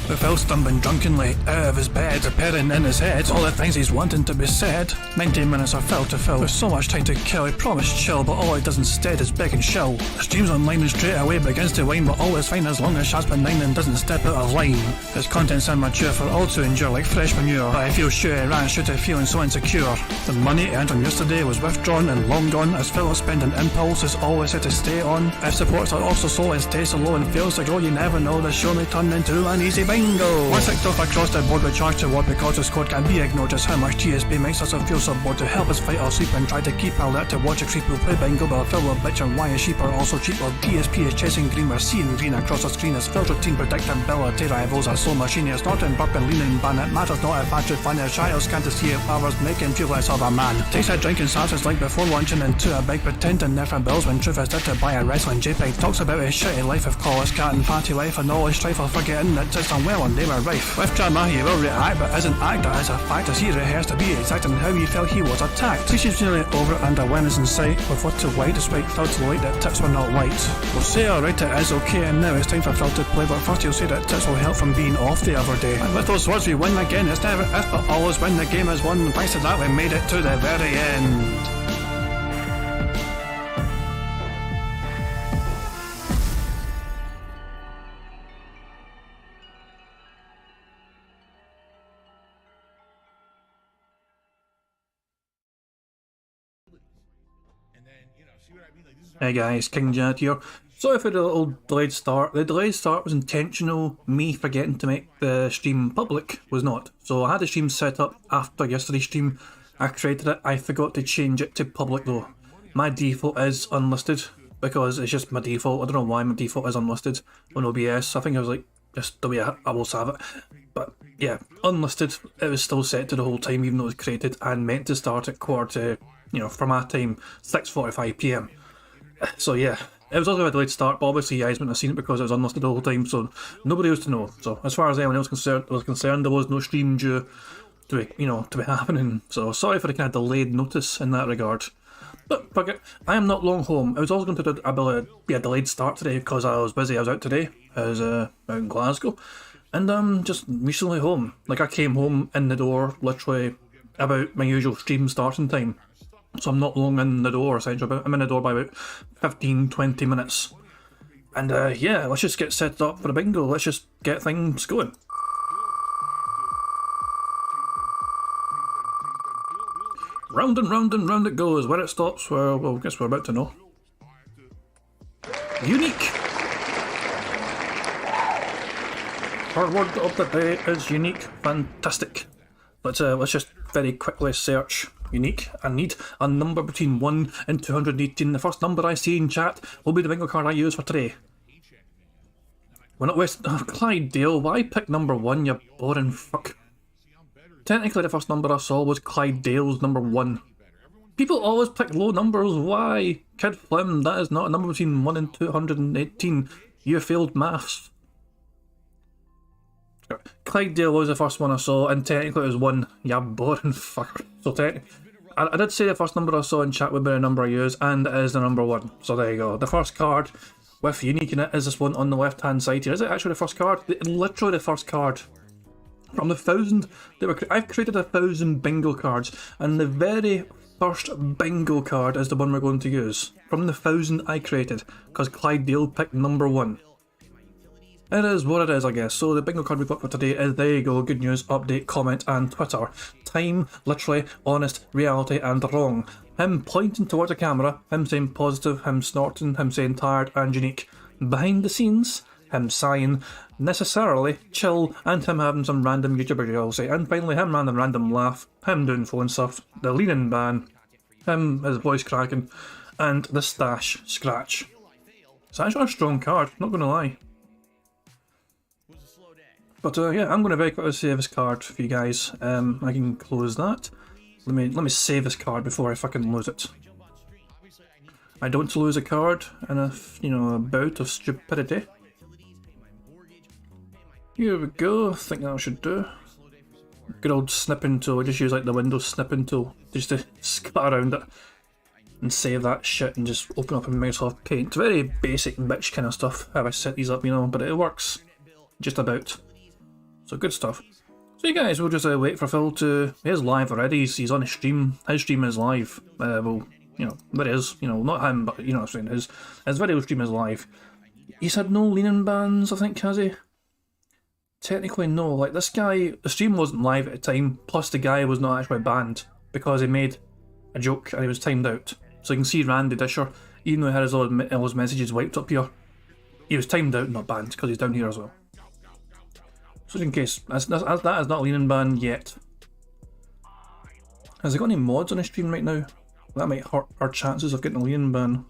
With Phil stumbling drunkenly out of his bed, appearing in his head all the things he's wanting to be said. 19 minutes of Phil to Phil, with so much time to kill. He promised chill, but all he does instead is beg and shell. The stream's online and straight away begins to whine, but all is fine as long as Shad's benign and doesn't step out of line. His content's immature for all to endure like fresh manure, but I feel sure he ran straight to feeling so insecure. The money he earned on yesterday was withdrawn and long gone, as Phil's spending impulse is always set to stay on. If supports are also slow and stays so low and fails to grow, you never know, the show may turn into an easy bingo. Once ticked off across the board with charge to what because his code can be ignored, just how much DSP makes us feel so bored. To help us fight or sleep and try to keep alert to watch a creep who play bingo, but Phil will bitch on why his sheep are also cheap, while DSP is chasing green. We're seeing green across the screen as Phil's routine predictability rivals are slow machine. It's not in burping, leaning, ban. It matters not if battery fun. His child's can't see it hours making feel less of a man. Takes a drink and starts his like before launching into a bike, pretending they're from bills when truth is there to buy a wrestling JPEG. Talks about his shitty life of college cat and party life and all his strife while forgetting that it's unwell and they were rife. With drama he will react, but isn't act. That is a fact as he rehearsed to be exact in how he felt he was attacked. She's nearly over it and a win is in sight, with what to white despite Phil to light that tips were not white. We'll say alright, it is okay, and now it's time for Phil to play, but first he'll say that tips will help from being off the other day. And with those words we win again. It's never if but always when the game is won. Thanks to that we made it to the very end. Hey guys, King Jad here. Sorry for the little delayed start. The delayed start was intentional. Me forgetting to make the stream public was not. So I had the stream set up after yesterday's stream. I created it. I forgot to change it to public though. My default is unlisted because it's just my default. I don't know why my default is unlisted on OBS. I think it was like just the way I will have it. But yeah, unlisted. It was still set to the whole time even though it was created and meant to start at quarter to, from my time, 6:45 PM. So yeah, it was also a delayed start, but obviously you guys wouldn't have seen it because it was unlisted the whole time, so nobody was to know. So as far as anyone else was concerned, there was no stream due to be happening. So sorry for the kind of delayed notice in that regard. But fuck it, I am not long home. I was also going to be a delayed start today because I was busy. I was out today. I was out in Glasgow, and I'm just recently home. Like I came home in the door literally about my usual stream starting time. So I'm not long in the door essentially, I'm in the door by about 15-20 minutes. And yeah, let's just get set up for the bingo, let's just get things going. Round and round and round it goes. Where it stops, well, I guess we're about to know. Unique! Our word of the day is unique. Fantastic. Let's just very quickly search unique. I need a number between 1 and 218. The first number I see in chat will be the bingo card I use for today. We're not wasting... Oh, Clydesdale, why pick number 1, you boring fuck? Technically the first number I saw was Clydesdale's number 1. People always pick low numbers, why? Kid Flim, that is not a number between 1 and 218. You failed maths. Clydesdale was the first one I saw, and technically it was 1. Yeah, boring fucker. So I did say the first number I saw in chat would be the number I use, and it is the number 1. So there you go. The first card with unique in it is this one on the left hand side here. Is it actually the first card? Literally the first card. From the 1,000 I've created 1,000 bingo cards, and the very first bingo card is the one we're going to use. From the 1,000 I created, because Clydesdale picked number 1. It is what it is, I guess. So the bingo card we've got for today is, there you go, good news, update, comment and Twitter. Time, literally, honest, reality and wrong. Him pointing towards the camera, him saying positive, him snorting, him saying tired and unique. Behind the scenes, him sighing, necessarily, chill, and him having some random YouTuber I'll say. And finally him having a random laugh, him doing phone stuff, the leaning ban, him, his voice cracking, and the stash scratch. It's actually a strong card, not gonna lie. But yeah, I'm going to very quickly save this card for you guys. I can close that. Let me save this card before I fucking lose it. I don't lose a card in a bout of stupidity. Here we go. I think that should do. Good old snipping tool. I just use like the Windows snipping tool just to scat around it and save that shit and just open up in Microsoft Paint. Very basic bitch kind of stuff. How I set these up, but it works just about. So good stuff. So you guys, we'll just wait for Phil to... He is live already, he's on his stream. His stream is live. Well, you know, there is. You know, not him, but you know what I'm saying. His video stream is live. He's had no leaning bans, I think, has he? Technically no. Like, this guy, the stream wasn't live at the time, plus the guy was not actually banned because he made a joke and he was timed out. So you can see Randy Disher, even though he had all his messages wiped up here, he was timed out, not banned, because he's down here as well. So in case, that is not a leaning ban yet. Has he got any mods on his stream right now? That might hurt our chances of getting a leaning ban.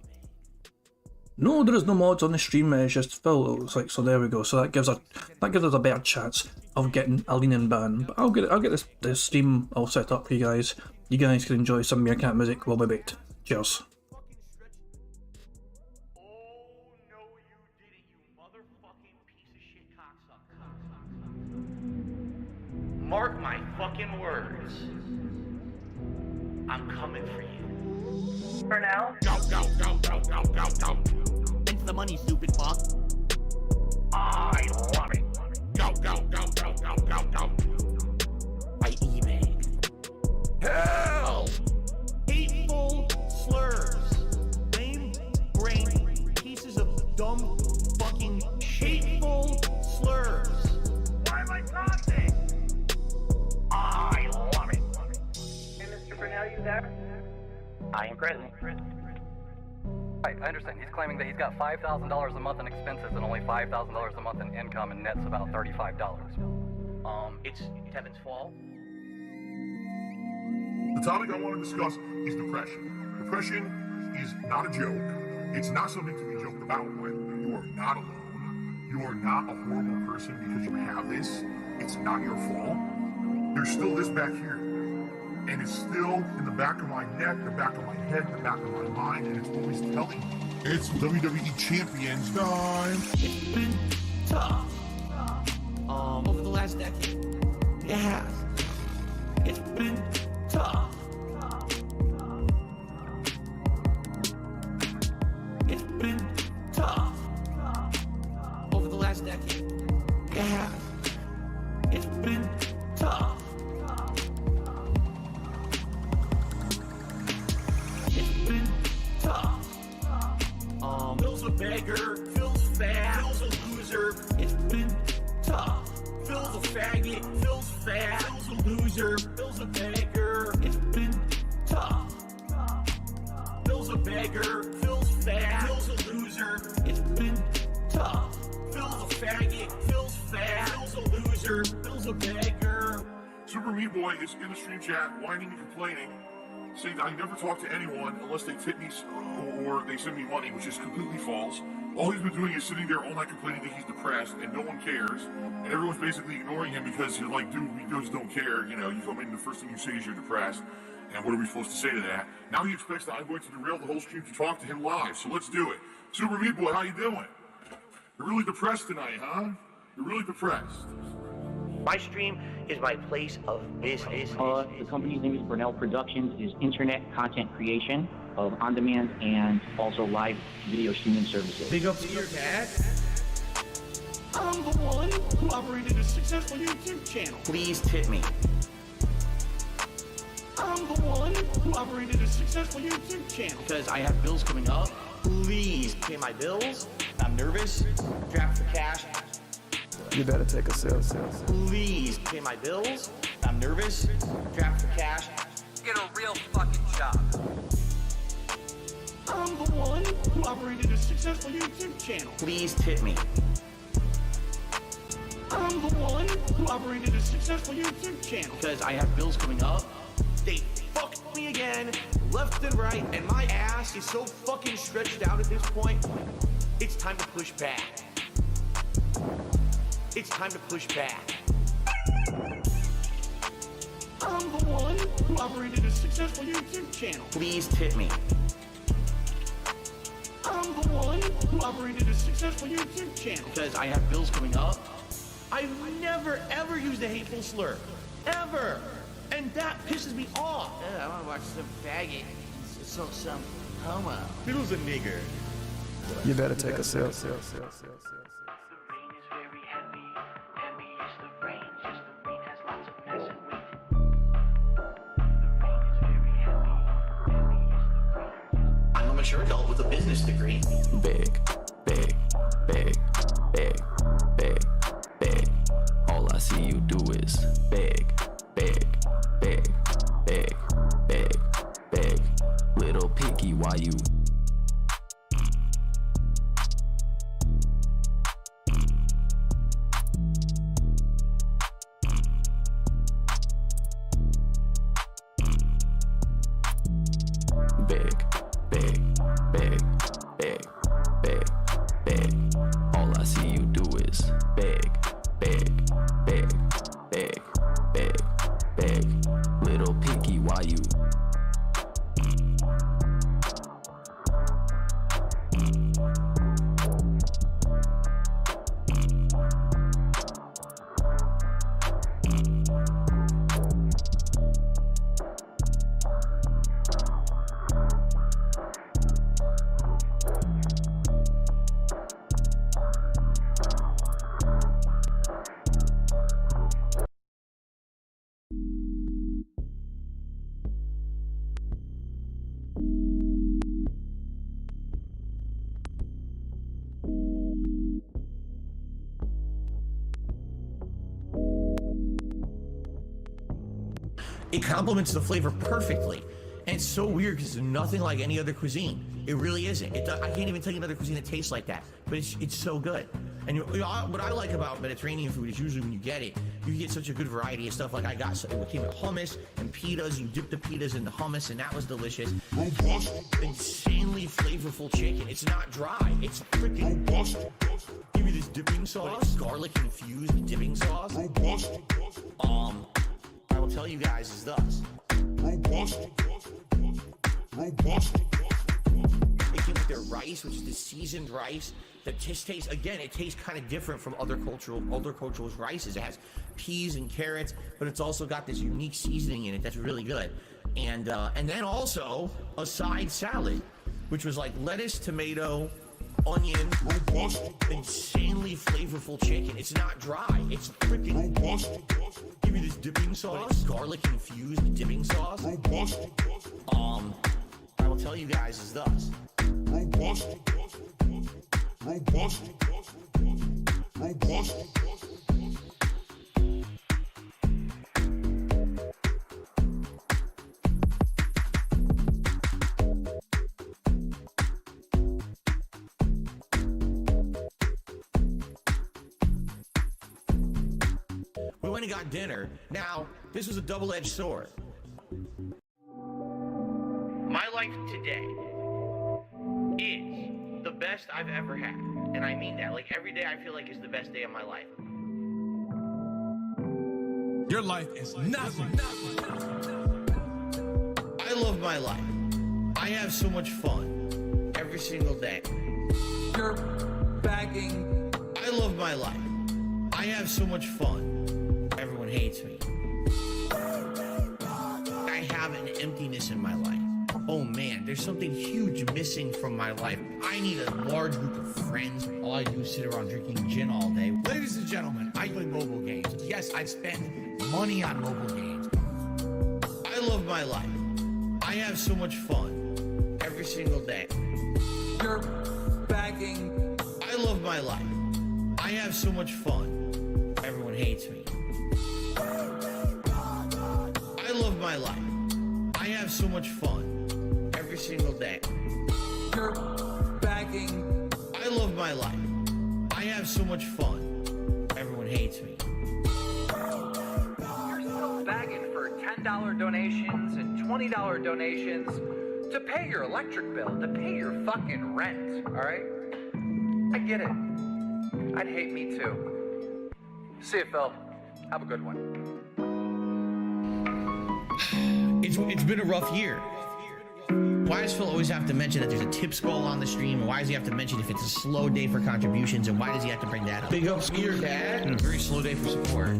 No, there is no mods on the stream, it's just Phil, it looks like, so there we go. So that gives us a better chance of getting a leaning ban. But I'll get this stream all set up for you guys. You guys can enjoy some Meerkat music while we wait. Cheers. Mark my fucking words. I'm coming for you. For now? Go, go, go, go, go, go, go. Thanks for the money, stupid fuck. I love it. Go, go, go, go, go, go, go. By eBay. Hell! Hateful slurs. Lame brain pieces of dumb fucking hateful slurs. Why am I talking? I love it. Hey, Mr. Burnell, you there? I am present. Right, I understand. He's claiming that he's got $5,000 a month in expenses and only $5,000 a month in income, and net's about $35. It's Tevin's fault. The topic I want to discuss is depression. Depression is not a joke. It's not something to be joked about with. You are not alone. You are not a horrible person because you have this. It's not your fault. There's still this back here. And it's still in the back of my neck, the back of my head, the back of my mind, and it's always telling me. It's WWE Champions time. It's been tough. Over the last decade. It has. It's been tough. It's been tough. Over the last decade. It has. It's been tough. It's been tough. Phil's a beggar. Phil's fat. Phil's a loser. It's been tough. Phil's a faggot. Phil's fat. Phil's a loser. Phil's a beggar. It's been tough. Phil's a beggar. Phil's fat. Phil's a loser. It's been tough. Phil's a faggot. Phil's fat. Phil's a loser. Phil's a beggar. Super Meat Boy is in the stream chat, whining and complaining, saying that I never talk to anyone unless they tip me or they send me money, which is completely false. All he's been doing is sitting there all night complaining that he's depressed and no one cares. And everyone's basically ignoring him because you're like, dude, we just don't care. You know, you come in, the first thing you say is you're depressed. And what are we supposed to say to that? Now he expects that I'm going to derail the whole stream to talk to him live. So let's do it. Super Meat Boy, how you doing? You're really depressed tonight, huh? You're really depressed. My stream is my place of business. The company's name is Burnell Productions. It is internet content creation of on-demand and also live video streaming services. Big up to your dad. I'm the one who operated a successful YouTube channel. Please tip me. I'm the one who operated a successful YouTube channel. Because I have bills coming up. Please pay my bills. I'm nervous. Draft for cash. You better take a sip. Please pay my bills. I'm nervous. Draft for cash. Get a real fucking job. I'm the one who operated a successful YouTube channel. Please tip me. I'm the one who operated a successful YouTube channel. Because I have bills coming up. They fucked me again, left and right, and my ass is so fucking stretched out at this point. It's time to push back. It's time to push back. I'm the one who operated a successful YouTube channel. Please tip me. I'm the one who operated a successful YouTube channel. Because I have bills coming up. I've never ever used a hateful slur. Ever. And that pisses me off. I want to watch some faggot. Some homo. Phil's a nigger. You better take a sip. The rain is very heavy, heavy is the rain. mature adult with a business degree. Big, big, big, big, big, big. All I see you do is big, big, big, big, big, big. Little picky, why you? Big, big, big, big, big, big. All I see you do is big, big, big, big, big, big. Little picky, why you? It complements the flavor perfectly. And it's so weird because it's nothing like any other cuisine. It really isn't. I can't even tell you another cuisine that tastes like that, but it's so good. And what I like about Mediterranean food is usually when you get it, you get such a good variety of stuff. Like I got, so it came with hummus and pitas. You dip the pitas in the hummus, and that was delicious. Robust. Insanely flavorful chicken. It's not dry. It's freaking Robust. Give me this dipping sauce, garlic infused dipping sauce. Robust. I will tell you guys is thus. Robust. Robust. They came with their rice, which is the seasoned rice. That just tastes, again, it tastes kind of different from other cultures' rices. It has peas and carrots, but it's also got this unique seasoning in it that's really good. And then also a side salad, which was like lettuce, tomato, onion, Robust. insanely flavorful chicken. It's not dry. It's freaking Robust. Give me this dipping sauce, garlic infused dipping sauce. Robust. I will tell you guys is thus. Robust. Robust. Robust. We went and got dinner. Now, this was a double-edged sword. My life today is the best I've ever had. And I mean that. Like, every day I feel like is the best day of my life. Your life is nothing. I love my life. I have so much fun every single day. You're bagging. I love my life. I have so much fun. Everyone hates me. I have an emptiness in my life. Oh man, there's something huge missing from my life. I need a large group of friends. All I do is sit around drinking gin all day. Ladies and gentlemen, I play mobile games. Yes, I spend money on mobile games. I love my life. I have so much fun every single day. You're bagging. I love my life. I have so much fun. Everyone hates me. I love my life. I have so much fun every single day. You're bagging. I love my life. I have so much fun. Everyone hates me. You're still bagging for $10 donations and $20 donations to pay your electric bill, to pay your fucking rent, alright? I get it. I'd hate me too. See you, Phil. Have a good one. It's been a rough year. Why does Phil always have to mention that there's a tips goal on the stream? And why does he have to mention if it's a slow day for contributions? And why does he have to bring that up? Big ups to your dad. And a very slow day for support.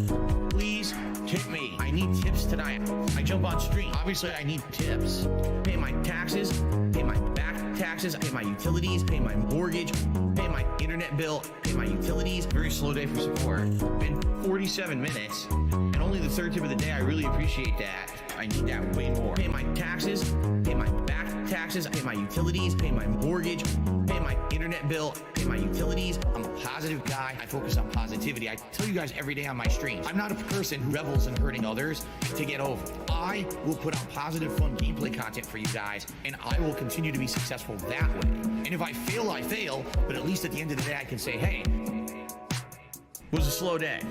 Please tip me. I need tips tonight. I jump on stream. Obviously, I need tips. Pay my taxes. Pay my back taxes. Pay my utilities. Pay my mortgage. Pay my internet bill. Pay my utilities. Very slow day for support. Been 47 minutes. And only the third tip of the day. I really appreciate that. I need that way more. Pay my taxes. Pay my back taxes, I pay my utilities, pay my mortgage, pay my internet bill, pay my utilities. I'm a positive guy. I focus on positivity. I tell you guys every day on my streams, I'm not a person who revels in hurting others to get over. I will put out positive, fun gameplay content for you guys, and I will continue to be successful that way. And if I fail, I fail, but at least at the end of the day, I can say, hey, it was a slow day.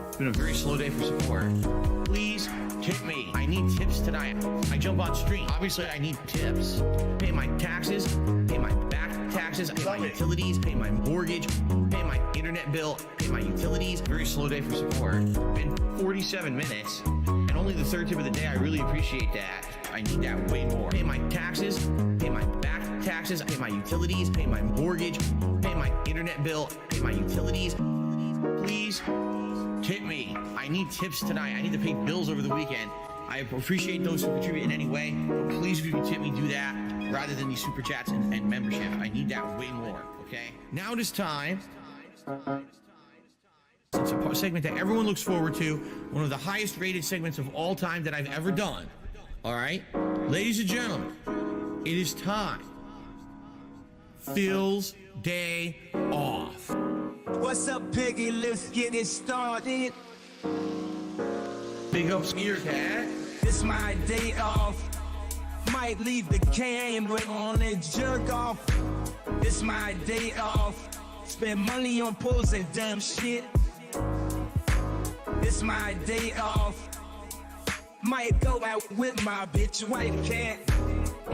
It's been a very slow day for support. Please tip me. I need tips tonight. I jump on stream. Obviously, I need tips. Pay my taxes, pay my back taxes, pay my utilities, pay my mortgage, pay my internet bill, pay my utilities. Very slow day for support. Been 47 minutes, and only the third tip of the day. I really appreciate that. I need that way more. Pay my taxes, pay my back taxes, pay my utilities, pay my mortgage, pay my internet bill, pay my utilities. Please tip me. I need tips tonight. I need to pay bills over the weekend. I appreciate those who contribute in any way, but please, if you can tip me, do that rather than these super chats and membership. I need that way more, okay? Now it is time. It's a segment that everyone looks forward to, one of the highest rated segments of all time that I've ever done. All right? Ladies and gentlemen, it is time. Phil's day off. What's up, Piggy? Let's get it started. Big up Smear Cat. It's my day off. Might leave the camera on and jerk off. It's my day off. Spend money on pulls and dumb shit. It's my day off. Might go out with my bitch wife cat.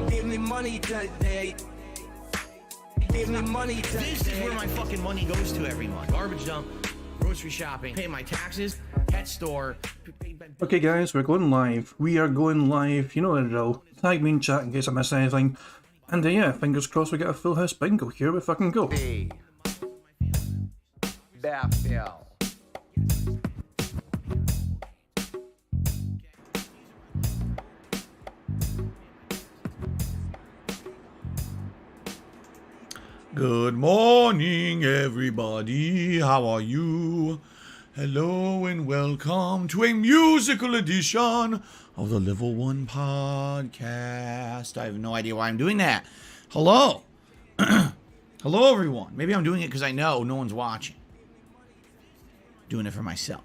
Give me money today. Give me money today. This is where my fucking money goes to every month. Garbage dump, grocery shopping, pay my taxes, pet store. Okay guys, we're going live. We are going live, you know the drill. Tag me in chat in case I miss anything. And yeah, fingers crossed we get a full house bingo. Here we fucking go. Hey. Baffle. Good morning, everybody. How are you? Hello and welcome to a musical edition of the Level 1 podcast. I have no idea why I'm doing that. Hello. Hello, everyone. Maybe I'm doing it because I know no one's watching. Doing it for myself,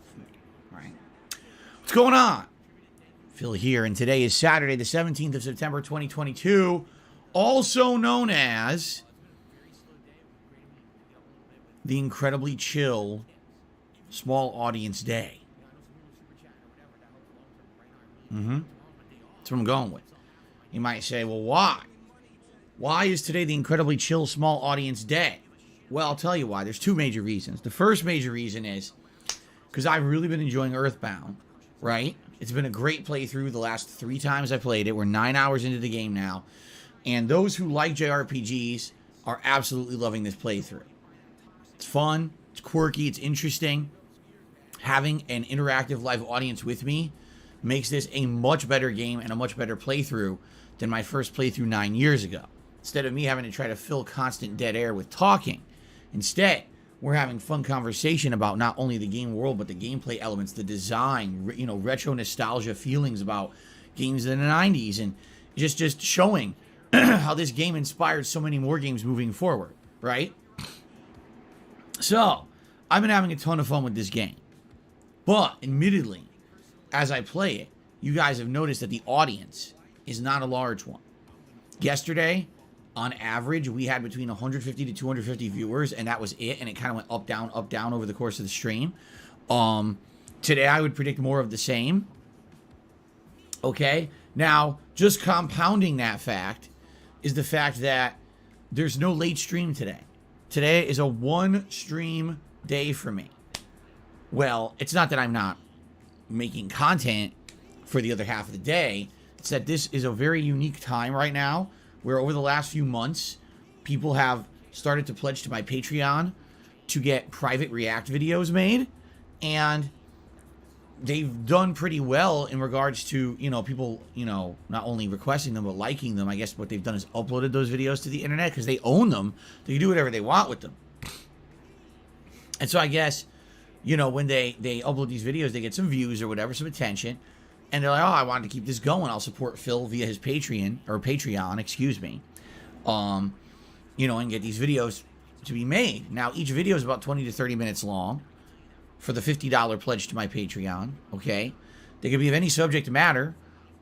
right? What's going on? Phil here, and today is Saturday, the 17th of September, 2022, also known as the incredibly chill small audience day. That's what I'm going with. You might say, well, why? Why is today the incredibly chill small audience day? Well, I'll tell you why. There's two major reasons. The first major reason is because I've really been enjoying Earthbound, right? It's been a great playthrough the last 3 times I played it. We're 9 hours into the game now. And those who like JRPGs are absolutely loving this playthrough. It's fun, it's quirky, it's interesting. Having an interactive live audience with me makes this a much better game and a much better playthrough than my first playthrough 9 years ago. Instead of me having to try to fill constant dead air with talking, instead, we're having fun conversation about not only the game world, but the gameplay elements, the design, retro nostalgia feelings about games in the 90s, and just showing how this game inspired so many more games moving forward, right? So, I've been having a ton of fun with this game. But, admittedly, as I play it, you guys have noticed that the audience is not a large one. Yesterday, on average, we had between 150 to 250 viewers, and that was it, and it kind of went up, down over the course of the stream. Today, I would predict more of the same. Okay? Now, just compounding that fact is the fact that there's no late stream today. Today is a 1-stream day for me. Well, it's not that I'm not making content for the other half of the day. It's that this is a very unique time right now where over the last few months, people have started to pledge to my Patreon to get private React videos made. And they've done pretty well in regards to, people, not only requesting them, but liking them. I guess what they've done is uploaded those videos to the internet because they own them. They can do whatever they want with them. And so I guess, when they upload these videos, they get some views or whatever, some attention. And they're like, oh, I wanted to keep this going. I'll support Phil via his Patreon, excuse me. You know, and get these videos to be made. Now, each video is about 20 to 30 minutes long for the $50 pledge to my Patreon, okay? They can be of any subject matter,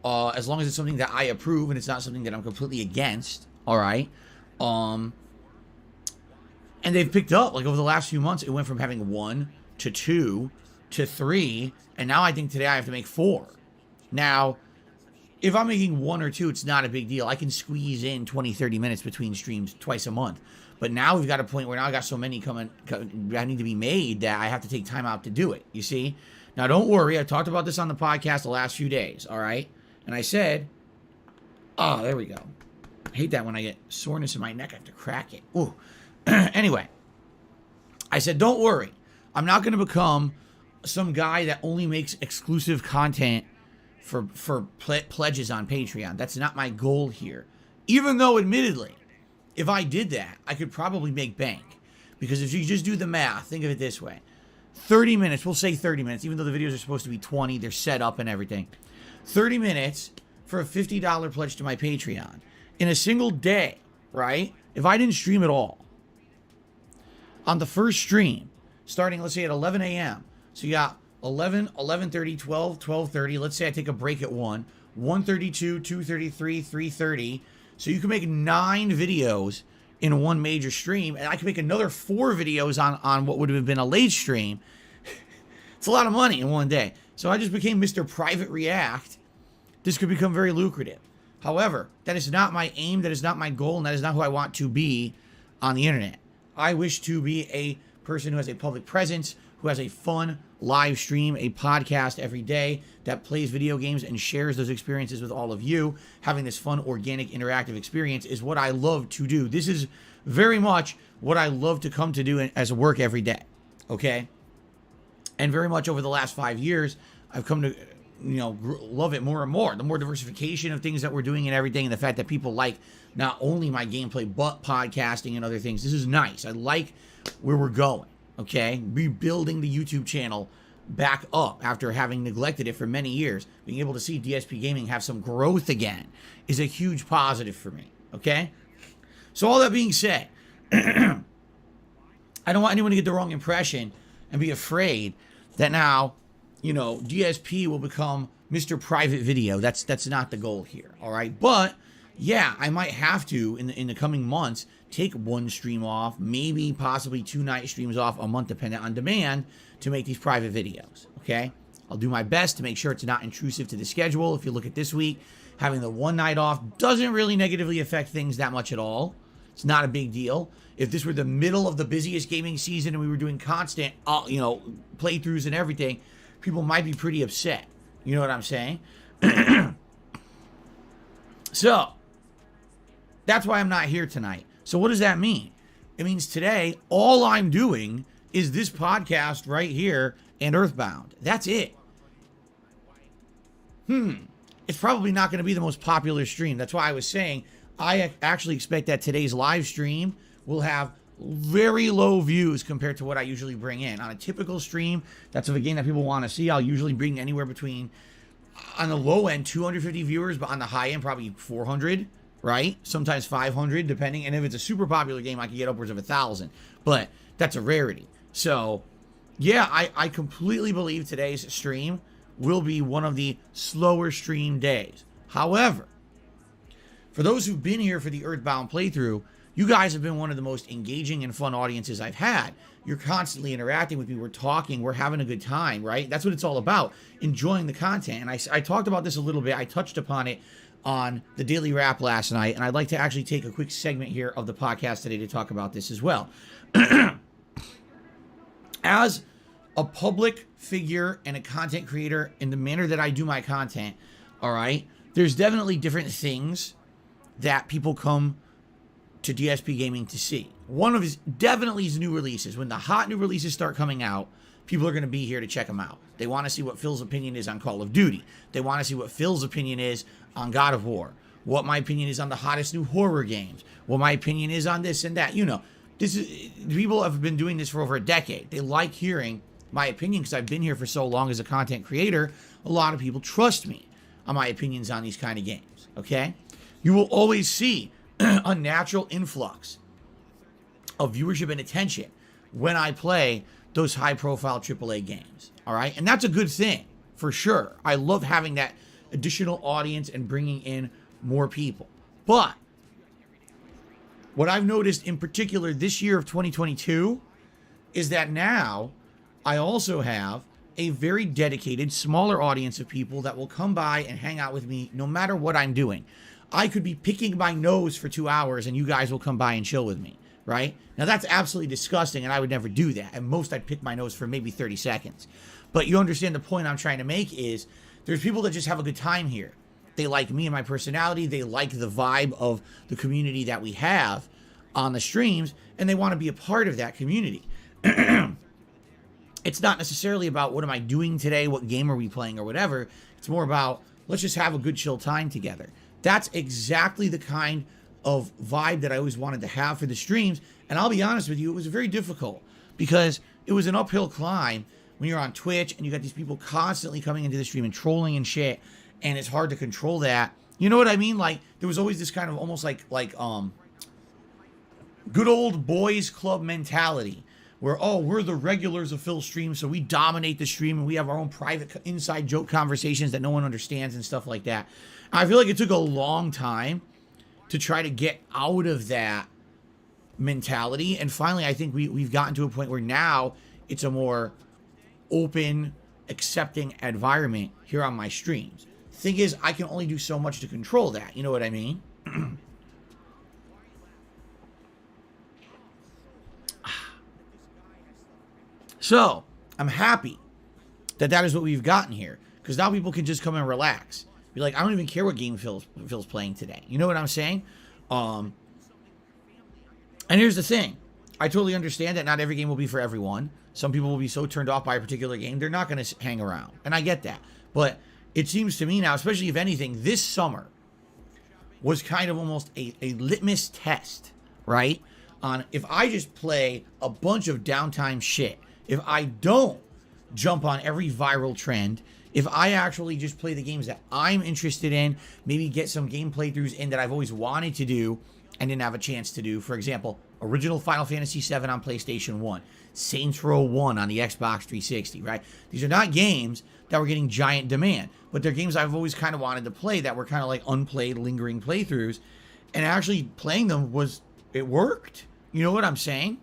as long as it's something that I approve and it's not something that I'm completely against, all right? And they've picked up, like over the last few months, it went from having 1 to 2 to 3, and now I think today I have to make 4. Now, if I'm making 1 or 2, it's not a big deal. I can squeeze in 20, 30 minutes between streams twice a month. But now we've got a point where now I got so many that need to be made that I have to take time out to do it, you see? Now, don't worry. I talked about this on the podcast the last few days, all right? And I said, oh, there we go. I hate that when I get soreness in my neck. I have to crack it. Ooh. Anyway, I said, don't worry. I'm not going to become some guy that only makes exclusive content for pledges on Patreon. That's not my goal here. Even though, admittedly, if I did that, I could probably make bank. Because if you just do the math, think of it this way. 30 minutes, we'll say 30 minutes, even though the videos are supposed to be 20, they're set up and everything. 30 minutes for a $50 pledge to my Patreon. In a single day, right? If I didn't stream at all, on the first stream, starting, let's say, at 11 a.m., so you got 11, 11:30, 12, 12:30. Let's say I take a break at 1, 1:32, 2:33, 3:30. So you can make 9 videos in one major stream, and I can make another 4 videos on what would have been a late stream. It's a lot of money in one day. So I just became Mr. Private React. This could become very lucrative. However, that is not my aim, that is not my goal, and that is not who I want to be on the internet. I wish to be a person who has a public presence, who has a fun live stream, a podcast every day that plays video games and shares those experiences with all of you. Having this fun, organic, interactive experience is what I love to do. This is very much what I love to come to do as work every day, okay? And very much over the last 5 years, I've come to, love it more and more. The more diversification of things that we're doing and everything, and the fact that people like not only my gameplay, but podcasting and other things. This is nice. I like where we're going, okay? Rebuilding the YouTube channel back up after having neglected it for many years. Being able to see DSP Gaming have some growth again is a huge positive for me, okay? So all that being said, I don't want anyone to get the wrong impression and be afraid that now, DSP will become Mr. Private Video. That's not the goal here, all right? But yeah, I might have to in the coming months take 1 stream off, maybe possibly 2 night streams off a month, dependent on demand, to make these private videos, okay? I'll do my best to make sure it's not intrusive to the schedule. If you look at this week, having the 1 night off doesn't really negatively affect things that much at all. It's not a big deal. If this were the middle of the busiest gaming season and we were doing constant, playthroughs and everything, people might be pretty upset. You know what I'm saying? So, that's why I'm not here tonight. So what does that mean? It means today, all I'm doing is this podcast right here and Earthbound. That's it. It's probably not going to be the most popular stream. That's why I was saying I actually expect that today's live stream will have very low views compared to what I usually bring in. On a typical stream, that's of a game that people want to see. I'll usually bring anywhere between, on the low end, 250 viewers, but on the high end, probably 400, right? Sometimes 500, depending. And if it's a super popular game, I can get upwards of 1,000. But that's a rarity. So, yeah, I completely believe today's stream will be one of the slower stream days. However, for those who've been here for the Earthbound playthrough, you guys have been one of the most engaging and fun audiences I've had. You're constantly interacting with me. We're talking. We're having a good time, right? That's what it's all about, enjoying the content. And I talked about this a little bit. I touched upon it on the Daily Wrap last night, and I'd like to actually take a quick segment here of the podcast today to talk about this as well. As a public figure and a content creator in the manner that I do my content, all right, there's definitely different things that people come to DSP Gaming to see. One of his definitely his new releases. When the hot new releases start coming out, people are going to be here to check them out. They want to see what Phil's opinion is on Call of Duty. They want to see what Phil's opinion is on God of War. What my opinion is on the hottest new horror games. What my opinion is on this and that. This is, people have been doing this for over a decade. They like hearing my opinion, because I've been here for so long as a content creator, a lot of people trust me on my opinions on these kind of games, okay? You will always see a natural influx of viewership and attention when I play those high-profile AAA games, all right? And that's a good thing, for sure. I love having that additional audience and bringing in more people. But what I've noticed in particular this year of 2022 is that now I also have a very dedicated, smaller audience of people that will come by and hang out with me no matter what I'm doing. I could be picking my nose for 2 hours and you guys will come by and chill with me, right? Now that's absolutely disgusting and I would never do that. At most I'd pick my nose for maybe 30 seconds. But you understand the point I'm trying to make is there's people that just have a good time here. They like me and my personality. They like the vibe of the community that we have on the streams, and they want to be a part of that community. It's not necessarily about what am I doing today, what game are we playing, or whatever. It's more about let's just have a good chill time together. That's exactly the kind of vibe that I always wanted to have for the streams. And I'll be honest with you, it was very difficult because it was an uphill climb when you're on Twitch and you got these people constantly coming into the stream and trolling and shit. And it's hard to control that. You know what I mean? Like, there was always this kind of almost like good old boys club mentality where, oh, we're the regulars of Phil's stream, so we dominate the stream and we have our own private inside joke conversations that no one understands and stuff like that. I feel like it took a long time to try to get out of that mentality. And finally, I think we've gotten to a point where now it's a more open, accepting environment here on my streams. Thing is, I can only do so much to control that. You know what I mean? So, I'm happy that that is what we've gotten here. Because now people can just come and relax. Be like, I don't even care what game Phil's playing today. You know what I'm saying? And here's the thing. I totally understand that not every game will be for everyone. Some people will be so turned off by a particular game, they're not going to hang around. And I get that. But it seems to me now, especially if anything, this summer was kind of almost a litmus test, right? On if I just play a bunch of downtime shit, if I don't jump on every viral trend, if I actually just play the games that I'm interested in, maybe get some game playthroughs in that I've always wanted to do and didn't have a chance to do. For example, original Final Fantasy VII on PlayStation 1, Saints Row 1 on the Xbox 360, right? These are not games that were getting giant demand, but they're games I've always kind of wanted to play that were kind of like unplayed, lingering playthroughs. And actually playing them it worked. You know what I'm saying?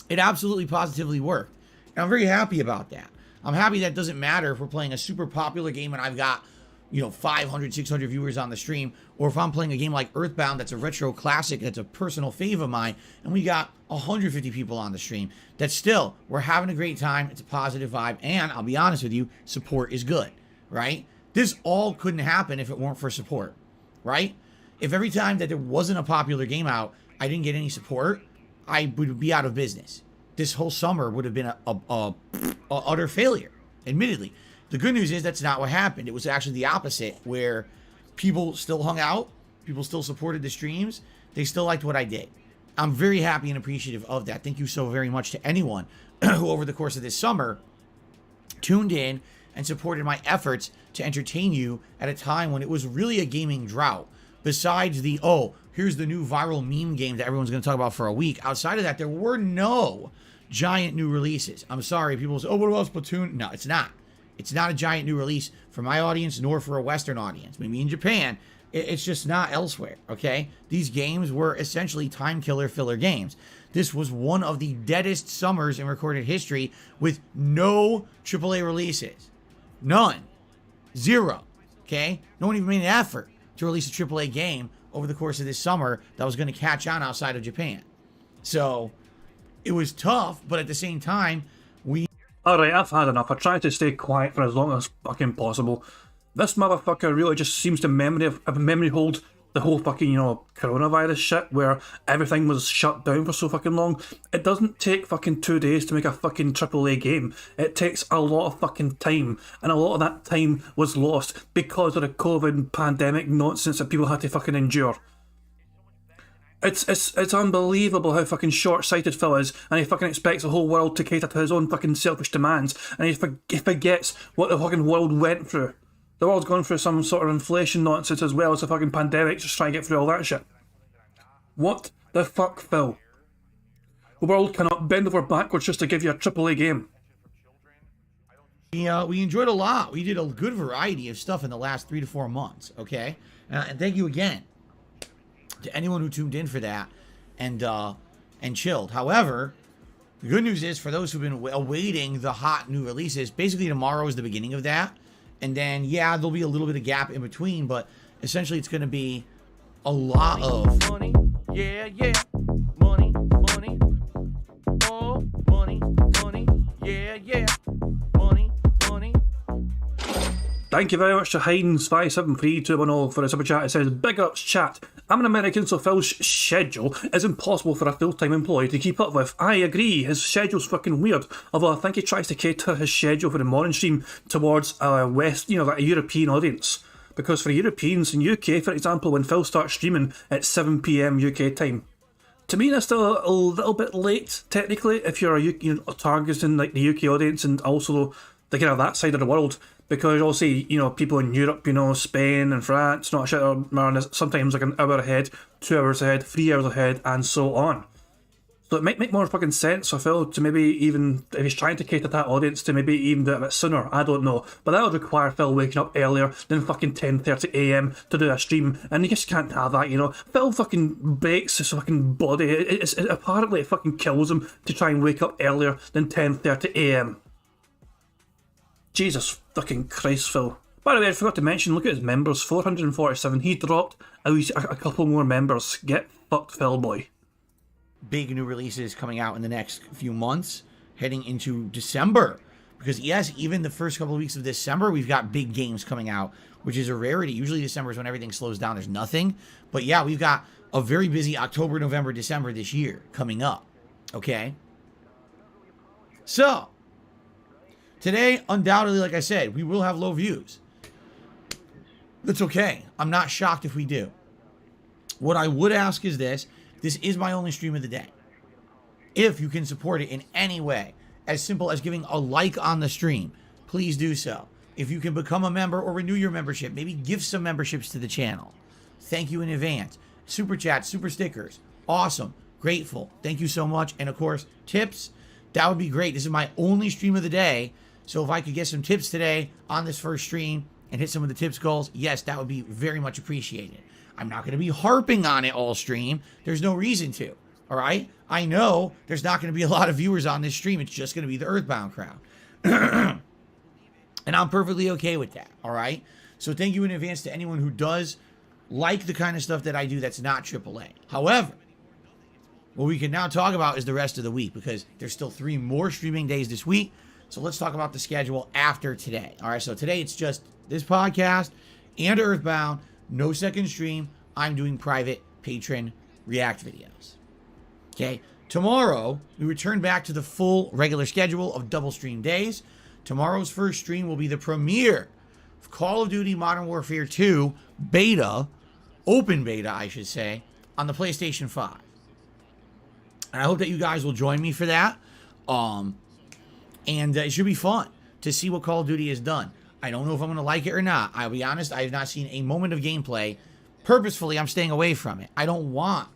It absolutely positively worked. And I'm very happy about that. I'm happy that it doesn't matter if we're playing a super popular game and I've got, 500, 600 viewers on the stream, or if I'm playing a game like Earthbound that's a retro classic, that's a personal fave of mine, and we got 150 people on the stream, that still, we're having a great time, it's a positive vibe, and I'll be honest with you, support is good, right? This all couldn't happen if it weren't for support, right? If every time that there wasn't a popular game out, I didn't get any support, I would be out of business. This whole summer would have been a utter failure, admittedly. The good news is that's not what happened. It was actually the opposite, where people still hung out, people still supported the streams, they still liked what I did. I'm very happy and appreciative of that. Thank you so very much to anyone who over the course of this summer tuned in and supported my efforts to entertain you at a time when it was really a gaming drought. Besides the, here's the new viral meme game that everyone's going to talk about for a week. Outside of that, there were no giant new releases. I'm sorry, people say, what about Splatoon? No, it's not. It's not a giant new release for my audience, nor for a Western audience. Maybe in Japan, it's just not elsewhere, okay? These games were essentially time killer filler games. This was one of the deadest summers in recorded history with no AAA releases. None. Zero, okay? No one even made an effort to release a AAA game over the course of this summer that was going to catch on outside of Japan. So, it was tough, but at the same time, Alright, I've had enough. I tried to stay quiet for as long as fucking possible. This motherfucker really just seems to memory hold the whole fucking, coronavirus shit where everything was shut down for so fucking long. It doesn't take fucking 2 days to make a fucking AAA game. It takes a lot of fucking time, and a lot of that time was lost because of the COVID pandemic nonsense that people had to fucking endure. It's unbelievable how fucking short-sighted Phil is, and he fucking expects the whole world to cater to his own fucking selfish demands, and he forgets what the fucking world went through. The world's gone through some sort of inflation nonsense as well as a fucking pandemic, just trying to get through all that shit. What the fuck, Phil? The world cannot bend over backwards just to give you a AAA game. We enjoyed a lot. We did a good variety of stuff in the last 3 to 4 months, okay? And thank you again to anyone who tuned in for that and chilled. However, the good news is for those who've been awaiting the hot new releases, basically tomorrow is the beginning of that. And then, yeah, there'll be a little bit of gap in between, but essentially it's going to be a lot of money. Yeah, yeah. Money, money. Oh, money, money. Yeah, yeah. Money, money. Thank you very much to Heinz573210 for a super chat. It says, big ups chat. I'm an American, so Phil's schedule is impossible for a full-time employee to keep up with. I agree, his schedule's fucking weird, although I think he tries to cater his schedule for the morning stream towards a West, like a European audience. Because for Europeans in UK, for example, when Phil starts streaming at 7 PM UK time, to me that's still a little bit late, technically, if you're targeting like the UK audience and also the kind of that side of the world. Because obviously, people in Europe, Spain and France, not shit, are sometimes like an hour ahead, 2 hours ahead, 3 hours ahead, and so on. So it might make more fucking sense for Phil to maybe even, if he's trying to cater that audience, to maybe even do it a bit sooner. I don't know. But that would require Phil waking up earlier than fucking 10:30 AM to do a stream, and you just can't have that, Phil fucking breaks his fucking body. Apparently it fucking kills him to try and wake up earlier than 10:30 AM. Jesus fucking Christ, Phil. By the way, I forgot to mention, look at his members, 447. He dropped a couple more members. Get fucked, Phil boy. Big new releases coming out in the next few months, heading into December. Because yes, even the first couple of weeks of December, we've got big games coming out, which is a rarity. Usually December is when everything slows down, there's nothing. But yeah, we've got a very busy October, November, December this year coming up. Okay? So, today, undoubtedly, like I said, we will have low views. That's okay. I'm not shocked if we do. What I would ask is this. This is my only stream of the day. If you can support it in any way, as simple as giving a like on the stream, please do so. If you can become a member or renew your membership, maybe give some memberships to the channel. Thank you in advance. Super chats, super stickers. Awesome. Grateful. Thank you so much. And of course, tips. That would be great. This is my only stream of the day. So if I could get some tips today on this first stream and hit some of the tips goals, yes, that would be very much appreciated. I'm not going to be harping on it all stream. There's no reason to, all right? I know there's not going to be a lot of viewers on this stream. It's just going to be the Earthbound crowd. And I'm perfectly okay with that, all right? So thank you in advance to anyone who does like the kind of stuff that I do that's not AAA. However, what we can now talk about is the rest of the week because there's still 3 more streaming days this week. So let's talk about the schedule after today. All right, so today it's just this podcast and Earthbound. No second stream. I'm doing private patron react videos. Okay. Tomorrow, we return back to the full regular schedule of double stream days. Tomorrow's first stream will be the premiere of Call of Duty Modern Warfare 2 beta, open beta, I should say, on the PlayStation 5. And I hope that you guys will join me for that. And it should be fun to see what Call of Duty has done. I don't know if I'm going to like it or not. I'll be honest, I have not seen a moment of gameplay. Purposefully, I'm staying away from it. I don't want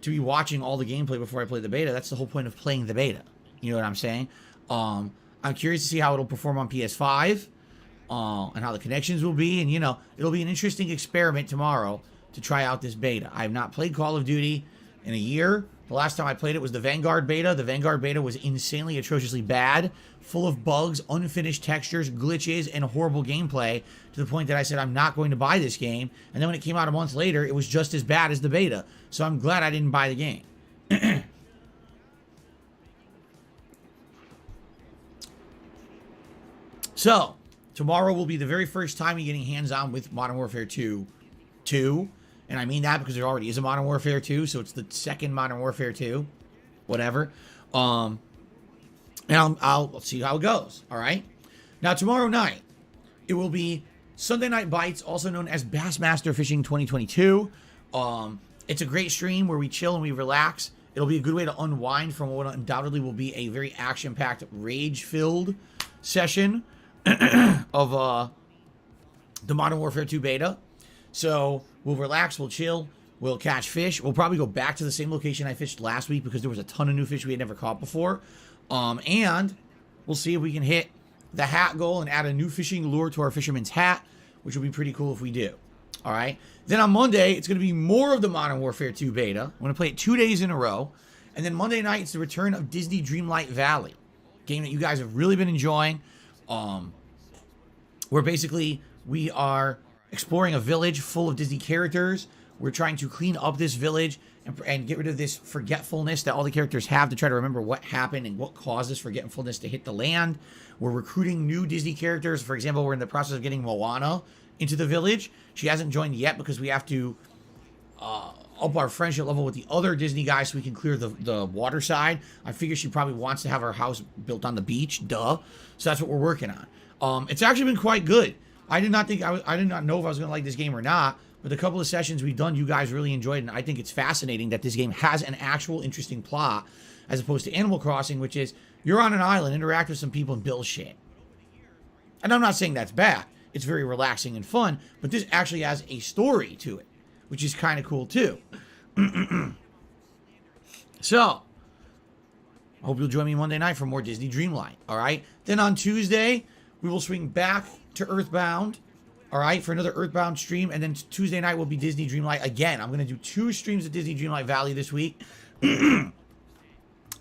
to be watching all the gameplay before I play the beta. That's the whole point of playing the beta. You know what I'm saying? I'm curious to see how it'll perform on PS5 and how the connections will be. And, it'll be an interesting experiment tomorrow to try out this beta. I have not played Call of Duty in a year. The last time I played it was the Vanguard beta. The Vanguard beta was insanely, atrociously bad, full of bugs, unfinished textures, glitches, and horrible gameplay to the point that I said, I'm not going to buy this game. And then when it came out a month later, it was just as bad as the beta. So I'm glad I didn't buy the game. So, tomorrow will be the very first time you're getting hands-on with Modern Warfare 2. And I mean that because there already is a Modern Warfare 2, so it's the second Modern Warfare 2. Whatever. And I'll see how it goes, all right? Now, tomorrow night, it will be Sunday Night Bites, also known as Bassmaster Fishing 2022. And It's a great stream where we chill and we relax. It'll be a good way to unwind from what undoubtedly will be a very action-packed, rage-filled session of the Modern Warfare 2 beta. So we'll relax, we'll chill, we'll catch fish. We'll probably go back to the same location I fished last week because there was a ton of new fish we had never caught before. And we'll see if we can hit the hat goal and add a new fishing lure to our fisherman's hat, which will be pretty cool if we do. All right. Then on Monday, it's going to be more of the Modern Warfare 2 beta. I'm going to play it 2 days in a row. And then Monday night, it's the return of Disney Dreamlight Valley, game that you guys have really been enjoying. Where basically we are exploring a village full of Disney characters. We're trying to clean up this village and get rid of this forgetfulness that all the characters have to try to remember what happened and what caused this forgetfulness to hit the land. We're recruiting new Disney characters. For example, we're in the process of getting Moana into the village. She hasn't joined yet because we have to up our friendship level with the other Disney guys so we can clear the water side. I figure she probably wants to have her house built on the beach, duh. So that's what we're working on. It's actually been quite good. I did not know if I was going to like this game or not, but the couple of sessions we've done, you guys really enjoyed, and I think it's fascinating that this game has an actual interesting plot as opposed to Animal Crossing, which is you're on an island, interact with some people, and build shit. And I'm not saying that's bad. It's very relaxing and fun, but this actually has a story to it, which is kind of cool too. So, I hope you'll join me Monday night for more Disney Dreamlight, all right? Then on Tuesday, we will swing back to Earthbound, all right, for another Earthbound stream, and then Tuesday night will be Disney Dreamlight again. I'm going to do 2 streams of Disney Dreamlight Valley this week. I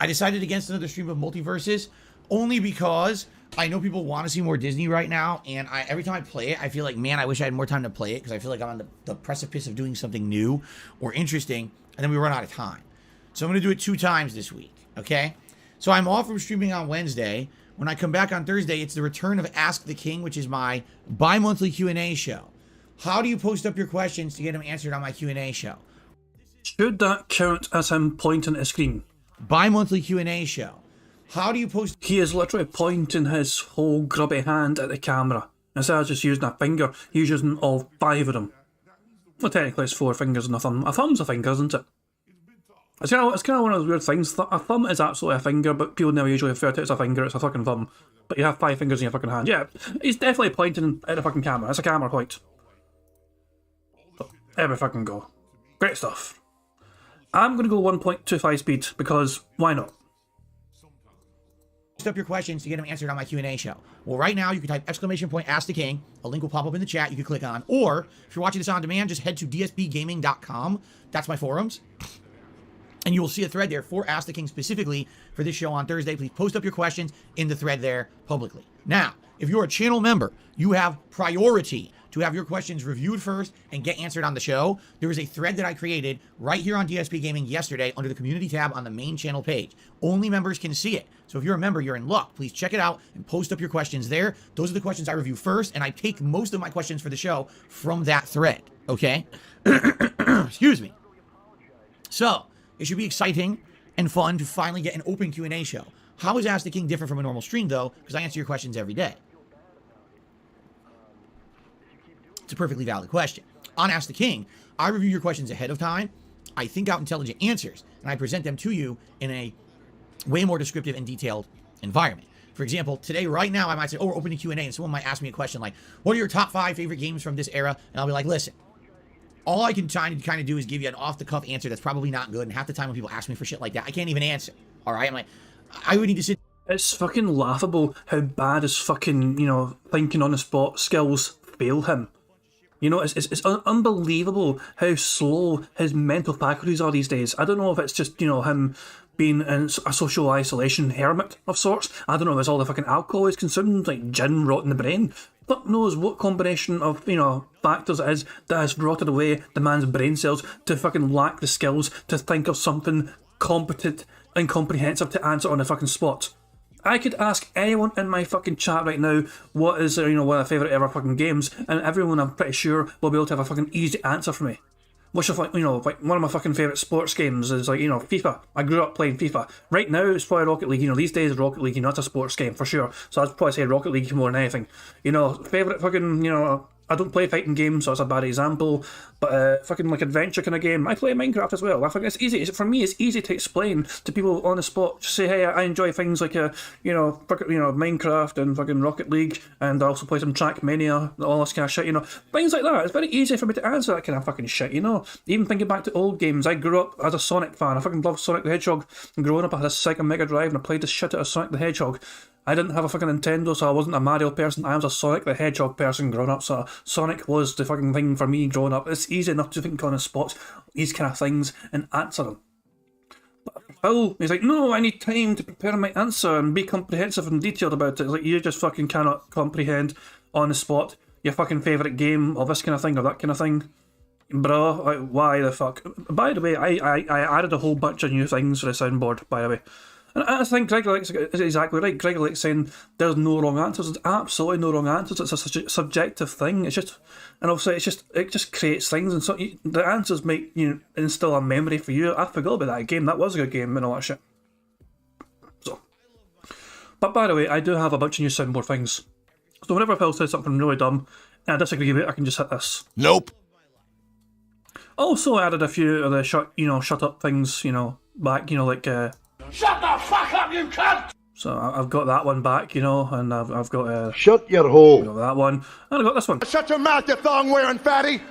decided against another stream of Multiverses only because I know people want to see more Disney right now, and every time I play it, I feel like, man, I wish I had more time to play it because I feel like I'm on the precipice of doing something new or interesting, and then we run out of time. So I'm going to do it 2 times this week, okay? So I'm off from streaming on Wednesday. When I come back on Thursday, it's the return of Ask the King, which is my bi-monthly Q&A show. How do you post up your questions to get them answered on my Q&A show? Should that count as him pointing at a screen? Bi-monthly Q&A show. How do you post... He is literally pointing his whole grubby hand at the camera. Instead of just using a finger, he's using all 5 of them. Well, technically it's 4 fingers and a thumb. A thumb's a finger, isn't it? It's kind of one of those weird things. A thumb is absolutely a finger, but people never usually refer to it as a finger. It's a fucking thumb. But you have 5 fingers in your fucking hand. Yeah, he's definitely pointing at the fucking camera. It's a camera point. So, there we fucking go. Great stuff. I'm going to go 1.25 speed, because why not? Post up your questions to get them answered on my Q&A show. Well, right now, you can type !Ask the King. A link will pop up in the chat you can click on. Or, if you're watching this on demand, just head to dspgaming.com. That's my forums. And you will see a thread there for Ask the King specifically for this show on Thursday. Please post up your questions in the thread there publicly. Now, if you're a channel member, you have priority to have your questions reviewed first and get answered on the show. There is a thread that I created right here on DSP Gaming yesterday under the community tab on the main channel page. Only members can see it. So if you're a member, you're in luck. Please check it out and post up your questions there. Those are the questions I review first, and I take most of my questions for the show from that thread, okay? Excuse me. So, it should be exciting and fun to finally get an open Q&A show. How is Ask the King different from a normal stream, though? Because I answer your questions every day. It's a perfectly valid question. On Ask the King, I review your questions ahead of time, I think out intelligent answers, and I present them to you in a way more descriptive and detailed environment. For example, today, right now, I might say, oh, we're opening Q&A, and someone might ask me a question like, what are your top 5 favorite games from this era? And I'll be like, listen, all I can try to kind of do is give you an off-the-cuff answer that's probably not good, and half the time when people ask me for shit like that, I can't even answer, all right? I'm like, I would need to sit... It's fucking laughable how bad his fucking, thinking on the spot skills fail him. It's unbelievable how slow his mental faculties are these days. I don't know if it's just, him being in a social isolation hermit of sorts. I don't know if it's all the fucking alcohol he's consumed, like gin rotting the brain. Fuck knows what combination of, factors it is that has rotted away the man's brain cells to fucking lack the skills to think of something competent and comprehensive to answer on the fucking spot. I could ask anyone in my fucking chat right now what is, one of their favourite ever fucking games, and everyone I'm pretty sure will be able to have a fucking easy answer for me. Which is like, like one of my fucking favourite sports games is like, FIFA. I grew up playing FIFA. Right now it's probably Rocket League. These days Rocket League, it's a sports game for sure. So I'd probably say Rocket League more than anything. Favourite fucking, I don't play fighting games, so it's a bad example, but fucking like adventure kind of game. I play Minecraft as well. I think it's easy. For me, it's easy to explain to people on the spot. Just say, hey, I enjoy things like Minecraft and fucking Rocket League, and I also play some Trackmania, all this kind of shit. Things like that. It's very easy for me to answer that kind of fucking shit. Even thinking back to old games, I grew up as a Sonic fan. I fucking loved Sonic the Hedgehog. And growing up, I had a Sega Mega Drive, and I played the shit out of Sonic the Hedgehog. I didn't have a fucking Nintendo, so I wasn't a Mario person. I was a Sonic the Hedgehog person growing up, so Sonic was the fucking thing for me growing up. It's easy enough to think on the spot these kind of things and answer them. But Phil, he's like, no, I need time to prepare my answer and be comprehensive and detailed about it. It's like, you just fucking cannot comprehend on the spot your fucking favourite game or this kind of thing or that kind of thing. Bro, like, why the fuck? By the way, I added a whole bunch of new things for the soundboard, by the way. And I think Greg Alex is exactly right. Greg Alex saying there's no wrong answers. There's absolutely no wrong answers. It's a subjective thing. It's just, and also it just creates things, and so the answers make instill a memory for you. I forgot about that game. That was a good game and all that shit. So, but by the way, I do have a bunch of new soundboard things. So whenever Phil says something really dumb and I disagree with it, I can just hit this. Nope. Also added a few of the shut up things, back, like. Shut the fuck up, you cunt! So I've got that one back, and I've got shut your hole. I've got that one, and I've got this one. Shut your mouth, you thong-wearing fatty!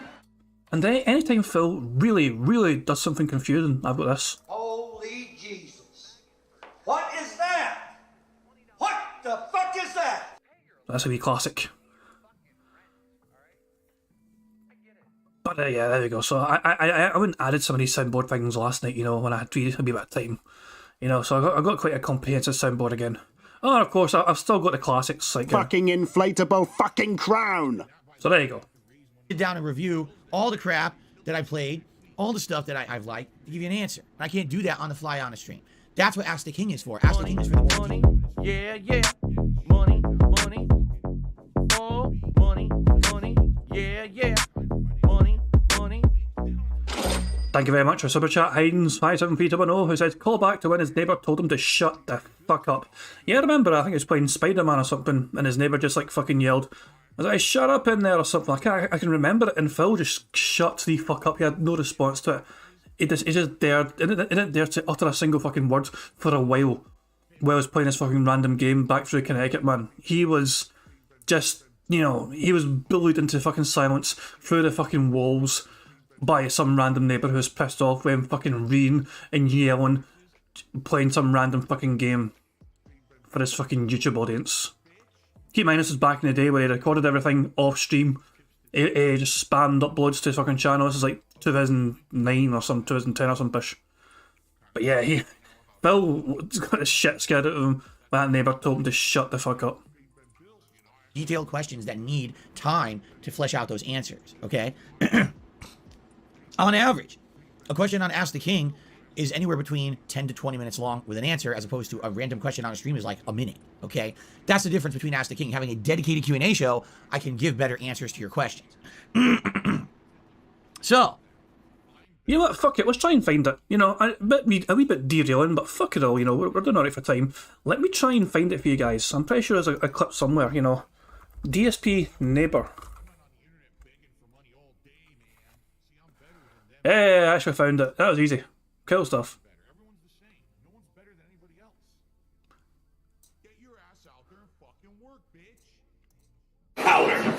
And anytime Phil really, really does something confusing, I've got this. Holy Jesus! What is that? What the fuck is that? That's a wee classic. But yeah, there we go. So I went and added some of these soundboard things last night, when I had a wee bit of time. So I got quite a comprehensive soundboard again. Oh, and of course, I've still got the classics like fucking inflatable fucking crown. So there you go. Sit down and review all the crap that I played, all the stuff that I've liked, to give you an answer. And I can't do that on the fly on the stream. That's what Ask the King is for. Ask the King is for the money. Yeah, money, oh, money, yeah, money. Thank you very much for Super Chat Hidens 57P10 who says, call back to when his neighbour told him to shut the fuck up. Yeah, I remember, I think he was playing Spider-Man or something, and his neighbour just like fucking yelled, I was like, shut up in there or something. I can remember it, and Phil just shut the fuck up. He had no response to it. He just dared, he didn't dare to utter a single fucking word for a while he was playing this fucking random game back through Connecticut, man. He was just, he was bullied into fucking silence through the fucking walls by some random neighbour who was pissed off with him fucking reading and yelling, playing some random fucking game for his fucking YouTube audience. Keep in mind, this was back in the day where he recorded everything off stream. He just spammed uploads to his fucking channel. This is like 2009 or some 2010 or some pish. But yeah, Bill got the shit scared out of him. That neighbour told him to shut the fuck up. Detailed questions that need time to flesh out those answers, okay? On average, a question on Ask the King is anywhere between 10 to 20 minutes long with an answer, as opposed to a random question on a stream is like a minute, okay? That's the difference between Ask the King. Having a dedicated Q&A show, I can give better answers to your questions. So, you know what, fuck it, let's try and find it. A wee bit derailing, but fuck it all, we're doing alright for time. Let me try and find it for you guys. I'm pretty sure there's a clip somewhere, DSP neighbour. Hey, I actually found it. That was easy. Cool stuff. Powder.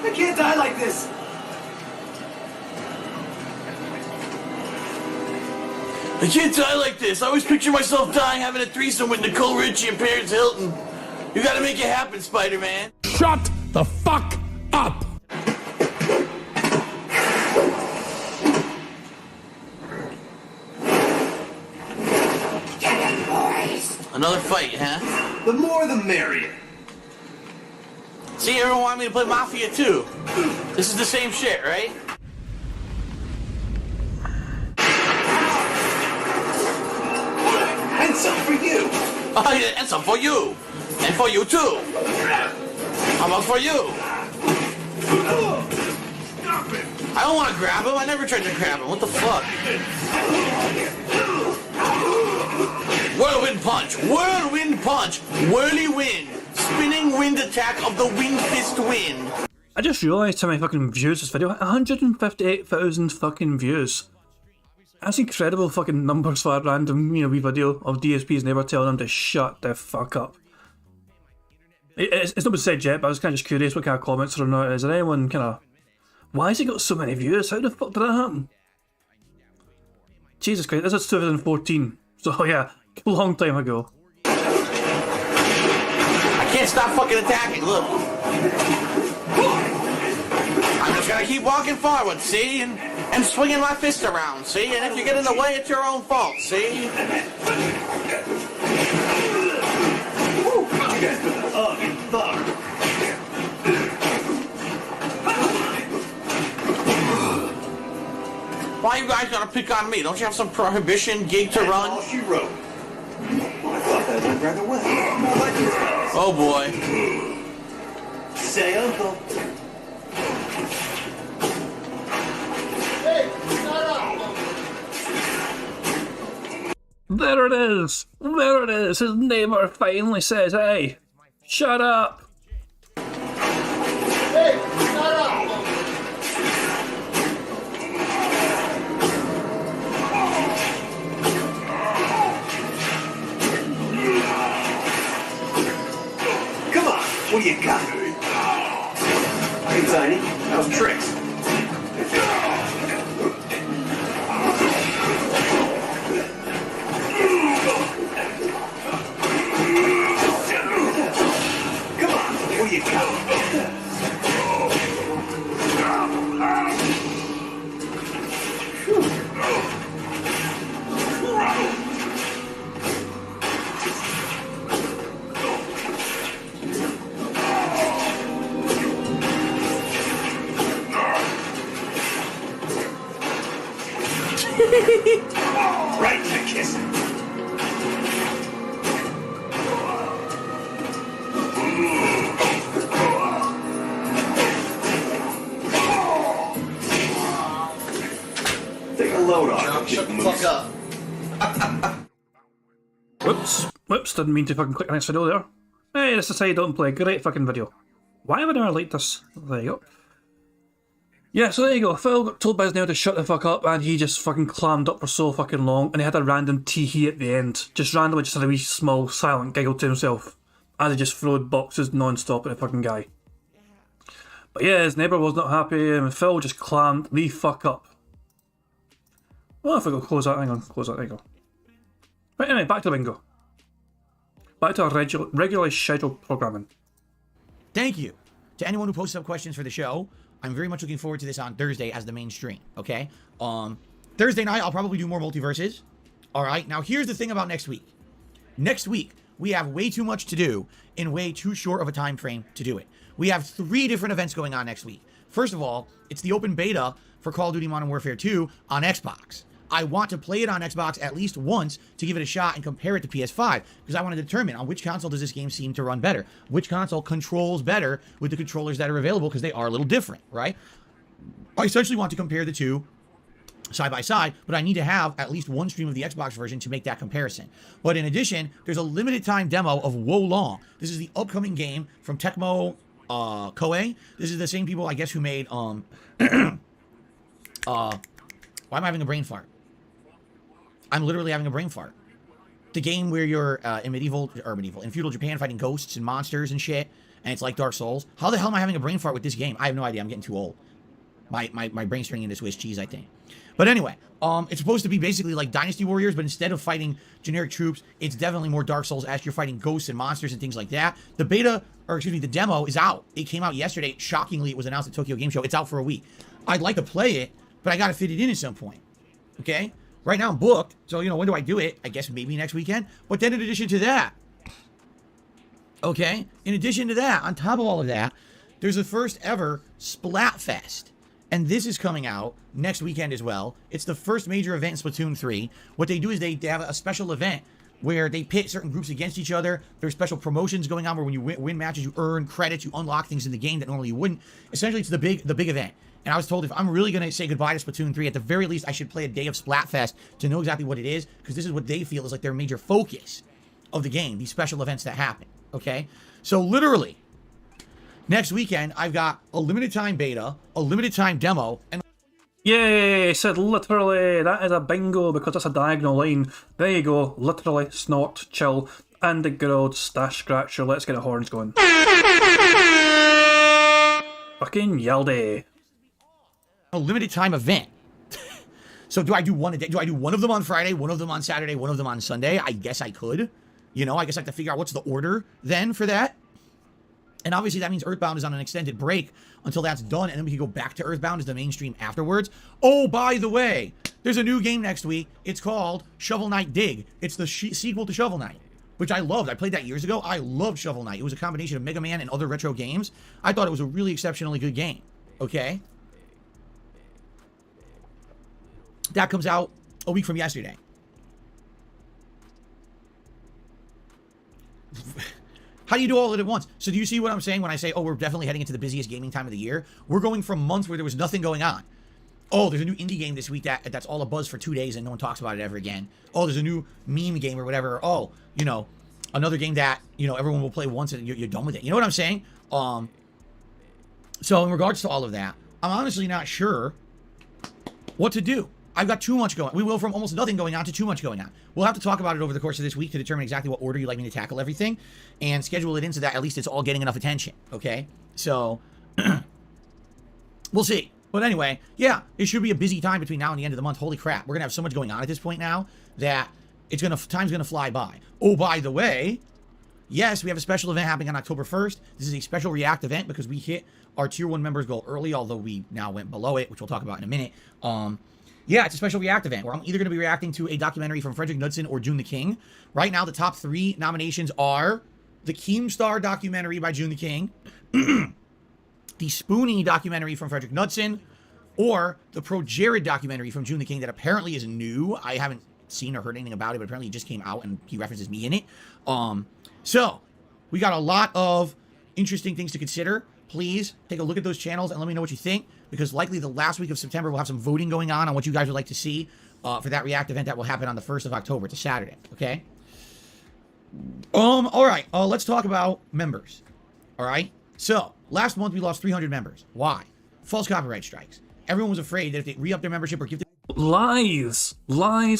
I can't die like this. I can't die like this. I always picture myself dying having a threesome with Nicole Richie and Paris Hilton. You gotta make it happen, Spider-Man. Shut the fuck up! Another fight, huh? The more the merrier. See, everyone wanted me to play Mafia too. This is the same shit, right? And some for you. Oh, yeah, and some for you. And for you too. How about for you? Stop it. I don't want to grab him. I never tried to grab him. What the fuck? Whirlwind punch. Whirlwind punch. Whirly wind. spinning wind attack of the Wind Fist Wind. I just realised how many fucking views this video had. 158,000 fucking views. That's incredible fucking numbers for a random, wee video of DSP's neighbour telling him to shut the fuck up. It's not been said yet, but I was kind of just curious what kind of comments are on it. Is there anyone kind of... Why has he got so many views? How the fuck did that happen? Jesus Christ, this is 2014. So yeah, a long time ago. I can't stop fucking attacking, look. I'm just gonna keep walking forward, see? And swinging my fist around, see? And if you get in the way, it's your own fault, see? Oh, you fuck. Why are you guys gonna pick on me? Don't you have some prohibition gig to run? All she wrote. Well, I thought that went rather well. Oh boy. Say uncle. There it is! There it is! His neighbour finally says, hey, shut up! Hey, shut up! Come on, what do you got? Hey, Tiny, how's the tricks? What do you got? Right in the kiss. Take a load off. Shut the fuck up. Whoops, didn't mean to fucking click the next video there. Hey, this is how you don't play. Great fucking video. Why have I never liked this? There you go. Yeah, so there you go. Phil got told by his neighbour to shut the fuck up, and he just fucking clammed up for so fucking long, and he had a random tee-hee at the end. Just randomly just had a wee small silent giggle to himself as he just throwed boxes non-stop at the fucking guy. But yeah, his neighbour was not happy, and Phil just clammed the fuck up. Well, if I go close that, hang on, close that, there you go. Right, anyway, back to bingo. Back to our regularly scheduled programming. Thank you to anyone who posted up questions for the show. I'm very much looking forward to this on Thursday as the main stream, okay? Thursday night, I'll probably do more multiverses. All right, now here's the thing about next week. Next week, we have way too much to do in way too short of a time frame to do it. We have 3 different events going on next week. First of all, it's the open beta for Call of Duty Modern Warfare 2 on Xbox. I want to play it on Xbox at least once to give it a shot and compare it to PS5 because I want to determine on which console does this game seem to run better. Which console controls better with the controllers that are available because they are a little different, right? I essentially want to compare the two side by side, but I need to have at least one stream of the Xbox version to make that comparison. But in addition, there's a limited time demo of Wolong. This is the upcoming game from Tecmo Koei. This is the same people, I guess, who made why am I having a brain fart? I'm literally having a brain fart. The game where you're in in feudal Japan fighting ghosts and monsters and shit, and it's like Dark Souls. How the hell am I having a brain fart with this game? I have no idea. I'm getting too old. My brain's turning into Swiss cheese, I think. But anyway, it's supposed to be basically like Dynasty Warriors, but instead of fighting generic troops, it's definitely more Dark Souls-esque. You're fighting ghosts and monsters and things like that. The the demo is out. It came out yesterday. Shockingly, it was announced at Tokyo Game Show. It's out for a week. I'd like to play it, but I got to fit it in at some point. Okay? Right now I'm booked, so, when do I do it? I guess maybe next weekend. But then in addition to that, on top of all of that, there's the first ever Splatfest. And this is coming out next weekend as well. It's the first major event in Splatoon 3. What they do is they have a special event where they pit certain groups against each other. There's special promotions going on where when you win matches, you earn credits, you unlock things in the game that normally you wouldn't. Essentially, it's the big event. And I was told if I'm really going to say goodbye to Splatoon 3, at the very least, I should play a day of Splatfest to know exactly what it is, because this is what they feel is like their major focus of the game, these special events that happen. okay? So literally, next weekend, I've got a limited time beta, a limited time demo, and Yay, said literally, that is a bingo because that's a diagonal line. There you go, literally, snort, chill, and the good old stash scratcher. Let's get the horns going. Fucking Yaldi. a limited time event. So do I do one a day? Do I do one of them on Friday, one of them on Saturday, one of them on Sunday? I guess I could. You know, I guess I have to figure out what's the order then for that. And obviously that means Earthbound is on an extended break until that's done, and then we can go back to Earthbound as the mainstream afterwards. Oh, by the way, there's a new game next week. It's called Shovel Knight Dig. It's the sequel to Shovel Knight, which I loved. I played that years ago. I loved Shovel Knight. It was a combination of Mega Man and other retro games. I thought it was a really exceptionally good game. Okay? That comes out a week from yesterday. How do you do all of it at once? So do you see what I'm saying when I say, oh, we're definitely heading into the busiest gaming time of the year? We're going from months where there was nothing going on. Oh, there's a new indie game this week that's all a buzz for 2 days and no one talks about it ever again. Oh, there's a new meme game or whatever. Oh, you know, another game that, you know, everyone will play once and you're done with it. You know what I'm saying? So in regards to all of that, I'm honestly not sure what to do. I've got too much going. We will from almost nothing going on to too much going on. We'll have to talk about it over the course of this week to determine exactly what order you'd like me to tackle everything and schedule it in so that at least it's all getting enough attention. Okay? So, we'll see. But anyway, yeah, it should be a busy time between now and the end of the month. Holy crap. We're going to have so much going on at this point now that time's going to fly by. Oh, by the way, yes, we have a special event happening on October 1st. This is a special React event because we hit our Tier 1 members goal early, although we now went below it, which we'll talk about in a minute. Yeah, it's a special React event where I'm either going to be reacting to a documentary from Frederick Knudsen or June the King. Right now, the top 3 nominations are the Keemstar documentary by June the King, the Spoonie documentary from Frederick Knudsen, or the Pro Jared documentary from June the King that apparently is new. I haven't seen or heard anything about it, but apparently it just came out and he references me in it. So, we got a lot of interesting things to consider. Please take a look at those channels and let me know what you think, because likely the last week of September we'll have some voting going on what you guys would like to see for that React event that will happen on the 1st of October. It's a Saturday, okay? All right, let's talk about members, all right? So, last month we lost 300 members. Why? False copyright strikes. Everyone was afraid that if they re-up their membership or give them... Lies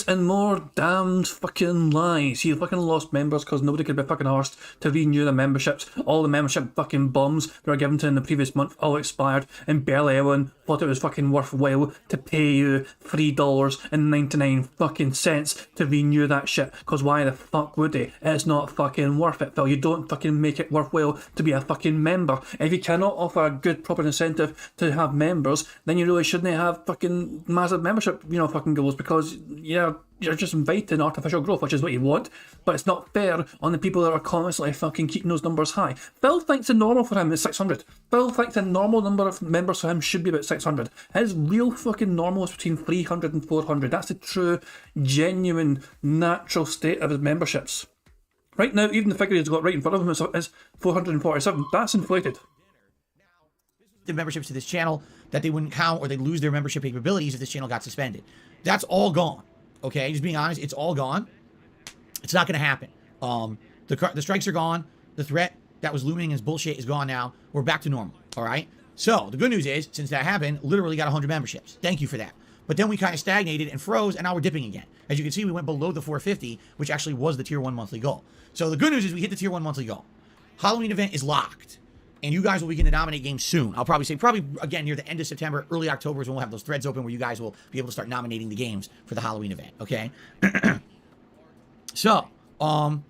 and more damned fucking lies. He fucking lost members because nobody could be fucking arsed to renew the memberships. All the membership fucking bums that were given to in the previous month all expired, and barely anyone thought it was fucking worthwhile to pay you $3.99 fucking cents to renew that shit. Because why the fuck would they? It's not fucking worth it, Phil. You don't fucking make it worthwhile to be a fucking member. If you cannot offer a good proper incentive to have members, then you really shouldn't have fucking massive membership, you know, fucking goals, because you're just inviting artificial growth, which is what you want, but it's not fair on the people that are constantly fucking keeping those numbers high. Phil thinks the normal for him is 600. Phil thinks the normal number of members for him should be about 600. His real fucking normal is between 300 and 400. That's the true, genuine, natural state of his memberships. Right now, even the figure he's got right in front of him is 447. That's inflated. The memberships to this channel that they wouldn't count, or they'd lose their membership capabilities if this channel got suspended. That's all gone. Okay, just being honest, it's all gone. It's not going to happen. The strikes are gone. The threat that was looming as bullshit is gone now. We're back to normal. All right. So the good news is, since that happened, literally got 100 memberships. Thank you for that. But then we kind of stagnated and froze, and now we're dipping again. As you can see, we went below the 450, which actually was the Tier 1 monthly goal. So the good news is we hit the Tier 1 monthly goal. Halloween event is locked. And you guys will begin to nominate games soon. I'll probably say, again, near the end of September, early October is when we'll have those threads open where you guys will be able to start nominating the games for the Halloween event, okay? So, in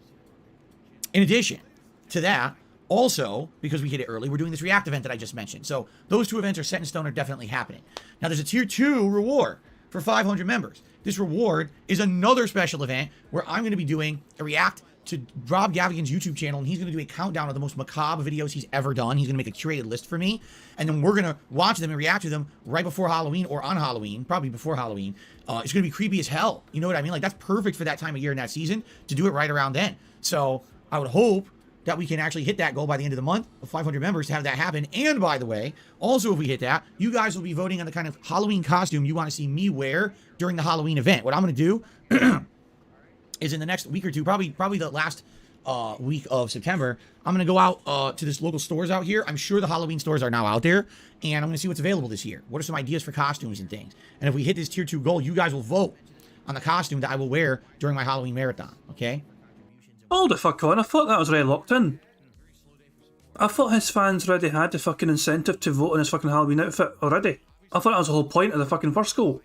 addition to that, also, because we hit it early, we're doing this React event that I just mentioned. So, those 2 events are set in stone, are definitely happening. Now, there's a Tier 2 reward for 500 members. This reward is another special event where I'm going to be doing a React to Rob Gavigan's YouTube channel, and he's going to do a countdown of the most macabre videos he's ever done. He's going to make a curated list for me, and then we're going to watch them and react to them right before Halloween or on Halloween, probably before Halloween. It's going to be creepy as hell. You know what I mean? Like, that's perfect for that time of year in that season to do it right around then. So I would hope that we can actually hit that goal by the end of the month of 500 members to have that happen. And by the way, also if we hit that, you guys will be voting on the kind of Halloween costume you want to see me wear during the Halloween event. What I'm going to do is in the next week or two, probably the last week of September, I'm going to go out to this local stores out here. I'm sure the Halloween stores are now out there, and I'm going to see what's available this year. What are some ideas for costumes and things? And if we hit this tier 2 goal, you guys will vote on the costume that I will wear during my Halloween marathon, okay? Hold the fuck on, I thought that was already locked in. I thought his fans already had the fucking incentive to vote on his fucking Halloween outfit already. I thought that was the whole point of the fucking first goal.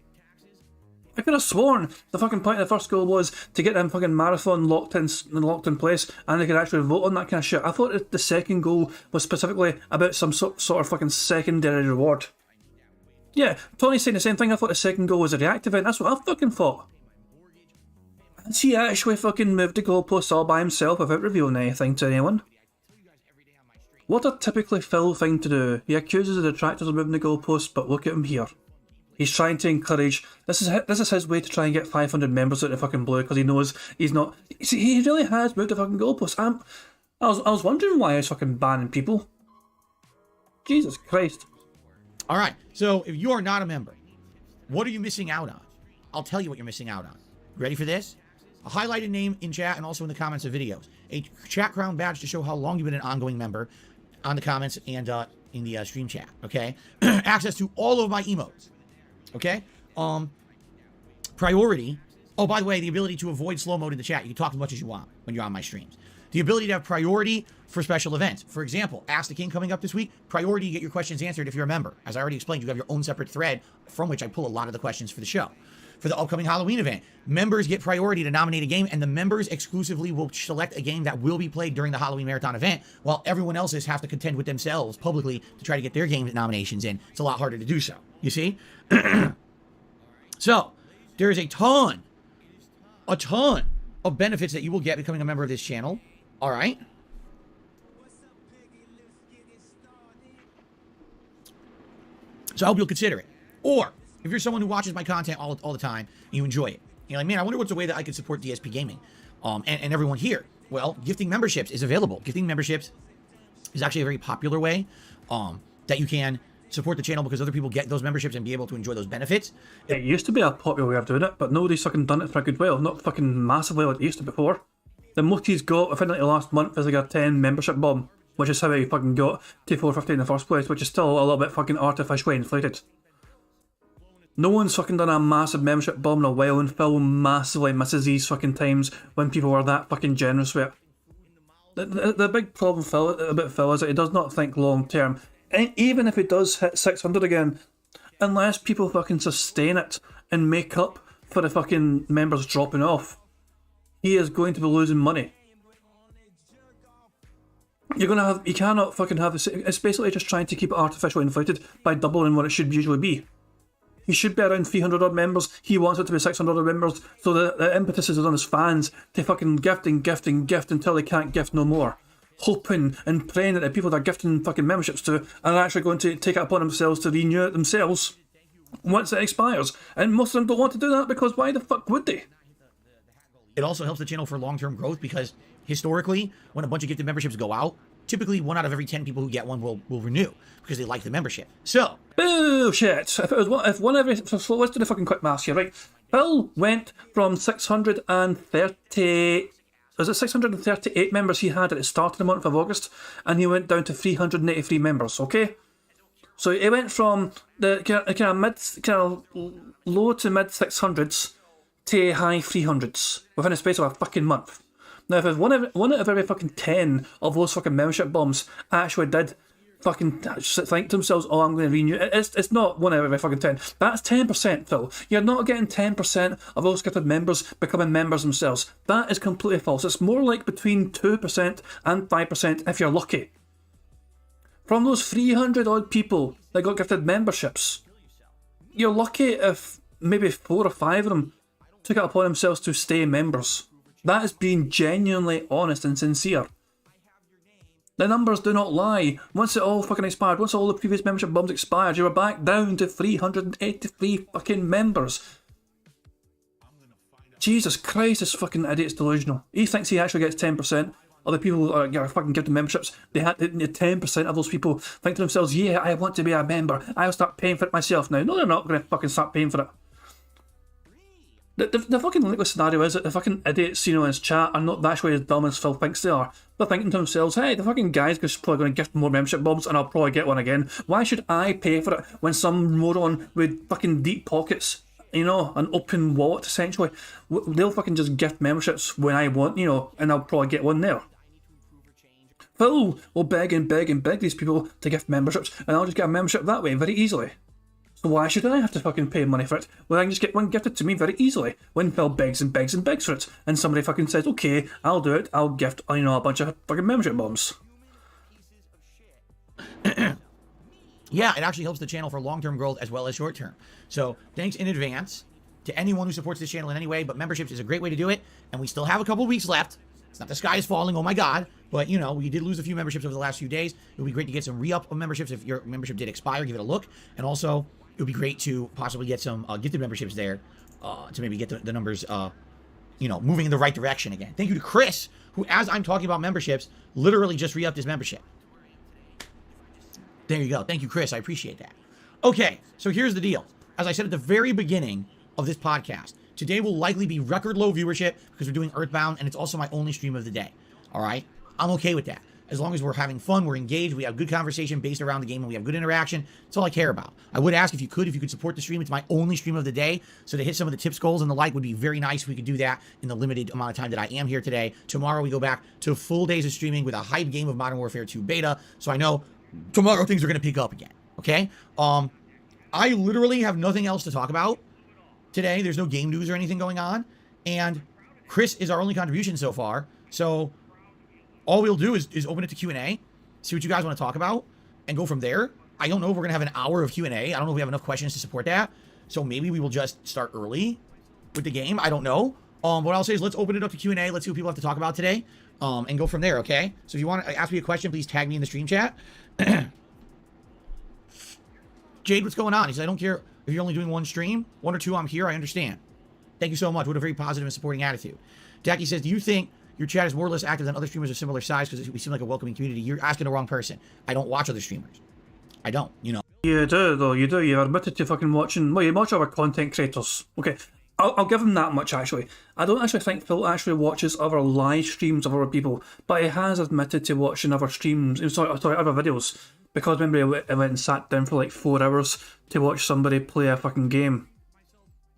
I could have sworn the fucking point of the first goal was to get them fucking marathon locked in place, and they could actually vote on that kind of shit. I thought that the second goal was specifically about some sort of fucking secondary reward. Yeah, Tony's saying the same thing. I thought the second goal was a react event. That's what I fucking thought. And he actually fucking moved the goalposts all by himself without revealing anything to anyone. What a typically Phil thing to do. He accuses the detractors of moving the goalposts, but look at him here. He's trying to encourage. This is his way to try and get 500 members out of fucking blue because he knows he's not. See, he really has moved the fucking goalposts. I was wondering why he's fucking banning people. Jesus Christ. All right. So if you are not a member, what are you missing out on? I'll tell you what you're missing out on. Ready for this? A highlighted name in chat and also in the comments of videos. A chat crown badge to show how long you've been an ongoing member on the comments and in the stream chat. Okay. Access to all of my emotes. Okay. Priority. Oh, by the way, the ability to avoid slow mode in the chat. You can talk as much as you want when you're on my streams. The ability to have priority for special events. For example, Ask the King coming up this week. Priority to get your questions answered if you're a member. As I already explained, you have your own separate thread from which I pull a lot of the questions for the show. For the upcoming Halloween event, members get priority to nominate a game, and the members exclusively will select a game that will be played during the Halloween Marathon event, while everyone else's have to contend with themselves publicly to try to get their game nominations in. It's a lot harder to do so, you see? So, there is a ton of benefits that you will get becoming a member of this channel, all right? So I hope you'll consider it. Or, if you're someone who watches my content all the time and you enjoy it, you're like, man, I wonder what's a way that I could support DSP Gaming and everyone here. Well, gifting memberships is available. Gifting memberships is actually a very popular way that you can support the channel because other people get those memberships and be able to enjoy those benefits. It used to be a popular way of doing it, but nobody's fucking done it for a good while. Not fucking massively like it used to before. The most he's got, within like the last month, is like a 10 membership bomb, which is how he fucking got to 450 in the first place, which is still a little bit fucking artificially inflated. No one's fucking done a massive membership bomb in a while, and Phil massively misses these fucking times when people are that fucking generous with it. The big problem about Phil is that he does not think long term. And even if he does hit 600 again, unless people fucking sustain it and make up for the fucking members dropping off, he is going to be losing money. You cannot fucking have it's basically just trying to keep it artificially inflated by doubling what it should usually be. He should be around 300 odd members. He wants it to be 600 odd members, so the impetus is on his fans to fucking gift until they can't gift no more. Hoping and praying that the people that are gifting fucking memberships to are actually going to take it upon themselves to renew it themselves once it expires. And most of them don't want to do that because why the fuck would they? It also helps the channel for long-term growth because historically, when a bunch of gifted memberships go out, typically 1 out of every 10 people who get one will renew because they like the membership. So, bullshit. If one every, so let's do the fucking quick maths here, right? Phil went from 630. Was it 638 members he had at the start of the month of August, and he went down to 383 members. Okay, so he went from the kind of low to mid 600s to high 300s within the space of a fucking month. Now, if one out of every fucking 10 of those fucking membership bombs actually did fucking think to themselves, oh, I'm going to renew, it's not 1 out of every fucking 10. That's 10%, Phil. You're not getting 10% of those gifted members becoming members themselves. That is completely false. It's more like between 2% and 5% if you're lucky. From those 300 odd people that got gifted memberships, you're lucky if maybe 4 or 5 of them took it upon themselves to stay members. That is being genuinely honest and sincere. The numbers do not lie. Once it all fucking expired, once all the previous membership bombs expired, you were back down to 383 fucking members. Jesus Christ, this fucking idiot's delusional. He thinks he actually gets 10% of the people who are fucking gifted memberships. 10% of those people think to themselves, yeah, I want to be a member. I'll start paying for it myself now. No, they're not going to fucking start paying for it. The fucking likely scenario is that the fucking idiots, in his chat are not actually as dumb as Phil thinks they are. They're thinking to themselves, hey, the fucking guy's probably going to gift more membership bombs and I'll probably get one again. Why should I pay for it when some moron with fucking deep pockets, an open wallet essentially, they'll fucking just gift memberships when I want, and I'll probably get one there. Phil will beg and beg and beg these people to gift memberships and I'll just get a membership that way very easily. So why should I have to fucking pay money for it when I can just get one gifted to me very easily when Phil begs and begs and begs for it and somebody fucking says, okay, I'll do it, I'll gift, a bunch of fucking membership bombs. Yeah, it actually helps the channel for long-term growth as well as short-term. So thanks in advance to anyone who supports this channel in any way, but memberships is a great way to do it, and we still have a couple weeks left. It's not the sky is falling, oh my god, but we did lose a few memberships over the last few days. It would be great to get some re-up of memberships. If your membership did expire, give it a look, and also it would be great to possibly get some gifted memberships there to maybe get the numbers, moving in the right direction again. Thank you to Chris, who, as I'm talking about memberships, literally just re-upped his membership. There you go. Thank you, Chris. I appreciate that. Okay, so here's the deal. As I said at the very beginning of this podcast, today will likely be record low viewership because we're doing Earthbound, and it's also my only stream of the day. All right? I'm okay with that. As long as we're having fun, we're engaged, we have good conversation based around the game, and we have good interaction. That's all I care about. I would ask if you could support the stream. It's my only stream of the day. So to hit some of the tips goals and the like would be very nice if we could do that in the limited amount of time that I am here today. Tomorrow we go back to full days of streaming with a hype game of Modern Warfare 2 beta. So I know tomorrow things are going to pick up again. Okay? I literally have nothing else to talk about today. There's no game news or anything going on. And Chris is our only contribution so far. So all we'll do is open it to Q&A, see what you guys want to talk about, and go from there. I don't know if we're going to have an hour of Q&A. I don't know if we have enough questions to support that. So maybe we will just start early with the game. I don't know. What I'll say is let's open it up to Q&A. Let's see what people have to talk about today, and go from there, okay? So if you want to ask me a question, please tag me in the stream chat. Jade, what's going on? He said, I don't care if you're only doing one stream. One or two, I'm here. I understand. Thank you so much. What a very positive and supporting attitude. Jackie says, do you think your chat is more or less active than other streamers of similar size because we seem like a welcoming community? You're asking the wrong person. I don't watch other streamers. I don't, You do, though. You do. You're admitted to fucking watching... Well, you watch other content creators. Okay, I'll give him that much, actually. I don't actually think Phil actually watches other live streams of other people, but he has admitted to watching other streams... Sorry, other videos. Because remember, he went and sat down for like 4 hours to watch somebody play a fucking game.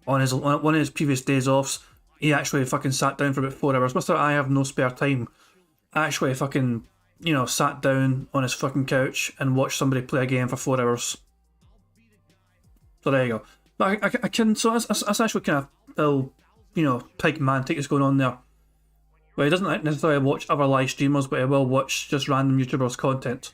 On one of his previous days offs, he actually fucking sat down for about 4 hours. Mr. I have no spare time. Actually fucking, sat down on his fucking couch and watched somebody play a game for 4 hours. So there you go. But I can, so that's actually kind of Phil, pigmantic is going on there. Well, he doesn't necessarily watch other live streamers, but he will watch just random YouTubers' content.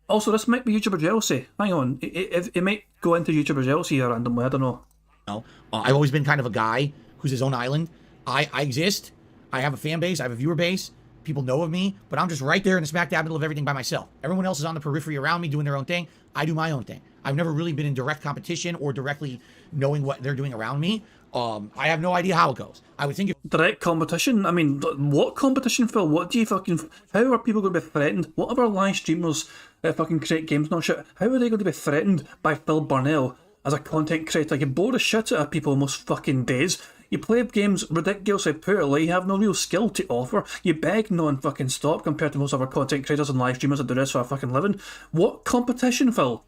Also, this might be YouTuber jealousy. Hang on, it might go into YouTuber jealousy here randomly, I don't know. I've always been kind of a guy who's his own island. I exist. I have a fan base. I have a viewer base. People know of me, but I'm just right there in the smack dab middle of everything by myself. Everyone else is on the periphery around me doing their own thing. I do my own thing. I've never really been in direct competition or directly knowing what they're doing around me. I have no idea how it goes. I would think direct competition? I mean, what competition, Phil? What do you fucking... How are people going to be threatened? What other live streamers that fucking create games and shit? How are they going to be threatened by Phil Burnell as a content creator? You bore the shit out of people most fucking days. You play games ridiculously poorly, you have no real skill to offer, you beg non-fucking stop compared to most other content creators and live streamers that do this for a fucking living. What competition, Phil?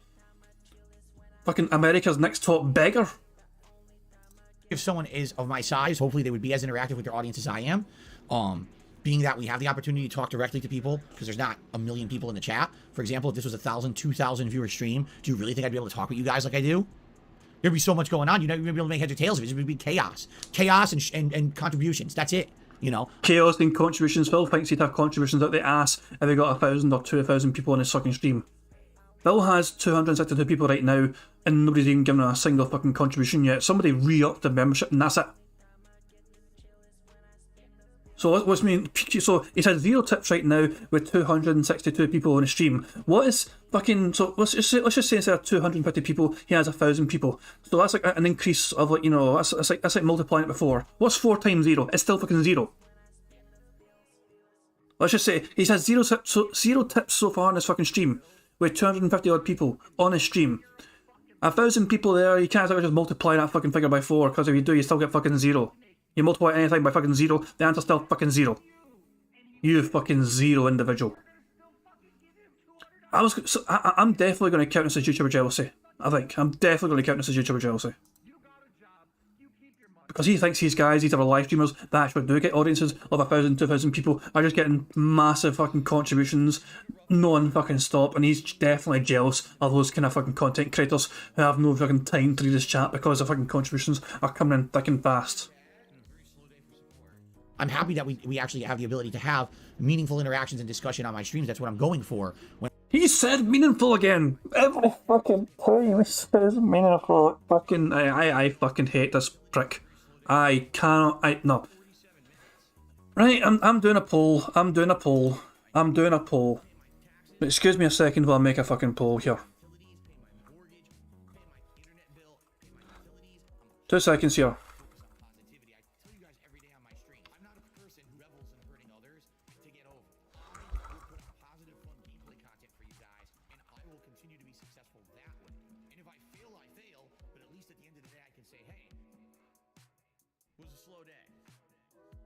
Fucking America's Next Top Beggar? If someone is of my size, hopefully they would be as interactive with their audience as I am. Being that we have the opportunity to talk directly to people, because there's not a million people in the chat. For example, if this was a 1,000, 2,000 viewer stream, do you really think I'd be able to talk with you guys like I do? There'd be so much going on, you'd not even be able to make heads or tails of it. It would be chaos. Chaos and contributions. That's it, Chaos and contributions. Phil thinks he'd have contributions out the ass if he got 1,000 or 2,000 people on his fucking stream. Phil has 262 people right now, and nobody's even given him a single fucking contribution yet. Somebody re-upped the membership, and that's it. So what's mean? So he's had 0 tips right now with 262 people on his stream. What is fucking? So let's just say instead of 250 people, he has 1,000 people. So that's like an increase of like that's like multiplying it by 4. What's 4 times 0? It's still fucking 0. Let's just say he's had 0 tips so far on his fucking stream with 250 odd people on his stream. 1,000 people there, you can't just multiply that fucking figure by 4, because if you do, you still get fucking 0. You multiply anything by fucking 0, the answer's still fucking 0. You fucking 0 individual. I'm definitely going to count this as YouTuber jealousy. I think. I'm definitely going to count this as YouTuber jealousy. Because he thinks these guys, these other live streamers that actually do get audiences of 1,000, 2,000 people, are just getting massive fucking contributions, non-fucking-stop, and he's definitely jealous of those kind of fucking content creators who have no fucking time to read this chat because the fucking contributions are coming in thick and fast. I'm happy that we actually have the ability to have meaningful interactions and discussion on my streams. That's what I'm going for. He said meaningful again! Every fucking time he says meaningful. I fucking hate this prick. I cannot, no. Right, I'm doing a poll. I'm doing a poll. Excuse me a second while I make a fucking poll here. 2 seconds here.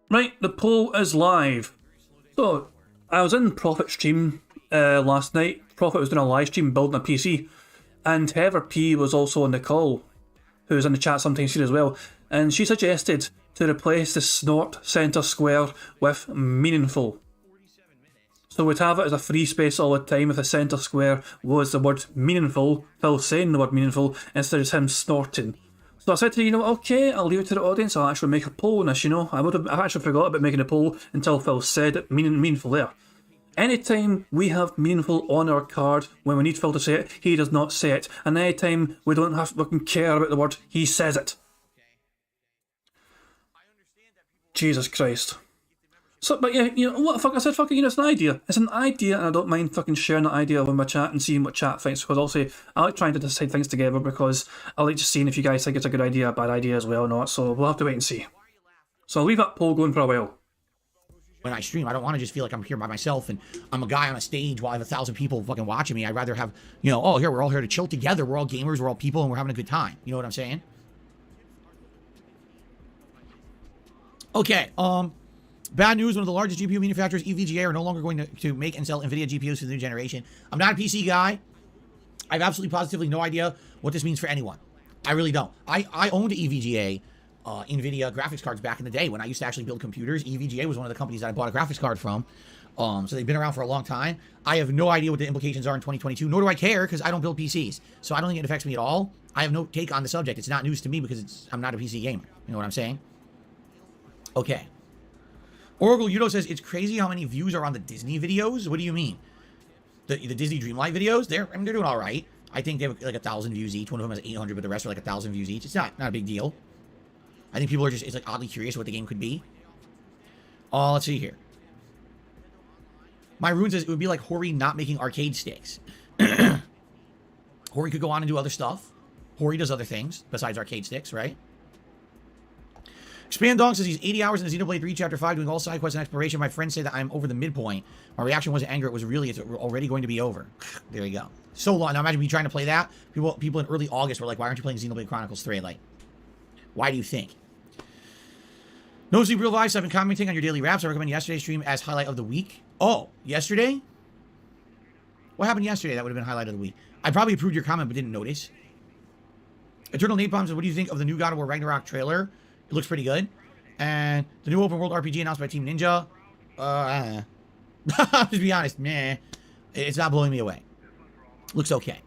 Right, the poll is live. So, I was in Prophet's stream last night. Prophet was doing a live stream building a PC, and Heather P was also on the call, who's in the chat sometimes here as well, and she suggested to replace the snort centre square with meaningful. So we'd have it as a free space all the time if the centre square was the word meaningful, Phil saying the word meaningful, instead of him snorting. So I said to you, okay, I'll leave it to the audience, I'll actually make a poll on this, I've actually forgot about making a poll until Phil said it, meaningful there. Anytime we have meaningful on our card, when we need Phil to say it, he does not say it. And anytime we don't have to fucking care about the word, he says it. Jesus Christ. So, but yeah, what the fuck, I said fucking, it's an idea. It's an idea, and I don't mind fucking sharing that idea with my chat and seeing what chat thinks, because also, I like trying to decide things together, because I like just seeing if you guys think it's a good idea, a bad idea as well or not, so we'll have to wait and see. So I'll leave that poll going for a while. When I stream, I don't want to just feel like I'm here by myself and I'm a guy on a stage while I have 1,000 people fucking watching me. I'd rather have, oh, here, we're all here to chill together, we're all gamers, we're all people, and we're having a good time. You know what I'm saying? Okay, bad news, one of the largest GPU manufacturers, EVGA, are no longer going to make and sell NVIDIA GPUs for the new generation. I'm not a PC guy. I have absolutely positively no idea what this means for anyone. I really don't. I owned EVGA, NVIDIA graphics cards back in the day when I used to actually build computers. EVGA was one of the companies that I bought a graphics card from. So they've been around for a long time. I have no idea what the implications are in 2022, nor do I care because I don't build PCs. So I don't think it affects me at all. I have no take on the subject. It's not news to me because I'm not a PC gamer. You know what I'm saying? Okay. Oracle Yudo says, it's crazy how many views are on the Disney videos. What do you mean? The Disney Dreamlight videos? They're doing all right. I think they have like 1,000 views each. One of them has 800, but the rest are like 1,000 views each. It's not a big deal. I think people are just, it's like oddly curious what the game could be. Let's see here. My Rune says, it would be like Hori not making arcade sticks. Hori could go on and do other stuff. Hori does other things besides arcade sticks, right? Expand Dong says he's 80 hours in the Xenoblade 3 Chapter 5 doing all side quests and exploration. My friends say that I'm over the midpoint. My reaction wasn't anger. It was really, it's already going to be over. There you go. So long. Now imagine me trying to play that. People in early August were like, why aren't you playing Xenoblade Chronicles 3? Like, why do you think? No Sleep Real Vibes, I've been commenting on your daily raps. I recommend yesterday's stream as highlight of the week. Oh, yesterday? What happened yesterday? That would have been highlight of the week. I probably approved your comment but didn't notice. Eternal Napalm says, what do you think of the new God of War Ragnarok trailer? It looks pretty good. And the new open world RPG announced by Team Ninja. To be honest, meh. It's not blowing me away. Looks okay.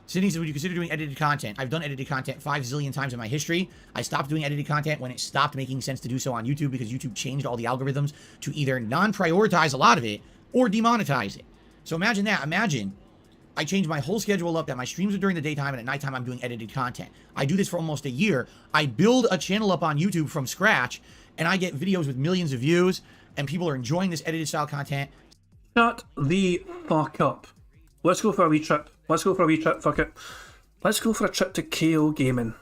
Sydney says, would you consider doing edited content? I've done edited content 5 zillion times in my history. I stopped doing edited content when it stopped making sense to do so on YouTube because YouTube changed all the algorithms to either non-prioritize a lot of it or demonetize it. So imagine that. Imagine I changed my whole schedule up that my streams are during the daytime and at nighttime I'm doing edited content. I do this for almost a year. I build a channel up on YouTube from scratch and I get videos with millions of views and people are enjoying this edited style content. Shut the fuck up. Let's go for a wee trip. Fuck it. Let's go for a trip to KO Gaming.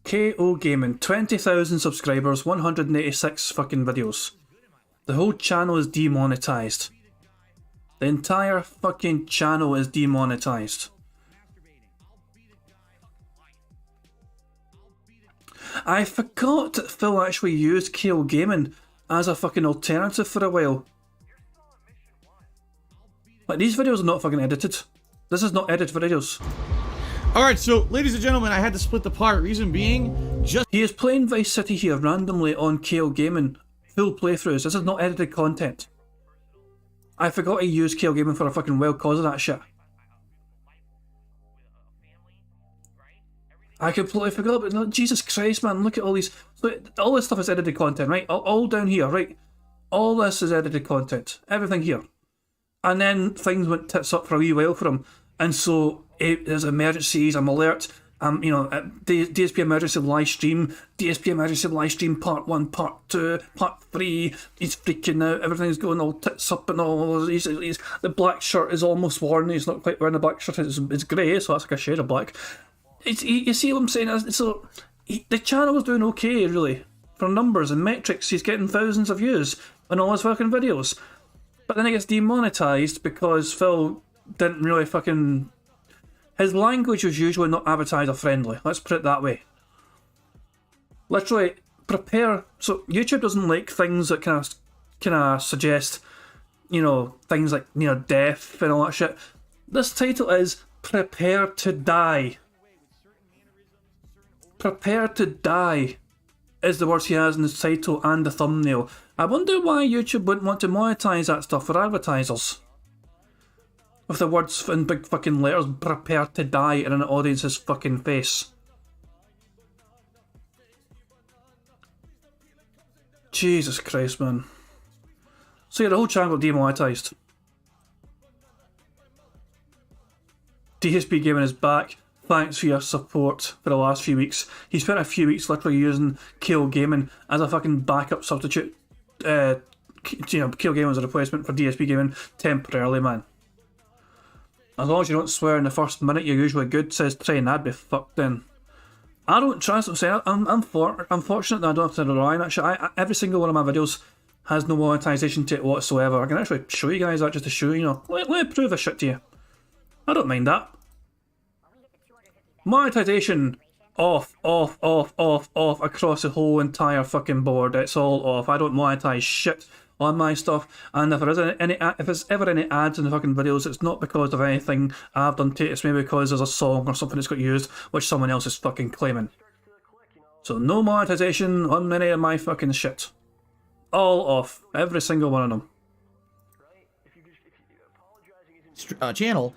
KO Gaming, 20,000 subscribers, 186 fucking videos. The whole channel is demonetized. The entire fucking channel is demonetized. I forgot that Phil actually used Kale Gaming as a fucking alternative for a while. Like, these videos are not fucking edited. This is not edited videos. Alright, so, ladies and gentlemen, I had to split the part. Reason being, He is playing Vice City here randomly on Kale Gaming. Full playthroughs. This is not edited content. I forgot he used Kale Gaming for a fucking wild cause of that shit. I completely forgot, but Jesus Christ, man, look at all these. Look, all this stuff is edited content, right? All down here, right? All this is edited content. Everything here. And then things went tits up for a wee while for him. And so there's emergencies, I'm alert. You know, DSP emergency live stream, DSP emergency live stream part 1, part 2, part 3. He's freaking out. Everything's going all tits up and all. The black shirt is almost worn. He's not quite wearing the black shirt. It's grey, so that's like a shade of black. You see what I'm saying? So the channel was doing okay, really, for numbers and metrics. He's getting thousands of views on all his fucking videos, but then it gets demonetized because Phil didn't really fucking. His language was usually not advertiser friendly. Let's put it that way. Literally, prepare. So YouTube doesn't like things that kind of suggest, you know, things like near death and all that shit. This title is "Prepare to Die." Prepare to die is the words he has in his title and the thumbnail. I wonder why YouTube wouldn't want to monetize that stuff for advertisers. With the words in big fucking letters, prepare to die, in an audience's fucking face. Jesus Christ, man. So yeah, the whole channel got demonetized. DSP Gaming is back. Thanks for your support for the last few weeks. He spent a few weeks literally using Kale Gaming as a fucking backup substitute. You know, Kale Gaming was a replacement for DSP Gaming temporarily, man. As long as you don't swear in the first minute, you're usually good, says Trey, and I'd be fucked then. I don't trust what I'm saying. I'm fortunate that I don't have to rely on that shit. Every single one of my videos has no monetization to it whatsoever. I can actually show you guys that just to show you, know. Let me prove this shit to you. I don't mind that. Monetization off across the whole entire fucking board. It's all off. I don't monetize shit on my stuff, and if there's ever any ads in the fucking videos, it's not because of anything I've done to it. It's maybe because there's a song or something that's got used which someone else is fucking claiming. So no monetization on any of my fucking shit. All off. Every single one of them. Channel.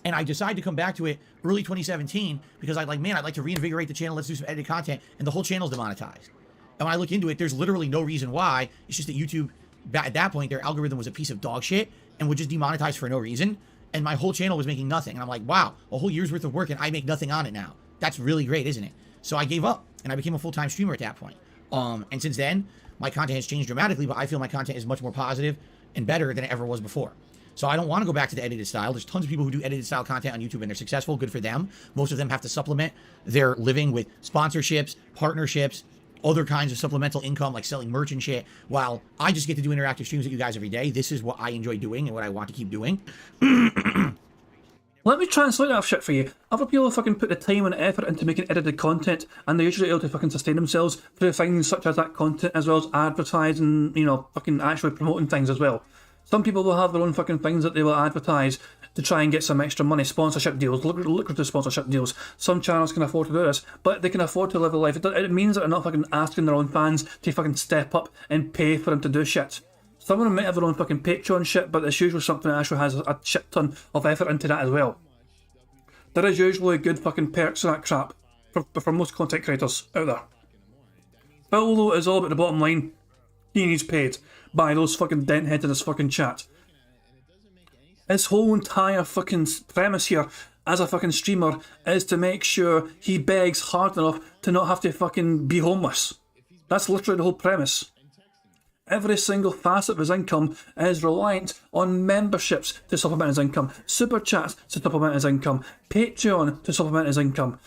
And I decided to come back to it early 2017 because I'd like to reinvigorate the channel. Let's do some edited content, and the whole channel's demonetized. And when I look into it, there's literally no reason why. It's just that YouTube, at that point, their algorithm was a piece of dog shit and would just demonetize for no reason. And my whole channel was making nothing. And I'm like, wow, a whole year's worth of work and I make nothing on it now. That's really great, isn't it? So I gave up and I became a full-time streamer at that point. And since then, my content has changed dramatically, but I feel my content is much more positive and better than it ever was before. So I don't want to go back to the edited style. There's tons of people who do edited style content on YouTube and they're successful. Good for them. Most of them have to supplement their living with sponsorships, partnerships, other kinds of supplemental income like selling merch and shit, while I just get to do interactive streams with you guys every day. This is what I enjoy doing and what I want to keep doing. Let me translate that shit for you. Other people fucking put the time and effort into making edited content, and they're usually able to fucking sustain themselves through things such as that content, as well as advertising, you know, fucking actually promoting things as well. Some people will have their own fucking things that they will advertise to try and get some extra money, sponsorship deals, lucrative sponsorship deals. Some channels can afford to do this, but they can afford to live a life. It means that they're not fucking asking their own fans to fucking step up and pay for them to do shit. Some of them might have their own fucking Patreon shit, but it's usually something that actually has a shit ton of effort into that as well. There is usually good fucking perks and that crap for most content creators out there. But although it's all about the bottom line, he needs paid by those fucking dent-heads in this fucking chat. His whole entire fucking premise here as a fucking streamer is to make sure he begs hard enough to not have to fucking be homeless. That's literally the whole premise. Every single facet of his income is reliant on memberships to supplement his income, super chats to supplement his income, Patreon to supplement his income,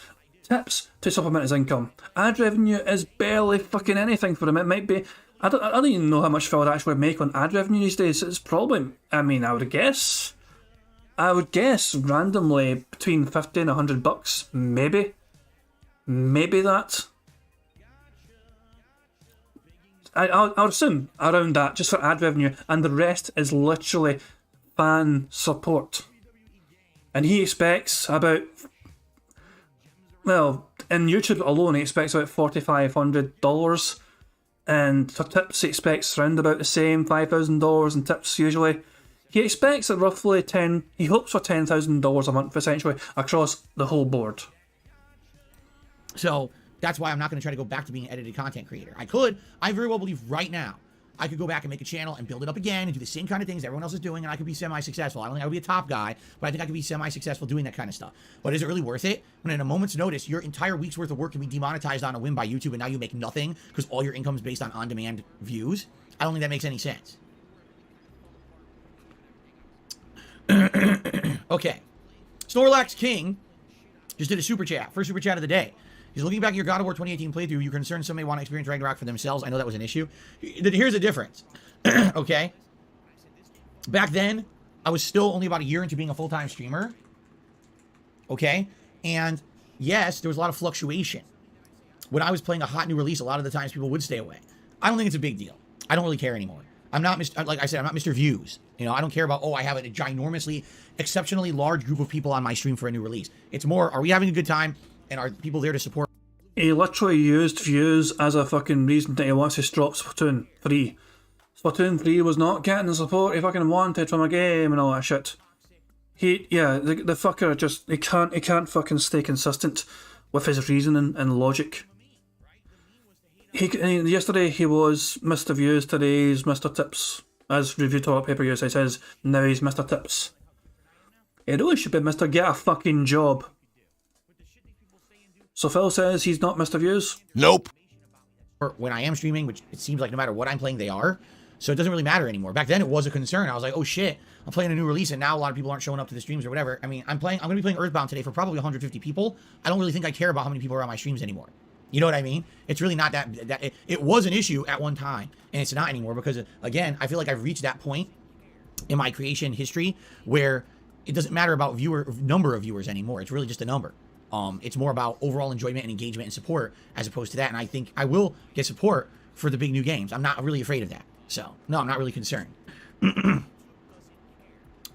tips to supplement his income. Ad revenue is barely fucking anything for him. It might be I don't even know how much Phil would actually make on ad revenue these days. It's probably, I mean, I would guess randomly between 50 and $100, maybe that. I'll assume around that just for ad revenue, and the rest is literally fan support. And he expects about, well, in YouTube alone, he expects about $4,500. And for tips, he expects around about the same, $5,000 in tips usually. He expects at roughly he hopes for $10,000 a month essentially across the whole board. So that's why I'm not going to try to go back to being an edited content creator. I very well believe right now, I could go back and make a channel and build it up again and do the same kind of things everyone else is doing, and I could be semi-successful. I don't think I would be a top guy, but I think I could be semi-successful doing that kind of stuff. But is it really worth it when in a moment's notice, your entire week's worth of work can be demonetized on a whim by YouTube and now you make nothing because all your income is based on on-demand views? I don't think that makes any sense. Okay. Snorlax King just did a super chat. First super chat of the day. He's looking back at your God of War 2018 playthrough. You're concerned some may want to experience Ragnarok for themselves. I know that was an issue. Here's the difference. Okay. Back then, I was still only about a year into being a full-time streamer. Okay. And yes, there was a lot of fluctuation. When I was playing a hot new release, a lot of the times people would stay away. I don't think it's a big deal. I don't really care anymore. I'm not, like I said, I'm not Mr. Views. You know, I don't care about, I have a ginormously, exceptionally large group of people on my stream for a new release. It's more, are we having a good time? And are people there to support? He literally used views as a fucking reason that he wants to drop Splatoon 3. Splatoon 3 was not getting the support he fucking wanted from a game and all that shit. The fucker just, he can't fucking stay consistent with his reasoning and logic. Yesterday he was Mr. Views, today he's Mr. Tips. As Review Toilet Paper Use says, now he's Mr. Tips. He really should be Mr. Get a fucking job. So Phil says he's not Mr. Views? Nope. When I am streaming, which it seems like no matter what I'm playing, they are. So it doesn't really matter anymore. Back then it was a concern. I was like, oh shit, I'm playing a new release and now a lot of people aren't showing up to the streams or whatever. I mean, I'm going to be playing Earthbound today for probably 150 people. I don't really think I care about how many people are on my streams anymore. You know what I mean? It's really not that it was an issue at one time and it's not anymore because, again, I feel like I've reached that point in my creation history where it doesn't matter about number of viewers anymore. It's really just a number. It's more about overall enjoyment and engagement and support as opposed to that. And I think I will get support for the big new games. I'm not really afraid of that. So, no, I'm not really concerned.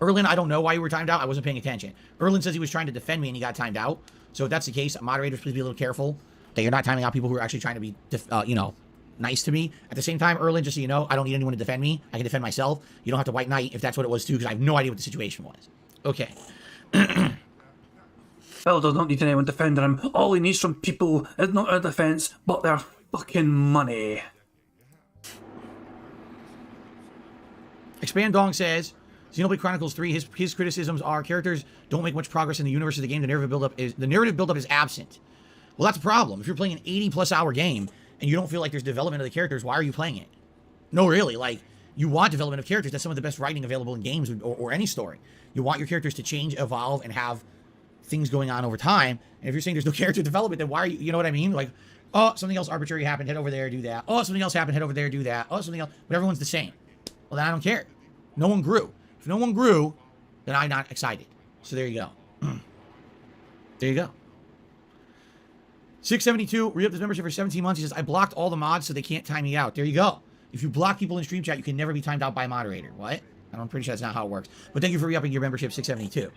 Erlin, I don't know why you were timed out. I wasn't paying attention. Erlin says he was trying to defend me and he got timed out. So if that's the case, moderators, please be a little careful that you're not timing out people who are actually trying to be, nice to me. At the same time, Erlin, just so you know, I don't need anyone to defend me. I can defend myself. You don't have to white knight if that's what it was too, because I have no idea what the situation was. Okay. Phil does not need anyone defending him. All he needs from people is not a defense, but their fucking money. Expand Dong says, Xenoblade Chronicles 3, his criticisms are characters don't make much progress in the universe of the game. The narrative buildup is absent. Well, that's a problem. If you're playing an 80+ hour game and you don't feel like there's development of the characters, why are you playing it? No, really. Like, you want development of characters. That's some of the best writing available in games or any story. You want your characters to change, evolve, and have things going on over time. And if you're saying there's no character development, then why are you know what I mean? Like, oh, something else arbitrary happened, head over there, do that. Oh, something else happened, head over there, do that. Oh, something else, but everyone's the same. Well, then I don't care. No one grew. If no one grew, then I'm not excited. So there you go. There you go. 672, re-up this membership for 17 months. He says, I blocked all the mods so they can't time me out. There you go. If you block people in stream chat, you can never be timed out by a moderator. What? I'm pretty sure that's not how it works. But thank you for re-upping your membership, 672.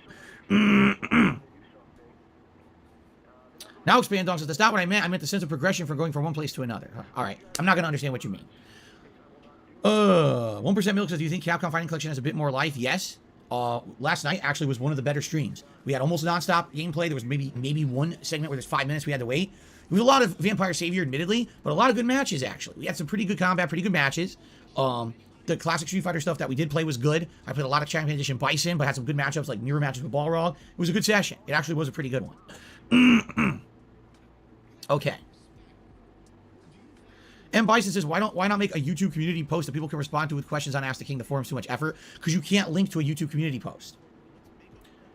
Now Expand Dong says, that's not what I meant. I meant the sense of progression from going from one place to another. All right. I'm not going to understand what you mean. 1% Milk says, do you think Capcom Fighting Collection has a bit more life? Yes. Last night actually was one of the better streams. We had almost nonstop gameplay. There was maybe one segment where there's 5 minutes we had to wait. It was a lot of Vampire Savior, admittedly, but a lot of good matches, actually. We had some pretty good combat, pretty good matches. The classic Street Fighter stuff that we did play was good. I played a lot of Champion Edition Bison, but had some good matchups, like mirror matches with Balrog. It was a good session. It actually was a pretty good one. Okay. M. Bison says, why not make a YouTube community post that people can respond to with questions on Ask the King? The forum's too much effort. Because you can't link to a YouTube community post.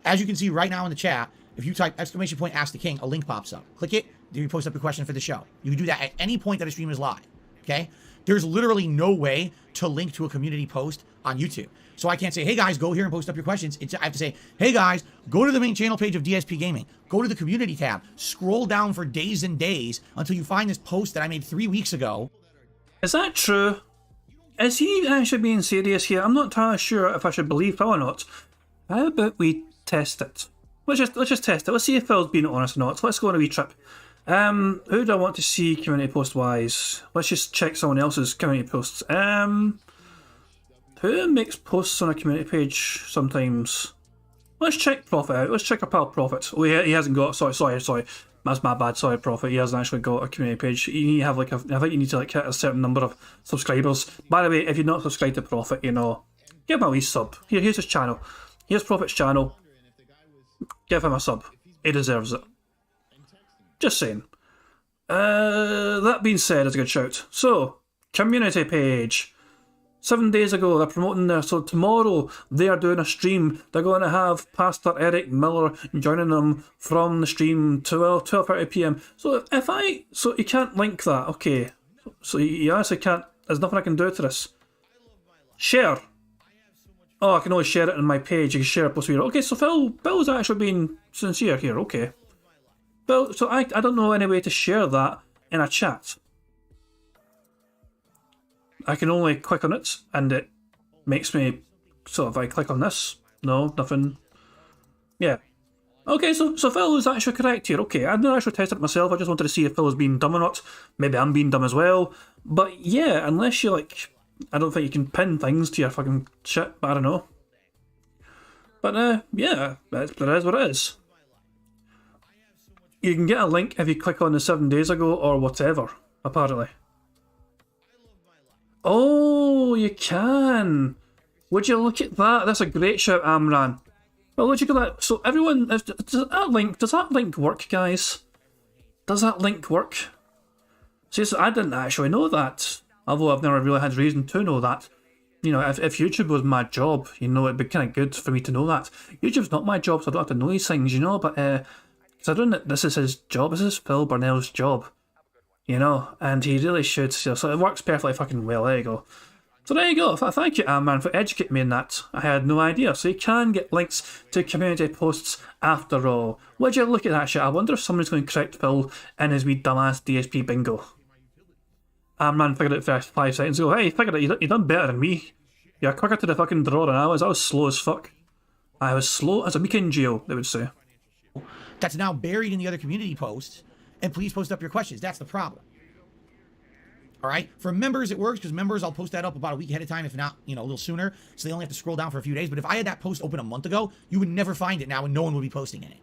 As you can see right now in the chat, if you type exclamation point Ask the King, a link pops up. Click it, then you post up your question for the show. You can do that at any point that a stream is live. okay? There's literally no way to link to a community post on YouTube. So I can't say, hey guys, go here and post up your questions. I have to say, hey guys, go to the main channel page of DSP Gaming. Go to the community tab. Scroll down for days and days until you find this post that I made 3 weeks ago. Is that true? Is he actually being serious here? I'm not entirely sure if I should believe Phil or not. How about we test it? Let's just test it. Let's see if Phil's being honest or not. Let's go on a wee trip. Who do I want to see community post wise? Let's just check someone else's community posts. Who makes posts on a community page sometimes? Let's check Prophet out. Let's check our pal Prophet. Oh, he hasn't got. Sorry. That's my bad. Sorry, Prophet. He hasn't actually got a community page. You need to have I think you need to hit a certain number of subscribers. By the way, if you're not subscribed to Prophet, give him a wee sub. Here's his channel. Here's Prophet's channel. Give him a sub. He deserves it. Just saying. That being said, it's a good shout. So, community page. 7 days ago, they're promoting there. So tomorrow, they are doing a stream. They're going to have Pastor Eric Miller joining them from the stream 12:30 p.m. So so you can't link that. Okay. So you actually can't. There's nothing I can do to this. Share. Oh, I can only share it on my page. You can share it post here. Okay, so Phil's actually being sincere here. Okay. Phil, so I don't know any way to share that in a chat. I can only click on it, and it makes me sort of, I click on this. No, nothing. Yeah. Okay, so Phil is actually correct here. Okay, I didn't actually test it myself. I just wanted to see if Phil was being dumb or not. Maybe I'm being dumb as well. But yeah, unless you I don't think you can pin things to your fucking shit, but I don't know. But yeah, it is what it is. You can get a link if you click on the 7 days ago or whatever, apparently. Oh, you can. Would you look at that? That's a great shout, Amran. Well, would you go that? So everyone, does that link work, guys? Does that link work? See, so I didn't actually know that. Although I've never really had reason to know that. If YouTube was my job, it'd be kind of good for me to know that. YouTube's not my job, so I don't have to know these things, but considering that this is his job, this is Phil Burnell's job. And he really should. So it works perfectly fucking well. There you go. So there you go. Thank you, Amman, for educating me in that. I had no idea. So you can get links to community posts after all. Would you look at that shit? I wonder if somebody's going to correct Phil in his wee dumbass DSP bingo. Amman figured it first 5 seconds ago. Hey, you figured it. You done better than me. You're quicker to the fucking draw than I was. I was slow as fuck. I was slow as a week in jail, they would say. That's now buried in the other community posts. And please post up your questions. That's the problem. All right? For members, it works because members, I'll post that up about a week ahead of time, if not, a little sooner. So they only have to scroll down for a few days. But if I had that post open a month ago, you would never find it now and no one would be posting in it.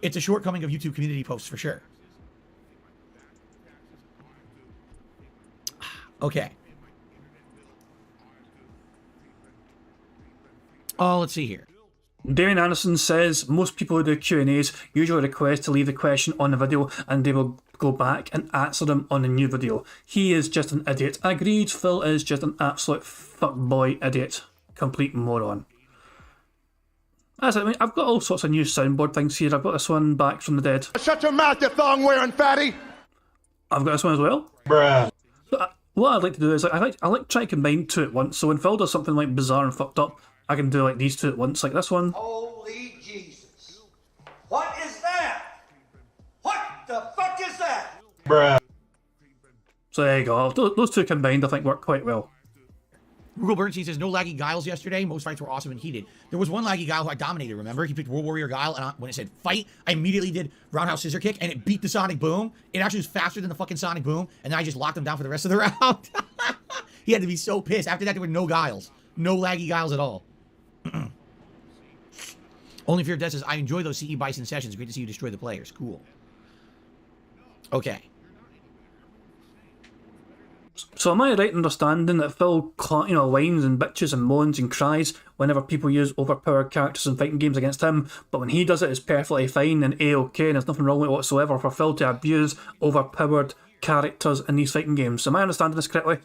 It's a shortcoming of YouTube community posts for sure. Okay. Oh, let's see here. Damien Anderson says most people who do Q&As usually request to leave the question on the video and they will go back and answer them on the new video. He is just an idiot. Agreed, Phil is just an absolute fuckboy idiot. Complete moron. I've got all sorts of new soundboard things here. I've got this one back from the dead. Shut your mouth, you thong-wearing fatty! I've got this one as well. Bruh. So, what I'd like to do is, I like try to combine two at once. So when Phil does something bizarre and fucked up, I can do these two at once, like this one. Holy Jesus. What is that? What the fuck is that? Bruh. So there you go. Those two combined, I think, work quite well. Google Bernstein says, no laggy Guiles yesterday. Most fights were awesome and heated. There was one laggy Guile who I dominated, remember? He picked World Warrior Guile, and when it said fight, I immediately did Roundhouse Scissor Kick, and it beat the Sonic Boom. It actually was faster than the fucking Sonic Boom, and then I just locked him down for the rest of the round. He had to be so pissed. After that, there were no Guiles. No laggy Guiles at all. Only Fear Death says, I enjoy those CE Bison sessions. Great to see you destroy the players. Cool. Okay. So am I right in understanding that Phil, whines and bitches and moans and cries whenever people use overpowered characters in fighting games against him, but when he does it, it's perfectly fine and A-OK, and there's nothing wrong with it whatsoever for Phil to abuse overpowered characters in these fighting games. Am I understanding this correctly?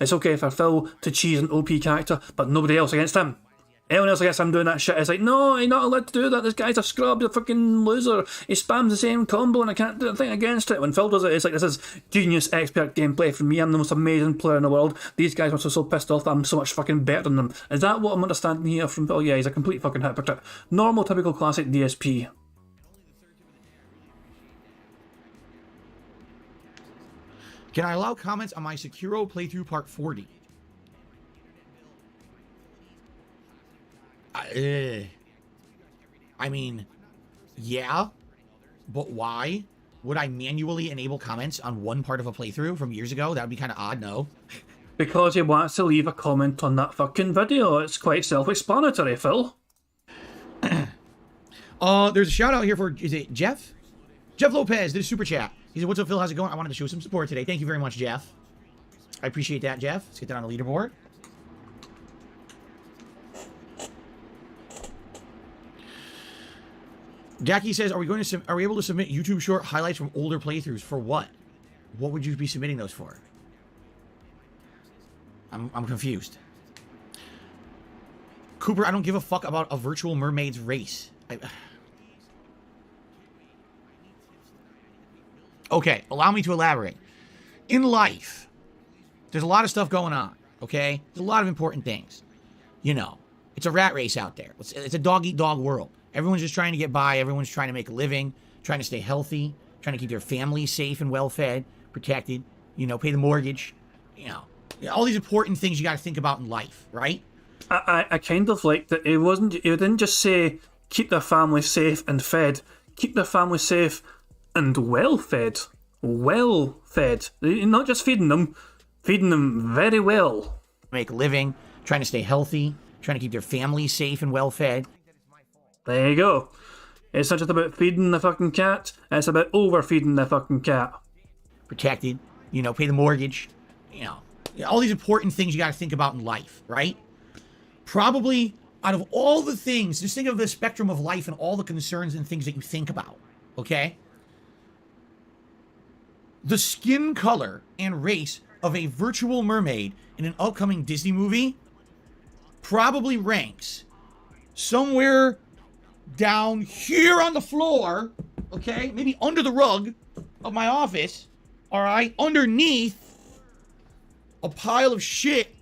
It's okay for Phil to cheese an OP character, but nobody else against him. Anyone else, I guess I'm doing that shit. It's like, no, you're not allowed to do that. This guy's a scrub, he's a fucking loser. He spams the same combo and I can't do anything against it. When Phil does it, it's like, this is genius expert gameplay from me. I'm the most amazing player in the world. These guys must be so pissed off that I'm so much fucking better than them. Is that what I'm understanding here from Phil? Yeah, he's a complete fucking hypocrite. Normal, typical, classic DSP. Can I allow comments on my Sekiro playthrough part 40? I mean, yeah, but why? Would I manually enable comments on one part of a playthrough from years ago? That would be kind of odd, no? Because he wants to leave a comment on that fucking video. It's quite self-explanatory, Phil. There's a shout out here for, is it Jeff? Jeff Lopez did a super chat. He said, what's up, Phil? How's it going? I wanted to show some support today. Thank you very much, Jeff. I appreciate that, Jeff. Let's get that on the leaderboard. Jackie says, are we able to submit YouTube short highlights from older playthroughs? For what? What would you be submitting those for? I'm confused. Cooper, I don't give a fuck about a virtual mermaid's race. Okay, allow me to elaborate. In life, there's a lot of stuff going on, okay? There's a lot of important things. You know, it's a rat race out there. It's a dog-eat-dog world. Everyone's just trying to get by. Everyone's trying to make a living, trying to stay healthy, trying to keep their families safe and well-fed, protected, you know, pay the mortgage, you know. All these important things you got to think about in life, right? I kind of like that it didn't just say keep their family safe and fed. Keep their family safe and well-fed. Well-fed. Not just feeding them very well. Make a living, trying to stay healthy, trying to keep their families safe and well-fed. There you go. It's not just about feeding the fucking cat, it's about overfeeding the fucking cat. Protected, you know, pay the mortgage, you know. All these important things you got to think about in life, right? Probably out of all the things, just think of the spectrum of life and all the concerns and things that you think about, okay? The skin color and race of a virtual mermaid in an upcoming Disney movie probably ranks somewhere down here on the floor, okay? Maybe under the rug of my office, all right? Underneath a pile of shit.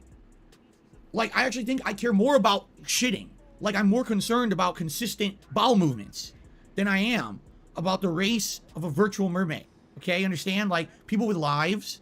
Like, I actually think I care more about shitting. Like, I'm more concerned about consistent bowel movements than I am about the race of a virtual mermaid. Okay, understand? Like, people with lives,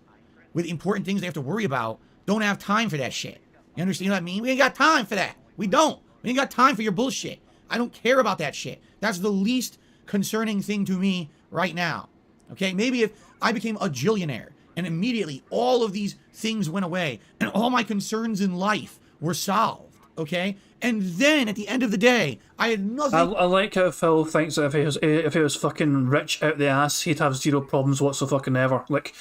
with important things they have to worry about, don't have time for that shit. You understand what I mean? We ain't got time for that. We don't. We ain't got time for your bullshit. I don't care about that shit. That's the least concerning thing to me right now. Okay, maybe if I became a jillionaire and immediately all of these things went away and all my concerns in life were solved, okay? And then at the end of the day, I had nothing. I like how Phil thinks that if he was fucking rich out the ass, he'd have zero problems whatsoever. Like,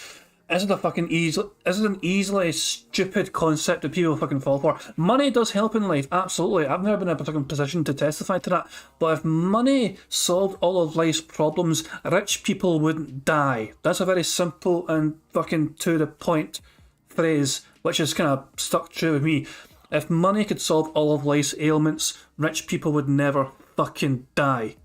this is an easily stupid concept that people fucking fall for. Money does help in life, absolutely. I've never been in a particular position to testify to that. But if money solved all of life's problems, rich people wouldn't die. That's a very simple and fucking to the point phrase, which is kind of stuck true with me. If money could solve all of life's ailments, rich people would never fucking die.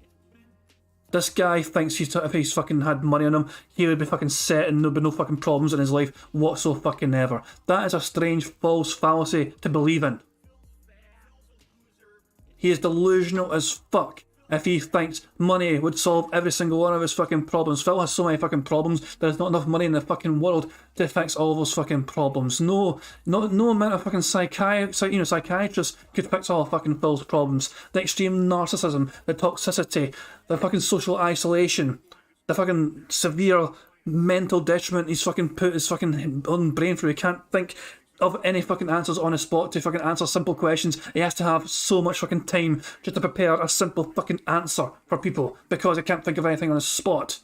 This guy thinks if he's fucking had money on him, he would be fucking set and there'd be no fucking problems in his life whatsoever. That is a strange false fallacy to believe in. He is delusional as fuck if he thinks money would solve every single one of his fucking problems. Phil has so many fucking problems, there's not enough money in the fucking world to fix all of those fucking problems. No amount of fucking psychiatrists could fix all of fucking Phil's problems. The extreme narcissism, the toxicity, the fucking social isolation, the fucking severe mental detriment he's fucking put his fucking own brain through. He can't think of any fucking answers on the spot to fucking answer simple questions. He has to have so much fucking time just to prepare a simple fucking answer for people because he can't think of anything on the spot.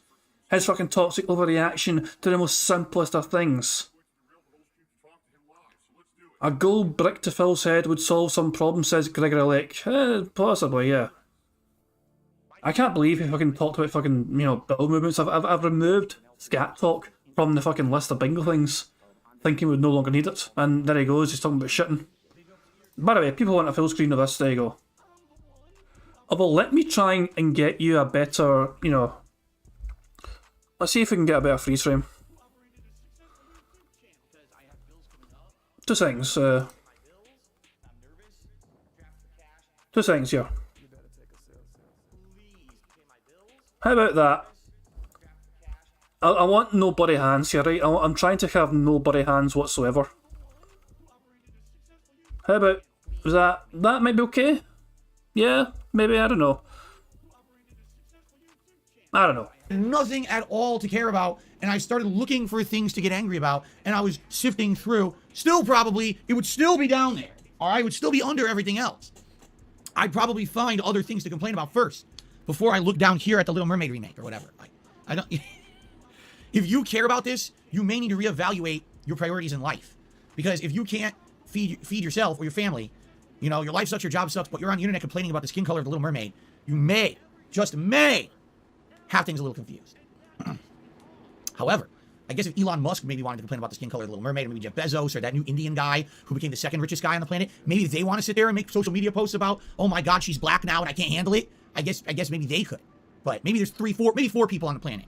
His fucking toxic overreaction to the most simplest of things. A gold brick to Phil's head would solve some problem, says Gregory Lake. Possibly, yeah. I can't believe he fucking talked about fucking, bowel movements. I've removed scat talk from the fucking list of bingo things, thinking we'd no longer need it. And there he goes, he's talking about shitting. By the way, people want a full screen of this. There you go. Oh, well, let me try and get you a better, you know... Let's see if we can get a better freeze frame. 2 seconds. 2 seconds here. How about that? I want no body hands here, right? I'm trying to have no body hands whatsoever. How about... that might be okay? Yeah, maybe, I don't know. I don't know. Nothing at all to care about, and I started looking for things to get angry about, and I was sifting through. Still probably, it would still be down there. Alright, it would still be under everything else. I'd probably find other things to complain about first, before I look down here at the Little Mermaid remake, or whatever. I don't... If you care about this, you may need to reevaluate your priorities in life. Because if you can't feed yourself or your family, you know, your life sucks, your job sucks, but you're on the internet complaining about the skin color of the Little Mermaid, you may, just may, have things a little confused. However, I guess if Elon Musk maybe wanted to complain about the skin color of the Little Mermaid, or maybe Jeff Bezos, or that new Indian guy who became the 2nd richest guy on the planet, maybe they want to sit there and make social media posts about, oh my god, she's black now and I can't handle it. I guess maybe they could. But maybe there's 4 people on the planet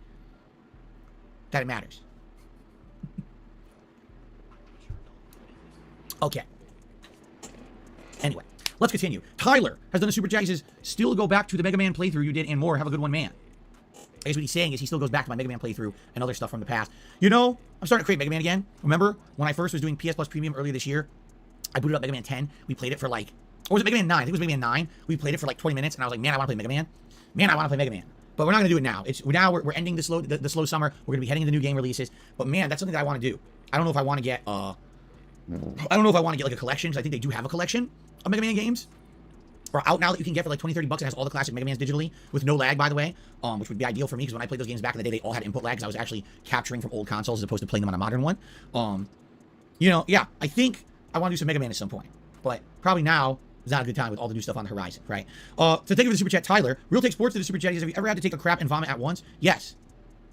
that it matters. Okay. Anyway, let's continue. Tyler has done a super chat. He says, still go back to the Mega Man playthrough you did and more. Have a good one, man. I guess what he's saying is he still goes back to my Mega Man playthrough and other stuff from the past. You know, I'm starting to create Mega Man again. Remember when I first was doing PS Plus Premium earlier this year? I booted up Mega Man 10. We played it for like, or was it Mega Man 9? I think it was Mega Man 9. We played it for like 20 minutes, and I was like, man, I want to play Mega Man. Man, I want to play Mega Man. But we're not going to do it now. We're ending the slow summer. We're going to be heading into new game releases. But man, that's something that I want to do. I don't know if I want to get like a collection, because I think they do have a collection of Mega Man games. Or out now that you can get for like 20-30 bucks. It has all the classic Mega Mans digitally with no lag, by the way, which would be ideal for me, because when I played those games back in the day, they all had input lag, because I was actually capturing from old consoles as opposed to playing them on a modern one. You know, yeah, I think I want to do some Mega Man at some point, but probably now is not a good time with all the new stuff on the horizon, right? So thank you for the super chat, Tyler. Real Take Sports to the super chat. He says, have you ever had to take a crap and vomit at once? Yes,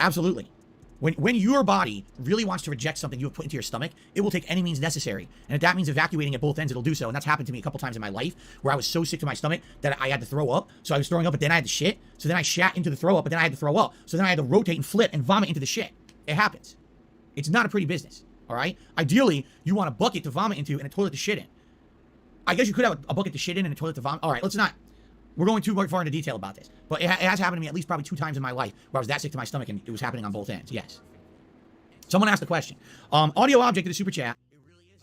absolutely. When your body really wants to reject something you have put into your stomach, it will take any means necessary. And if that means evacuating at both ends, it'll do so. And that's happened to me a couple times in my life, where I was so sick to my stomach that I had to throw up. So I was throwing up, but then I had to shit. So then I shat into the throw up, but then I had to throw up. So then I had to rotate and flip and vomit into the shit. It happens. It's not a pretty business, all right? Ideally, you want a bucket to vomit into and a toilet to shit in. I guess you could have a bucket to shit in and a toilet to vomit. All right, let's not. We're going too far into detail about this. But it has happened to me at least probably 2 times in my life where I was that sick to my stomach and it was happening on both ends. Yes. Someone asked the question. Audio object in the super chat.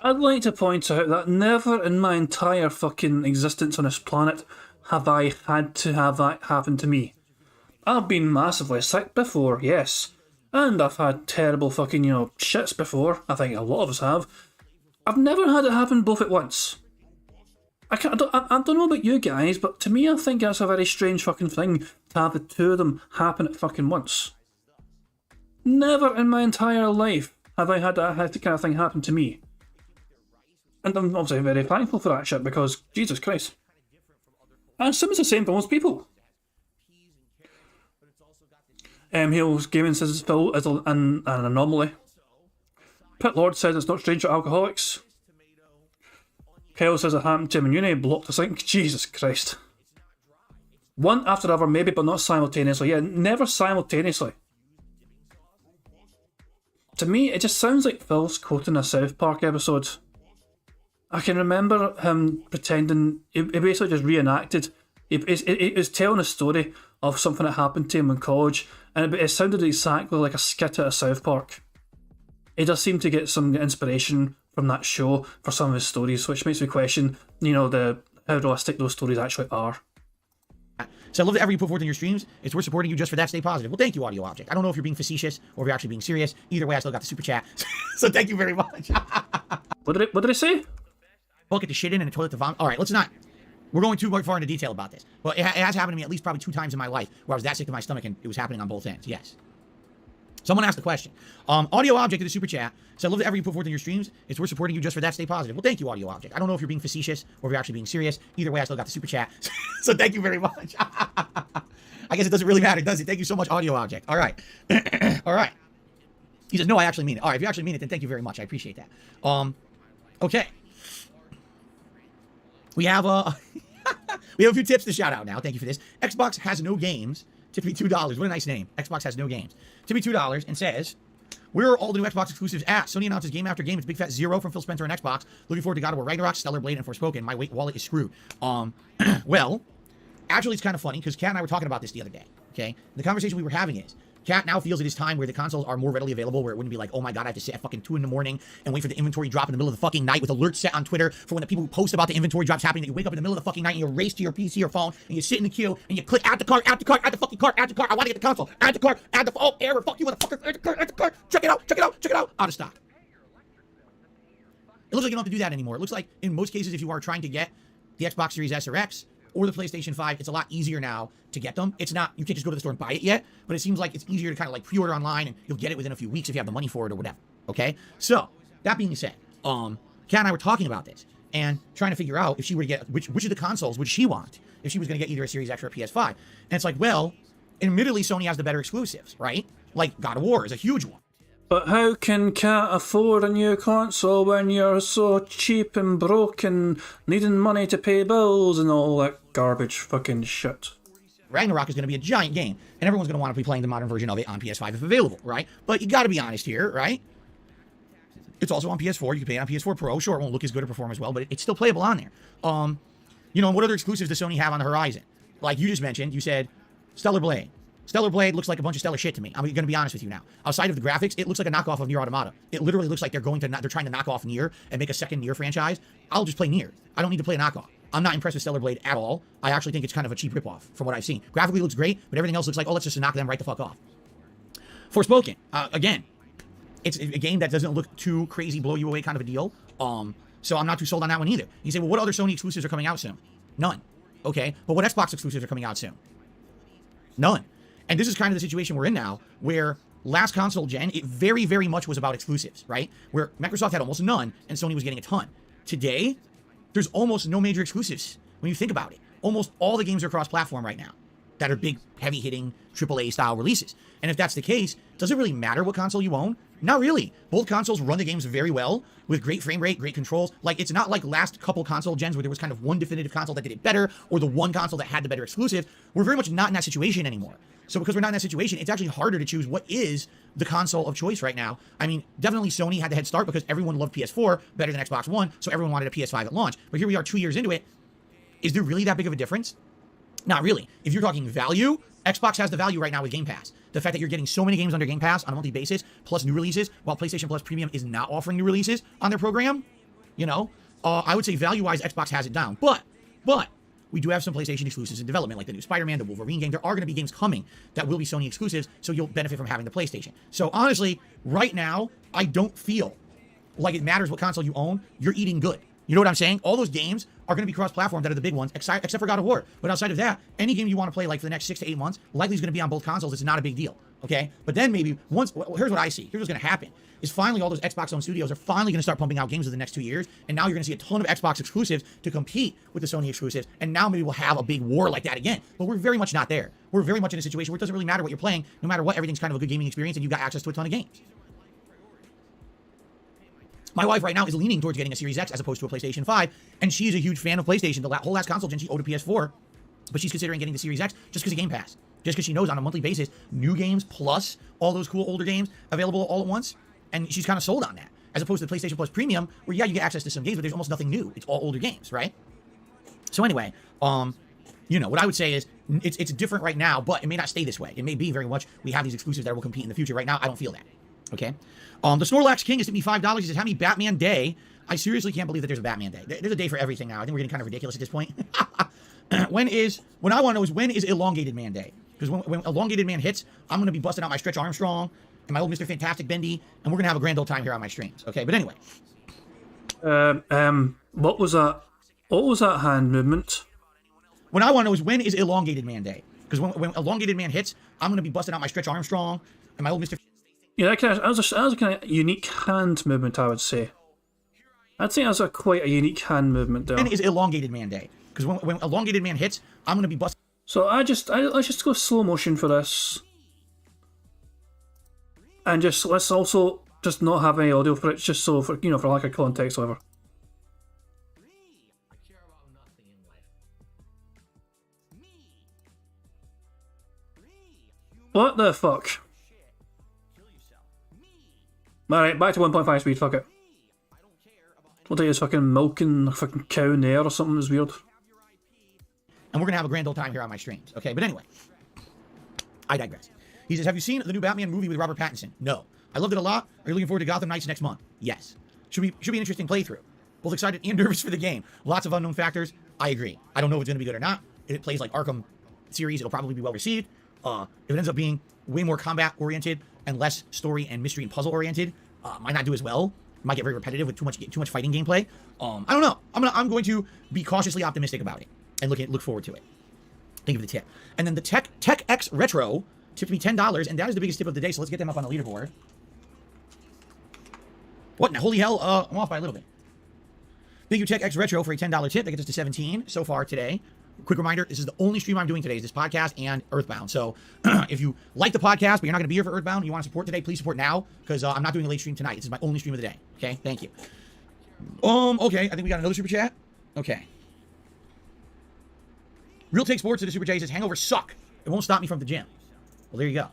I'd like to point out that never in my entire fucking existence on this planet have I had to have that happen to me. I've been massively sick before, yes. And I've had terrible fucking, you know, shits before. I think a lot of us have. I've never had it happen both at once. I don't know about you guys, but to me I think that's a very strange fucking thing to have the 2 of them happen at fucking once. Never in my entire life have I had that kind of thing happen to me. And I'm obviously very thankful for that shit, because, Jesus Christ. I assume it's the same for most people. Hales Gaming says it's Phil is an anomaly. Pit Lord says it's not strange for alcoholics. Kyle says it happened to him in uni, blocked the sink. Jesus Christ. One after the other, maybe, but not simultaneously. Yeah, never simultaneously. To me, it just sounds like Phil's quoting a South Park episode. I can remember him pretending, he basically just reenacted, he was telling a story of something that happened to him in college, and it sounded exactly like a skit out of South Park. He does seem to get some inspiration from that show for some of his stories, which makes me question, you know, how realistic those stories actually are. So I love that ever you put forth in your streams. It's worth supporting you just for that. Stay positive. Well, thank you, Audio Object. I don't know if you're being facetious or if you're actually being serious. Either way, I still got the super chat. So thank you very much. What did I say? Bucket to shit in and a toilet to vomit. All right, let's not. We're going too far into detail about this. But it has happened to me at least probably 2 times in my life where I was that sick to my stomach and it was happening on both ends. Yes. Someone asked the question. Audio Object in the super chat. So I love that ever you put forth in your streams. It's worth supporting you just for that. Stay positive. Well, thank you, Audio Object. I don't know if you're being facetious or if you're actually being serious. Either way, I still got the super chat. So thank you very much. I guess it doesn't really matter, does it? Thank you so much, Audio Object. All right. All right. He says, no, I actually mean it. All right, if you actually mean it, then thank you very much. I appreciate that. Okay. We have we have a few tips to shout out now. Thank you for this. Xbox has no games. Tip to be $2. What a nice name. Xbox has no games. Tip to be $2 and says, where are all the new Xbox exclusives at? Sony announces game after game. It's big fat zero from Phil Spencer and Xbox. Looking forward to God of War Ragnarok, Stellar Blade, and Forspoken. My wallet is screwed. Well, actually, it's kind of funny because Kat and I were talking about this the other day. Okay, the conversation we were having is Kat now feels it is time where the consoles are more readily available, where it wouldn't be like, oh my god, I have to sit at fucking 2 in the morning and wait for the inventory drop in the middle of the fucking night with alerts set on Twitter for when the people who post about the inventory drops happening, that you wake up in the middle of the fucking night and you race to your PC or phone and you sit in the queue and you click add the cart, add the cart, add the fucking cart, add the cart. I want to get the console, add the cart, add the error, fuck you, motherfucker, add the cart, add the cart. Check it out, check it out, check it out. Out of stock. It looks like you don't have to do that anymore. It looks like in most cases, if you are trying to get the Xbox Series S or X or the PlayStation 5, it's a lot easier now to get them. It's not, you can't just go to the store and buy it yet, but it seems like it's easier to kind of like pre-order online and you'll get it within a few weeks if you have the money for it or whatever. Okay? So, that being said, Kat and I were talking about this and trying to figure out if she were to get, which of the consoles would she want if she was going to get either a Series X or a PS5. And it's like, well, admittedly, Sony has the better exclusives, right? Like God of War is a huge one. But how can Cat afford a new console when you're so cheap and broke and needing money to pay bills and all that garbage fucking shit? Ragnarok is going to be a giant game, and everyone's going to want to be playing the modern version of it on PS5 if available, right? But you got to be honest here, right? It's also on PS4. You can play it on PS4 Pro. Sure, it won't look as good or perform as well, but it's still playable on there. You know, what other exclusives does Sony have on the horizon? Like you just mentioned, you said Stellar Blade. Stellar Blade looks like a bunch of Stellar shit to me. I'm going to be honest with you now. Outside of the graphics, it looks like a knockoff of Nier Automata. It literally looks like they're trying to knock off Nier and make a second Nier franchise. I'll just play Nier. I don't need to play a knockoff. I'm not impressed with Stellar Blade at all. I actually think it's kind of a cheap ripoff from what I've seen. Graphically looks great, but everything else looks like, oh, let's just knock them right the fuck off. Forspoken, again, it's a game that doesn't look too crazy, blow you away kind of a deal. So I'm not too sold on that one either. You say, well, what other Sony exclusives are coming out soon? None. Okay, but what Xbox exclusives are coming out soon? None. And this is kind of the situation we're in now, where last console gen, it very, very much was about exclusives, right? Where Microsoft had almost none, and Sony was getting a ton. Today, there's almost no major exclusives when you think about it. Almost all the games are cross-platform right now that are big, heavy-hitting, AAA style releases. And if that's the case, does it really matter what console you own? Not really. Both consoles run the games very well with great frame rate, great controls. Like, it's not like last couple console gens where there was kind of one definitive console that did it better or the one console that had the better exclusive. We're very much not in that situation anymore. So because we're not in that situation, it's actually harder to choose what is the console of choice right now. I mean, definitely Sony had the head start because everyone loved PS4 better than Xbox One, so everyone wanted a PS5 at launch. But here we are 2 years into it. Is there really that big of a difference? Not really. If you're talking value, Xbox has the value right now with Game Pass. The fact that you're getting so many games under Game Pass on a monthly basis, plus new releases, while PlayStation Plus Premium is not offering new releases on their program, you know, I would say value-wise, Xbox has it down. But we do have some PlayStation exclusives in development, like the new Spider-Man, the Wolverine game. There are going to be games coming that will be Sony exclusives, so you'll benefit from having the PlayStation. So honestly, right now, I don't feel like it matters what console you own. You're eating good. You know what I'm saying? All those games are going to be cross-platform that are the big ones, except for God of War. But outside of that, any game you want to play like for the next 6 to 8 months, likely is going to be on both consoles. It's not a big deal, okay? But then maybe once, here's what I see. Here's what's going to happen. Is finally all those Xbox-owned studios are finally going to start pumping out games in the next 2 years, and now you're going to see a ton of Xbox exclusives to compete with the Sony exclusives, and now maybe we'll have a big war like that again. But we're very much not there. We're very much in a situation where it doesn't really matter what you're playing. No matter what, everything's kind of a good gaming experience, and you've got access to a ton of games. My wife right now is leaning towards getting a Series X as opposed to a PlayStation 5, and she is a huge fan of PlayStation. The whole last console gen, she owed a PS4, but she's considering getting the Series X just because of Game Pass. Just because she knows on a monthly basis, new games plus all those cool older games available all at once, and she's kind of sold on that. As opposed to the PlayStation Plus Premium, where yeah, you get access to some games, but there's almost nothing new. It's all older games, right? So anyway, you know, what I would say is it's different right now, but it may not stay this way. It may be very much we have these exclusives that will compete in the future. Right now, I don't feel that. Okay. The Snorlax King is to be $5. He says, "Happy Batman Day." I seriously can't believe that there's a Batman Day. There's a day for everything now. I think we're getting kind of ridiculous at this point. When I want to know is when is Elongated Man Day? Because when Elongated Man hits, I'm going to be busting out my Stretch Armstrong and my old Mr. Fantastic Bendy, and we're going to have a grand old time here on my streams. Okay, but anyway. What was that? What was that hand movement? When I want to know is when is Elongated Man Day? Because when Elongated Man hits, I'm going to be busting out my Stretch Armstrong and my old Mr. Yeah, that was a kind of unique hand movement, I would say. I'd say that's quite a unique hand movement there. When is Elongated Man Day? Because when Elongated Man hits, I'm going to be busting. So let's just go slow motion for this. And let's also just not have any audio for it, just so for lack of context, whatever. What the fuck? Alright, back to 1.5 speed, fuck it. What day is fucking milking a fucking cow in the air or something is weird. And we're gonna have a grand old time here on my streams, okay? But anyway, I digress. He says, have you seen the new Batman movie with Robert Pattinson? No. I loved it a lot. Are you looking forward to Gotham Knights next month? Yes. Should be an interesting playthrough. Both excited and nervous for the game. Lots of unknown factors. I agree. I don't know if it's gonna be good or not. If it plays like Arkham series, it'll probably be well received. If it ends up being way more combat oriented and less story and mystery and puzzle oriented, might not do as well. Might get very repetitive with too much fighting gameplay. I don't know. I'm going to be cautiously optimistic about it and look forward to it. Think of the tip. And then the Tech X Retro tipped me $10, and that is the biggest tip of the day. So let's get them up on the leaderboard. What in the holy hell? I'm off by a little bit. Thank you, Tech X Retro, for a $10 tip. That gets us to 17 so far today. Quick reminder, this is the only stream I'm doing today, is this podcast and Earthbound. So if you like the podcast, but you're not going to be here for Earthbound, you want to support today, please support now, because I'm not doing a late stream tonight. This is my only stream of the day. Okay, thank you. Okay, I think we got another super chat. Okay. Real Take Sports to the Super J says, hangovers suck. It won't stop me from the gym. Well, there you go.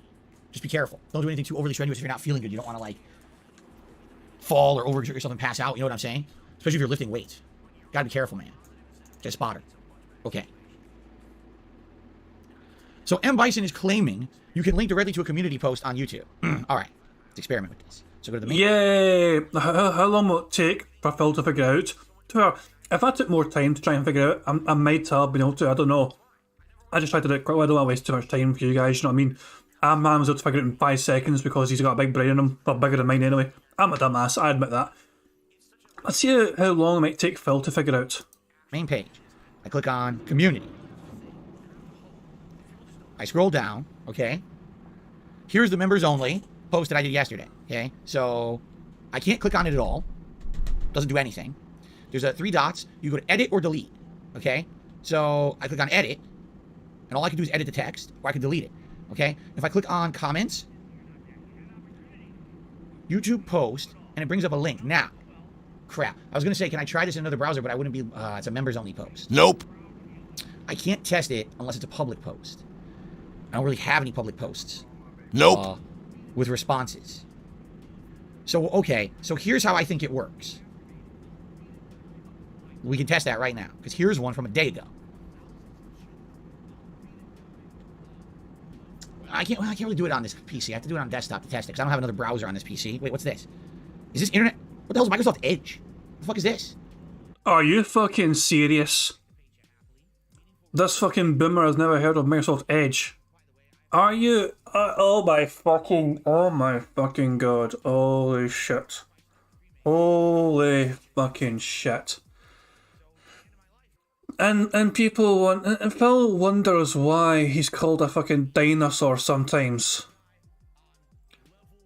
Just be careful. Don't do anything too overly strenuous if you're not feeling good. You don't want to, like, fall or overexert yourself and pass out. You know what I'm saying? Especially if you're lifting weights. Gotta be careful, man. Get a spotter. Okay. So M. Bison is claiming you can link directly to a community post on YouTube. All right. Let's experiment with this. So go to the main. Yay! How long will it take for Phil to figure it out? If I took more time to try and figure it out, I might have been able to. I don't know. I just tried to do it quickly. I don't want to waste too much time for you guys. You know what I mean? Man was able to figure it in 5 seconds because he's got a big brain in him. But bigger than mine anyway. I'm a dumbass. I admit that. Let's see how long it might take Phil to figure out. Main page. I click on community. I scroll down. Okay. Here's the members only post that I did yesterday. Okay. So I can't click on it at all. Doesn't do anything. There's 3 dots. You go to edit or delete. Okay. So I click on edit. And all I can do is edit the text, or I can delete it. Okay. If I click on comments, YouTube post, and it brings up a link. Now, crap. I was going to say, can I try this in another browser, but I wouldn't be, it's a members only post. Nope. I can't test it unless it's a public post. I don't really have any public posts. Nope. With responses. So, okay. So here's how I think it works. We can test that right now, because here's one from a day ago. I can't really do it on this PC. I have to do it on desktop to test it, because I don't have another browser on this PC. Wait, what's this? Is this internet? What the hell is Microsoft Edge? What the fuck is this? Are you fucking serious? This fucking boomer has never heard of Microsoft Edge. Are you? Oh my fucking god. Holy shit. Holy fucking shit. And people want, and Phil wonders why he's called a fucking dinosaur sometimes.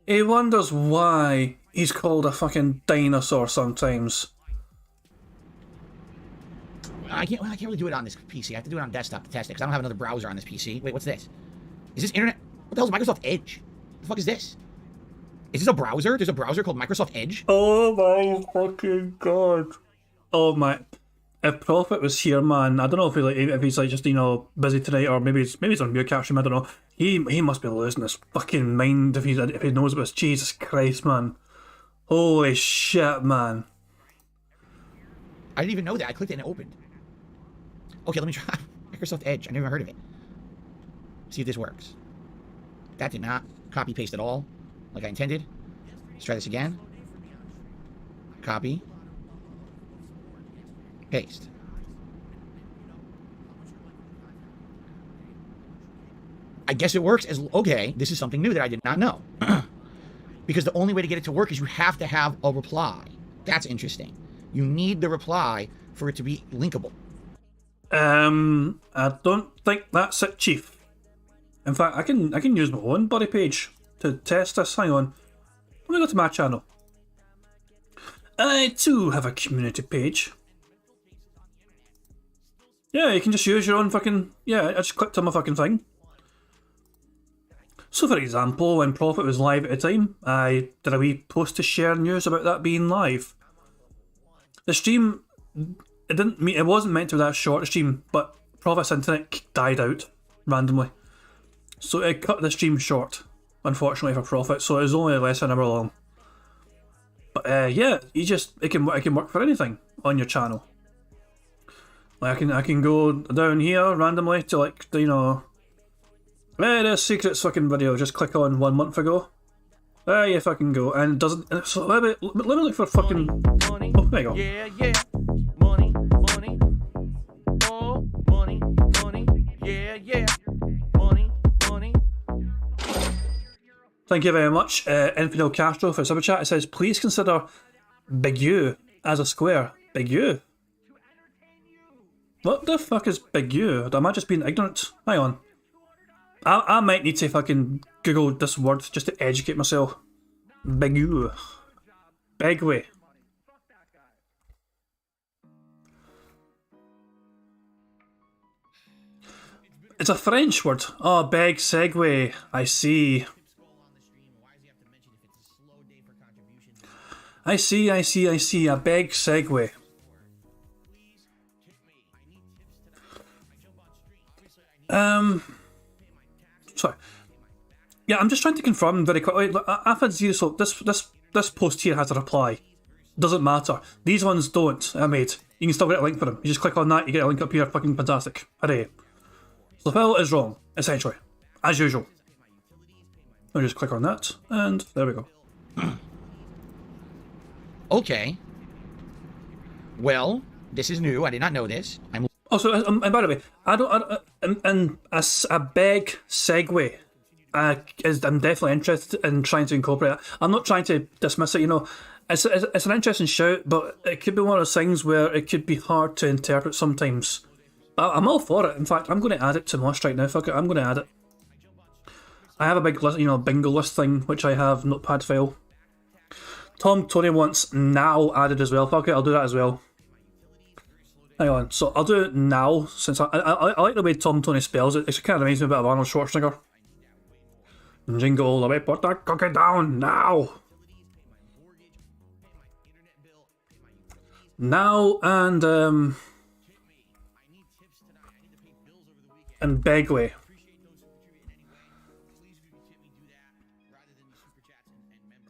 He wonders why he's called a fucking dinosaur sometimes. I can't really do it on this PC. I have to do it on desktop to test it, because I don't have another browser on this PC. Wait, what's this? Is this internet? What the hell is Microsoft Edge? What the fuck is this? Is this a browser? There's a browser called Microsoft Edge? Oh my fucking god. Oh my. If Prophet was here, man, I don't know if he's like just, you know, busy tonight, or maybe it's on mute caption, I don't know. He must be losing his fucking mind if he knows about this. Jesus Christ, man. Holy shit, man. I didn't even know that. I clicked it and it opened. Okay, let me try Microsoft Edge. I never heard of it. See if this works. That did not copy paste at all, like I intended. Let's try this again. Copy. Paste. I guess it works as, okay, this is something new that I did not know. Because the only way to get it to work is you have to have a reply. That's interesting. You need the reply for it to be linkable. I don't think that's it, Chief. In fact, I can use my own buddy page to test this. Hang on. Let me go to my channel. I too have a community page. Yeah, you can just use your own fucking... Yeah, I just clicked on my fucking thing. So for example, when Prophet was live at the time, I did a wee post to share news about that being live. The stream, it wasn't meant to be that short a stream, but Prophet's internet died out randomly. so it cut the stream short, unfortunately for profit. So it was only less than an hour long. But yeah, it can work for anything on your channel. Like I can go down here randomly to like, you know, there's secrets fucking video. Just click on 1 month ago. Yeah, fucking go, and it doesn't. So let me look for fucking. Oh, there you go. Yeah, yeah. Money, money. Oh, money, money. Yeah, yeah. Money, money. Thank you very much, Infidel Castro, for super chat. It says, please consider Big U as a square. Big U? What the fuck is Big U? Am I just being ignorant? Hang on. I might need to fucking Google this word just to educate myself. Big U. Begway. It's a French word. Oh, beg, segue. I see. I see. A beg segue. Sorry. Yeah, I'm just trying to confirm very quickly. I've had zero, so this post here has a reply. Doesn't matter. These ones don't. I made. You can still get a link for them. You just click on that, you get a link up here. Fucking fantastic. Hooray. So the file is wrong, essentially, as usual. I'll just click on that, and there we go. Okay. Well, this is new. I did not know this. I'm also, and by the way, and a beg segue. I'm definitely interested in trying to incorporate it. I'm not trying to dismiss it, you know. It's an interesting shout, but it could be one of those things where it could be hard to interpret sometimes. I'm all for it. In fact, I'm going to add it to my list right now. Fuck it, I'm going to add it. I have a big list, you know, bingo list thing, which I have notepad file. Tom Tony wants now added as well. Fuck it, I'll do that as well. Hang on, so I'll do it now, since I like the way Tom Tony spells it. It kind of reminds me a bit of Arnold Schwarzenegger. Jingle all the way, put that cookie down now. Now and Begway.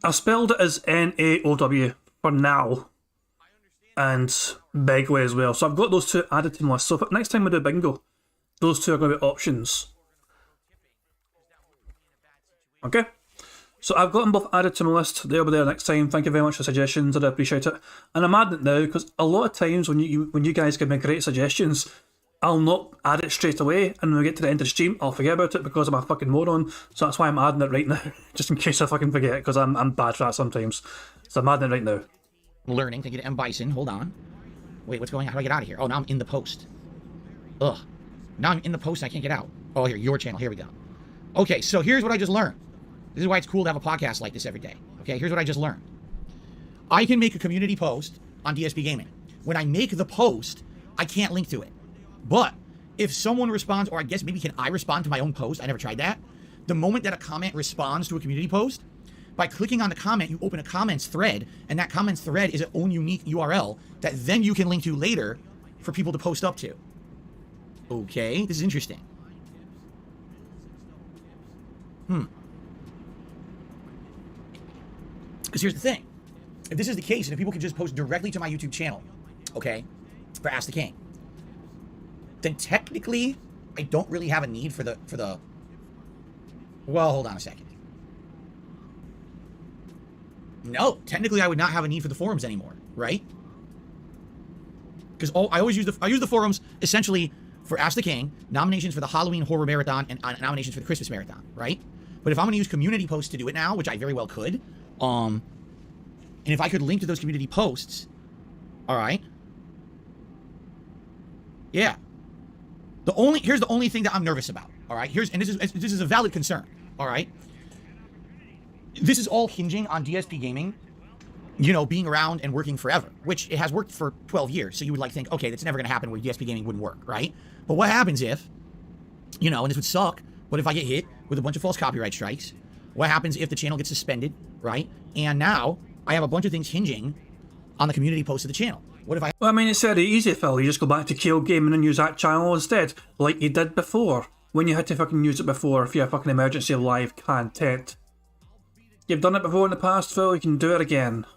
I spelled it as N-A-O-W for now, and Begway as well. So I've got those two added to my list. So next time we do bingo, those two are going to be options. Okay, so I've got them both added to my list. They'll be there next time. Thank you very much for suggestions. I do appreciate it. And I'm adding it now because a lot of times when you guys give me great suggestions, I'll not add it straight away, and when we get to the end of the stream, I'll forget about it because I'm a fucking moron. So that's why I'm adding it right now, just in case I fucking forget, because I'm bad for that sometimes. So I'm adding it right now. learning. Thank you to M. Bison. Hold on. Wait, what's going on? How do I get out of here? Oh, now I'm in the post. Ugh. Now I'm in the post and I can't get out. Oh, here, your channel. Here we go. Okay, so here's what I just learned. This is why it's cool to have a podcast like this every day. Okay, here's what I just learned. I can make a community post on DSP Gaming. When I make the post, I can't link to it. But if someone responds, or I guess maybe can I respond to my own post? I never tried that. The moment that a comment responds to a community post, by clicking on the comment, you open a comments thread, and that comments thread is its own unique URL that then you can link to later for people to post up to. Okay, this is interesting. Because here's the thing. If this is the case, and if people can just post directly to my YouTube channel, okay, for Ask the King, then technically, I don't really have a need for the, well, hold on a second. No, technically I would not have a need for the forums anymore, right? Because I always use the forums essentially for Ask the King, nominations for the Halloween Horror Marathon, and nominations for the Christmas Marathon, right? But if I'm going to use community posts to do it now, which I very well could, and if I could link to those community posts, all right, yeah. Here's the only thing that I'm nervous about, all right? And this is a valid concern, all right? This is all hinging on DSP Gaming, you know, being around and working forever, which it has worked for 12 years. So you would like think, okay, that's never going to happen where DSP Gaming wouldn't work, right? But what happens if, you know, and this would suck, but if I get hit with a bunch of false copyright strikes, what happens if the channel gets suspended, right? And now I have a bunch of things hinging on the community post of the channel. What if Well, I mean, it's very easy, Phil. You just go back to KO Gaming and use that channel instead, like you did before. when you had to fucking use it before for your fucking emergency live content. You've done it before in the past, Phil, you can do it again.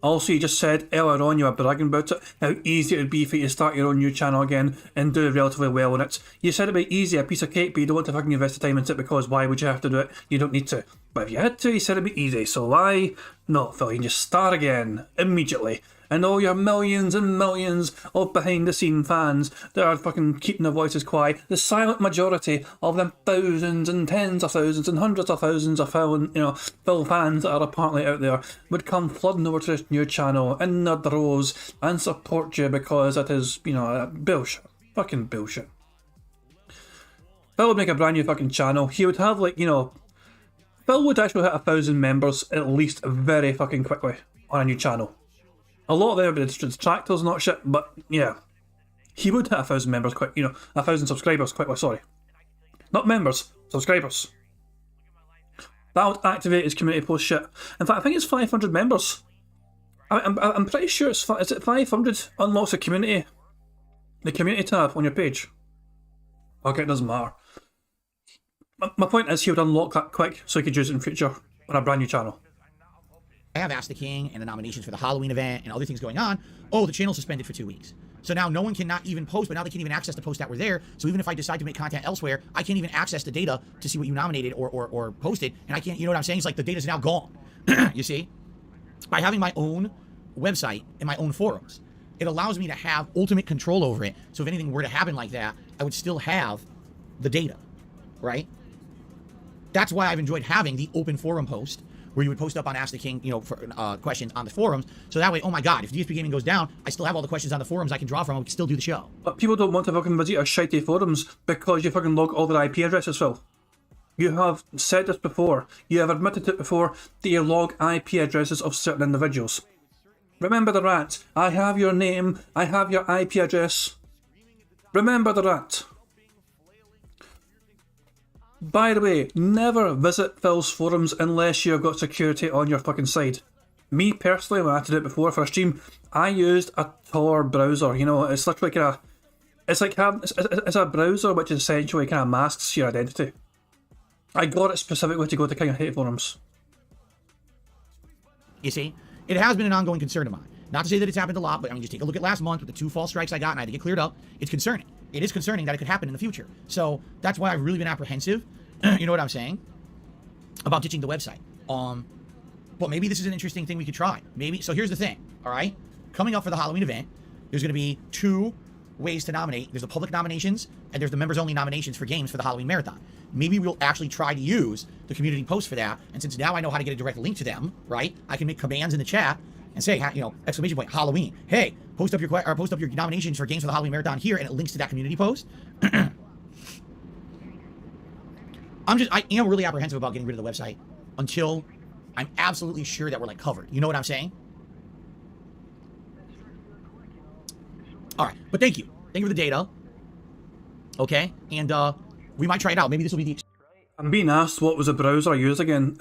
Also, you just said earlier on you were bragging about it, how easy it would be for you to start your own new channel again and do relatively well on it. You said it'd be easy, a piece of cake, but you don't want to fucking invest the time into it because why would you have to do it? You don't need to. But if you had to, you said it'd be easy, so why not, Phil? You can just start again, immediately. And all your millions and millions of behind-the-scene fans that are fucking keeping their voices quiet, the silent majority of them thousands and tens of thousands and hundreds of thousands of Phil fans that are apparently out there would come flooding over to this new channel in their droves and support you because it is, bullshit. Fucking bullshit. Phil would make a brand new fucking channel. He would have, Phil would actually hit 1,000 members at least very fucking quickly on a new channel. A lot of them would be detractors and not shit, but yeah. He would hit 1,000 members quick, 1,000 subscribers quickly, sorry. Not members, subscribers. That would activate his community post shit. In fact, I think it's 500 members. I'm pretty sure is it 500 unlocks the community tab on your page. Okay, it doesn't matter. My point is he would unlock that quick so he could use it in future on a brand new channel. I have Ask the King and the nominations for the Halloween event and other things going on. Oh, the channel's suspended for 2 weeks. So now no one can not even post, but now they can't even access the posts that were there. So even if I decide to make content elsewhere, I can't even access the data to see what you nominated or posted. And I can't, you know what I'm saying? It's like the data's now gone. You see? By having my own website and my own forums, it allows me to have ultimate control over it. So if anything were to happen like that, I would still have the data, right? That's why I've enjoyed having the open forum post, where you would post up on Ask the King, for questions on the forums. So that way, oh my god, if DSP Gaming goes down, I still have all the questions on the forums I can draw from, we can still do the show. But people don't want to fucking visit your shitey forums because you fucking log all their IP addresses, Phil. You have said this before. You have admitted it before that you log IP addresses of certain individuals. Remember the rat. I have your name. I have your IP address. Remember the rat. By the way, never visit Phil's forums unless you've got security on your fucking side. Me personally, when I did it before for a stream, I used a Tor browser. It's literally it's a browser which essentially kind of masks your identity. I got it specifically to go to King of Hate forums. You see, it has been an ongoing concern of mine. Not to say that it's happened a lot, but I mean, just take a look at last month with the 2 false strikes I got and I had to get cleared up. It's concerning. It is concerning that it could happen in the future. So that's why I've really been apprehensive, you know what I'm saying, about ditching the website. But maybe this is an interesting thing we could try. Maybe. So here's the thing, all right? Coming up for the Halloween event, there's going to be 2 ways to nominate. There's the public nominations, and there's the members-only nominations for games for the Halloween Marathon. Maybe we'll actually try to use the community post for that, and since now I know how to get a direct link to them, right, I can make commands in the chat and say, exclamation point, Halloween. Hey, post up your nominations for games for the Halloween Marathon here, and it links to that community post. I am really apprehensive about getting rid of the website until I'm absolutely sure that we're covered. You know what I'm saying? All right, but thank you. Thank you for the data. Okay, and we might try it out. Maybe this will be the... I'm being asked what was the browser I used again.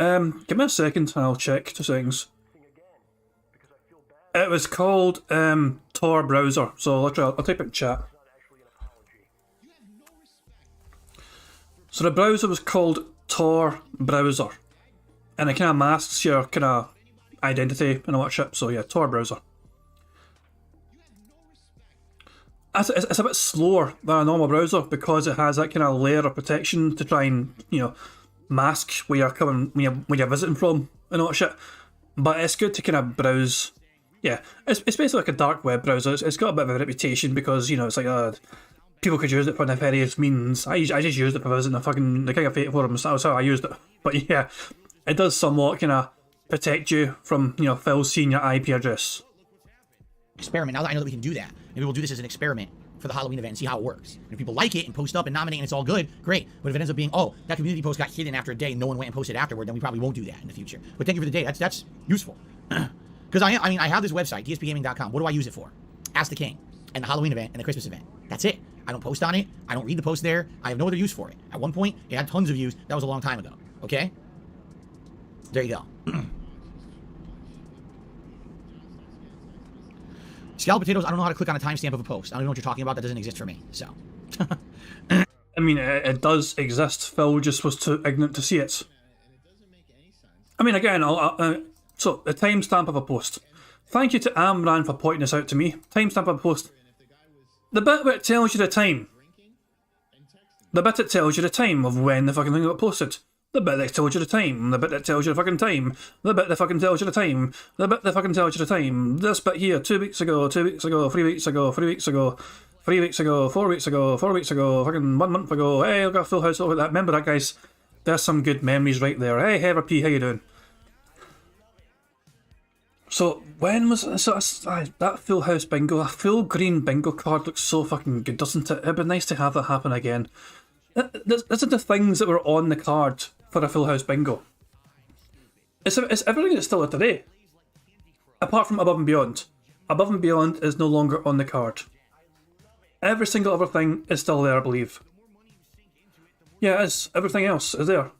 Give me a second and I'll check 2 seconds. It was called Tor browser, so literally I'll type it in chat. So the browser was called Tor browser, and it kind of masks your kind of identity and all that shit. So yeah, Tor browser. It's a bit slower than a normal browser because it has that kind of layer of protection to try and mask where you're coming when you're visiting from and all that shit. But it's good to kind of browse. Yeah, it's basically like a dark web browser. It's got a bit of a reputation because it's like people could use it for nefarious means. I just used it for visiting the King of Fate forums. That was how I used it. But yeah, it does somewhat kind of protect you from Phil seeing your IP address. Experiment. Now that I know that we can do that, maybe we'll do this as an experiment for the Halloween event and see how it works. And if people like it and post up and nominate and it's all good, great. But if it ends up being, oh, that community post got hidden after a day, no one went and posted afterward, then we probably won't do that in the future. But thank you for the day. That's useful. Because I have this website, dspgaming.com. What do I use it for? Ask the King and the Halloween event and the Christmas event. That's it. I don't post on it. I don't read the post there. I have no other use for it. At one point, it had tons of views. That was a long time ago. Okay? There you go. Scalloped potatoes, I don't know how to click on a timestamp of a post. I don't know what you're talking about. That doesn't exist for me. So. I mean, it does exist. Phil just was too ignorant to see it. I mean, again, so the timestamp of a post. Thank you to Amran for pointing this out to me. Timestamp of a post. The bit where it tells you the time. The bit that tells you the time of when the fucking thing got posted. The bit that tells you the time. The bit that tells you the fucking time. The bit that fucking tells you the time. The bit that fucking tells you the time. This bit here, 2 weeks ago, 2 weeks ago, 3 weeks ago, 3 weeks ago, 3 weeks ago, 4 weeks ago, 4 weeks ago, fucking 1 month ago. Hey, I've got a full house over that. Remember that, guys? There's some good memories right there. Hey, Heather P, how you doing? So, when was that full house bingo? A full green bingo card looks so fucking good, doesn't it? It'd be nice to have that happen again. These are the things that were on the card for a full house bingo. It's everything that's still there today. Apart from Above and Beyond. Above and Beyond is no longer on the card. Every single other thing is still there, I believe. Yeah, it is. Everything else is there.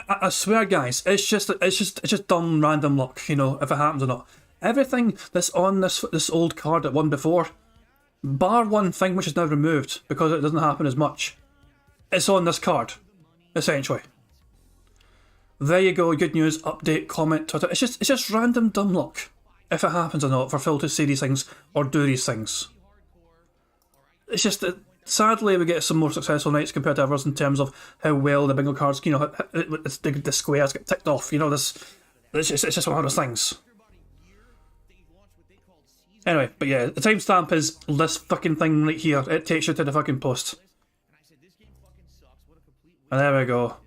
I swear, guys, it's just dumb random luck, you know, if it happens or not. Everything that's on this old card that won before, bar one thing which is now removed because it doesn't happen as much, it's on this card, essentially. There you go. Good news. Update. Comment. Twitter. It's just random dumb luck if it happens or not for Phil to say these things or do these things. It's just that. Sadly, we get some more successful nights compared to others in terms of how well the bingo cards, you know, the squares get ticked off. You know, it's just one of those things. Anyway, but yeah, the timestamp is this fucking thing right here. It takes you to the fucking post. And there we go.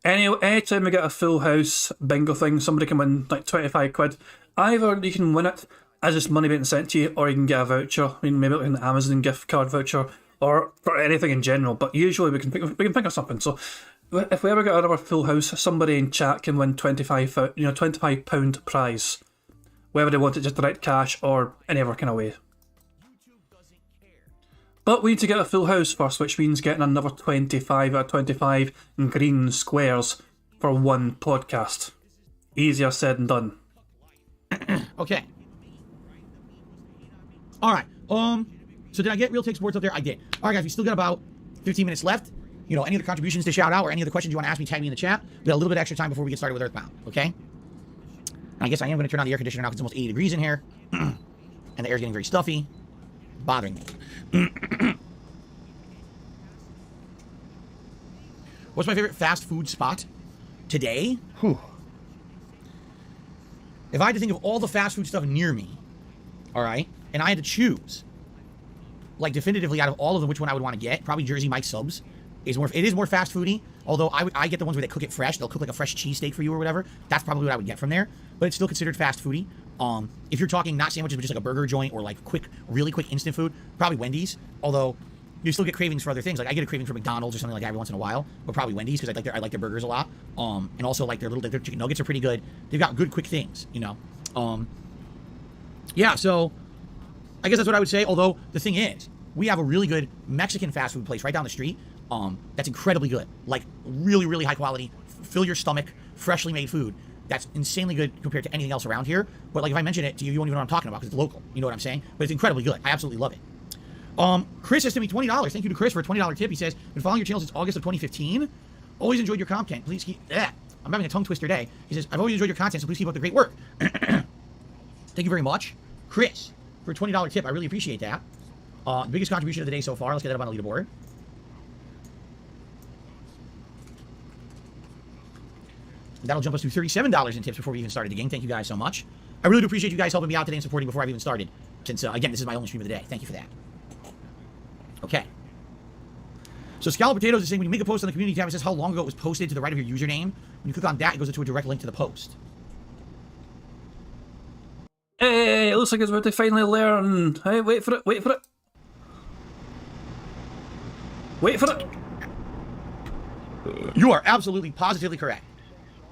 Anytime we get a full house bingo thing, somebody can win like 25 quid. Either you can win it as just money being sent to you, or you can get a voucher. I mean, maybe like an Amazon gift card voucher, or for anything in general. But usually we can think of something. So if we ever get another full house, somebody in chat can win £25 prize, whether they want it just direct cash or any other kind of way. But we need to get a full house first, which means getting another 25 out of 25 green squares for one podcast. Easier said than done. Okay. All right. So did I get Real Take Sports up there? I did. All right, guys, we still got about 15 minutes left. You know, any other contributions to shout out or any other questions you want to ask me, tag me in the chat. We got a little bit extra time before we get started with Earthbound, okay? And I guess I am going to turn on the air conditioner now because it's almost 80 degrees in here. And the air's getting very stuffy. Bothering me. What's my favorite fast food spot today? Whew. If I had to think of all the fast food stuff near me, all right, and I had to choose, like definitively out of all of them, which one I would want to get, probably Jersey Mike's Subs. It is more fast foody, although I get the ones where they cook it fresh. They'll cook like a fresh cheesesteak for you or whatever. That's probably what I would get from there, but it's still considered fast foody. If you're talking not sandwiches, but just like a burger joint or like really quick instant food, probably Wendy's, although you still get cravings for other things. Like I get a craving for McDonald's or something like that every once in a while, but probably Wendy's because I like their burgers a lot. And also like their chicken nuggets are pretty good. They've got good quick things, you know. Yeah, so I guess that's what I would say. Although the thing is, we have a really good Mexican fast food place right down the street. That's incredibly good. Like really, really high quality, fill your stomach, freshly made food. That's insanely good compared to anything else around here. But like if I mention it to you, you won't even know what I'm talking about because it's local. You know what I'm saying? But it's incredibly good. I absolutely love it. Chris has sent me $20. Thank you to Chris for a $20 tip. He says, been following your channel since August of 2015. Always enjoyed your content. Please keep that. I'm having a tongue twister day. He says, I've always enjoyed your content, so please keep up the great work. Thank you very much, Chris, for a $20 tip. I really appreciate that. The biggest contribution of the day so far. Let's get that up on the leaderboard. That'll jump us to $37 in tips before we even started the game. Thank you guys so much. I really do appreciate you guys helping me out today and supporting before I've even started. Since, again, this is my only stream of the day. Thank you for that. Okay. So Scallop Potatoes is saying when you make a post on the community tab, it says how long ago it was posted to the right of your username. When you click on that, it goes into a direct link to the post. Hey, it looks like it's about to finally learn. Hey, wait for it, wait for it. Wait for it. You are absolutely, positively correct.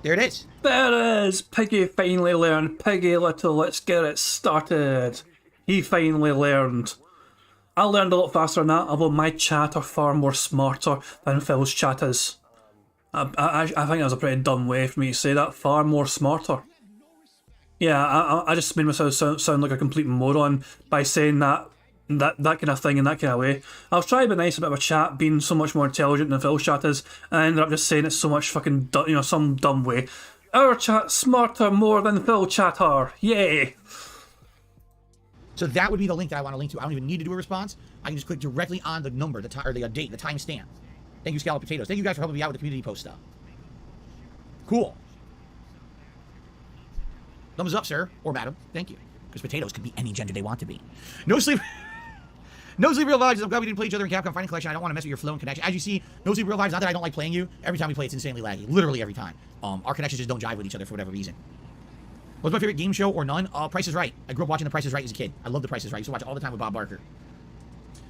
There it is. There it is. Piggy finally learned. Piggy little, let's get it started. He finally learned. I learned a lot faster than that, although my chat are far more smarter than Phil's chat is. I think that was a pretty dumb way for me to say that. Far more smarter. Yeah, I just made myself sound like a complete moron by saying that that kind of thing in that kind of way. I was trying to be nice about my chat being so much more intelligent than Phil's chat is, and I ended up just saying it so much fucking some dumb way. Our chat's smarter more than Phil chatter. Yay! So that would be the link that I want to link to. I don't even need to do a response. I can just click directly on the number, the date, the timestamp. Thank you, Scallop Potatoes. Thank you guys for helping me out with the community post stuff. Cool. Thumbs up, sir, or madam. Thank you. Because potatoes could be any gender they want to be. No sleep. No Sleep Real Vibes. I'm glad we didn't play each other in Capcom Fighting Collection. I don't want to mess with your flow and connection. As you see, No Sleep Real Vibes, not that I don't like playing you. Every time we play, it's insanely laggy. Literally every time. Our connections just don't jive with each other for whatever reason. What's my favorite game show or none? Price is Right. I grew up watching The Price is Right as a kid. I love The Price is Right. I used to watch it all the time with Bob Barker.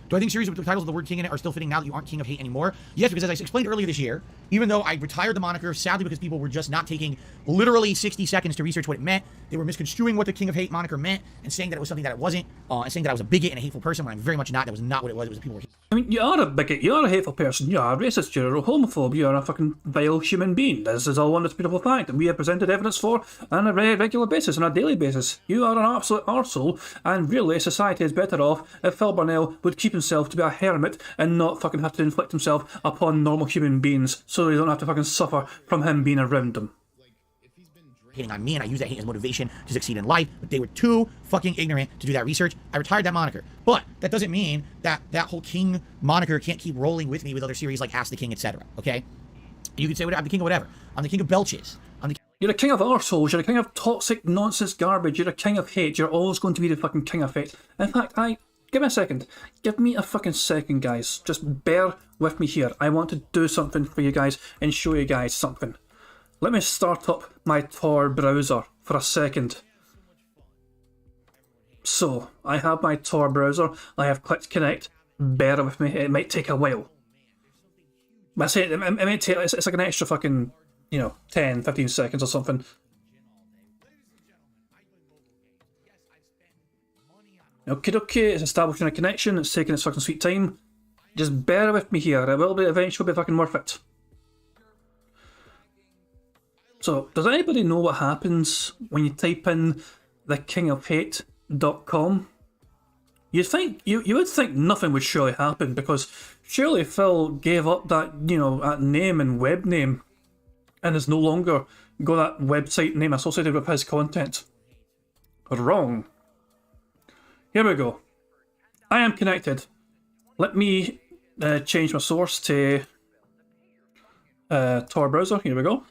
Do I think series with the titles of the word king in it are still fitting now that you aren't King of Hate anymore? Yes, because as I explained earlier this year, even though I retired the moniker, sadly because people were just not taking literally 60 seconds to research what it meant, they were misconstruing what the King of Hate moniker meant and saying that it was something that it wasn't, and saying that I was a bigot and a hateful person when I'm very much not. That was not what it was. It was that people were... I mean, you are a bigot, you are a hateful person, you are a racist, you're a homophobe, you are a fucking vile human being. This is all one disputable fact that we have presented evidence for on a regular basis, on a daily basis. You are an absolute arsehole, and really society is better off if Phil Burnell would keep himself to be a hermit and not fucking have to inflict himself upon normal human beings so they don't have to fucking suffer from him being around them. Hating on me, and I use that hate as motivation to succeed in life, but they were too fucking ignorant to do that research. I retired that moniker. But that doesn't mean that that whole king moniker can't keep rolling with me with other series like Ask the King, etc. Okay? You can say, I'm the king of whatever. I'm the king of belches. You're a king of arseholes, you're a king of toxic nonsense garbage, you're a king of hate, you're always going to be the fucking king of hate. In fact, give me a second. Give me a fucking second, guys. Just bear with me here. I want to do something for you guys and show you guys something. Let me start up my Tor browser for a second. So, I have my Tor browser. I have clicked connect. Bear with me. It might take a while. I say it might take, it's like an extra fucking, 10, 15 seconds or something. Okay, it's establishing a connection. It's taking its fucking sweet time. Just bear with me here. It will be eventually be fucking worth it. So, does anybody know what happens when you type in thekingofhate.com? You would think nothing would surely happen, because surely Phil gave up that, that name and web name and has no longer got that website name associated with his content. Wrong. Here we go. I am connected. Let me change my source to Tor browser. Here we go.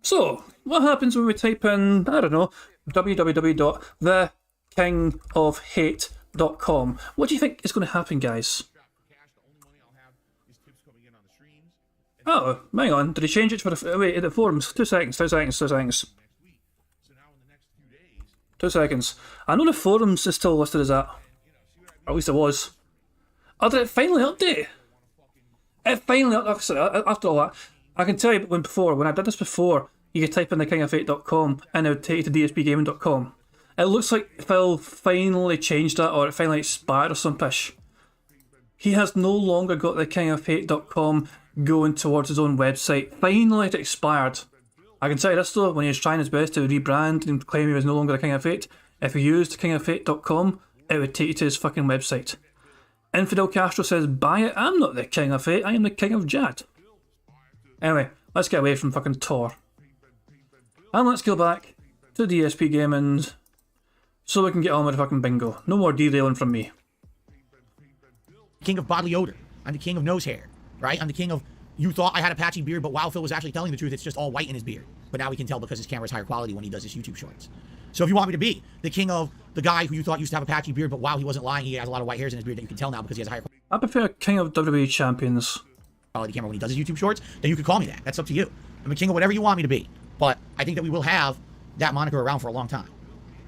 So, what happens when we type in, I don't know, www.thekingofhate.com? What do you think is going to happen, guys? Oh, hang on. Did he change it for the... Wait, the forums. 2 seconds. 2 seconds. I know the forums is still listed as that. Or at least it was. Oh, did it finally update? It finally updated. After all that, I can tell you when I did this before, you could type in thekingofhate.com and it would take you to dspgaming.com. It looks like Phil finally changed that, or it finally expired or some pish. He has no longer got thekingofhate.com going towards his own website. Finally it expired. I can tell you this though, when he was trying his best to rebrand and claim he was no longer the King of Hate, if he used kingofhate.com, it would take you to his fucking website. Infidel Castro says, buy it, I'm not the King of Hate, I am the King of Jad. Anyway, let's get away from fucking Tor. And let's go back to DSP Gaming so we can get on with the fucking bingo. No more derailing from me. King of bodily odor. I'm the king of nose hair, right? I'm the king of, you thought I had a patchy beard, but while Phil was actually telling the truth, it's just all white in his beard. But now we can tell because his camera's higher quality when he does his YouTube shorts. So if you want me to be the king of the guy who you thought used to have a patchy beard, but while he wasn't lying, he has a lot of white hairs in his beard that you can tell now because he has a higher I prefer King of WWE Champions quality camera when he does his YouTube shorts, then you could call me that. That's up to you. I'm the king of whatever you want me to be. But I think that we will have that moniker around for a long time.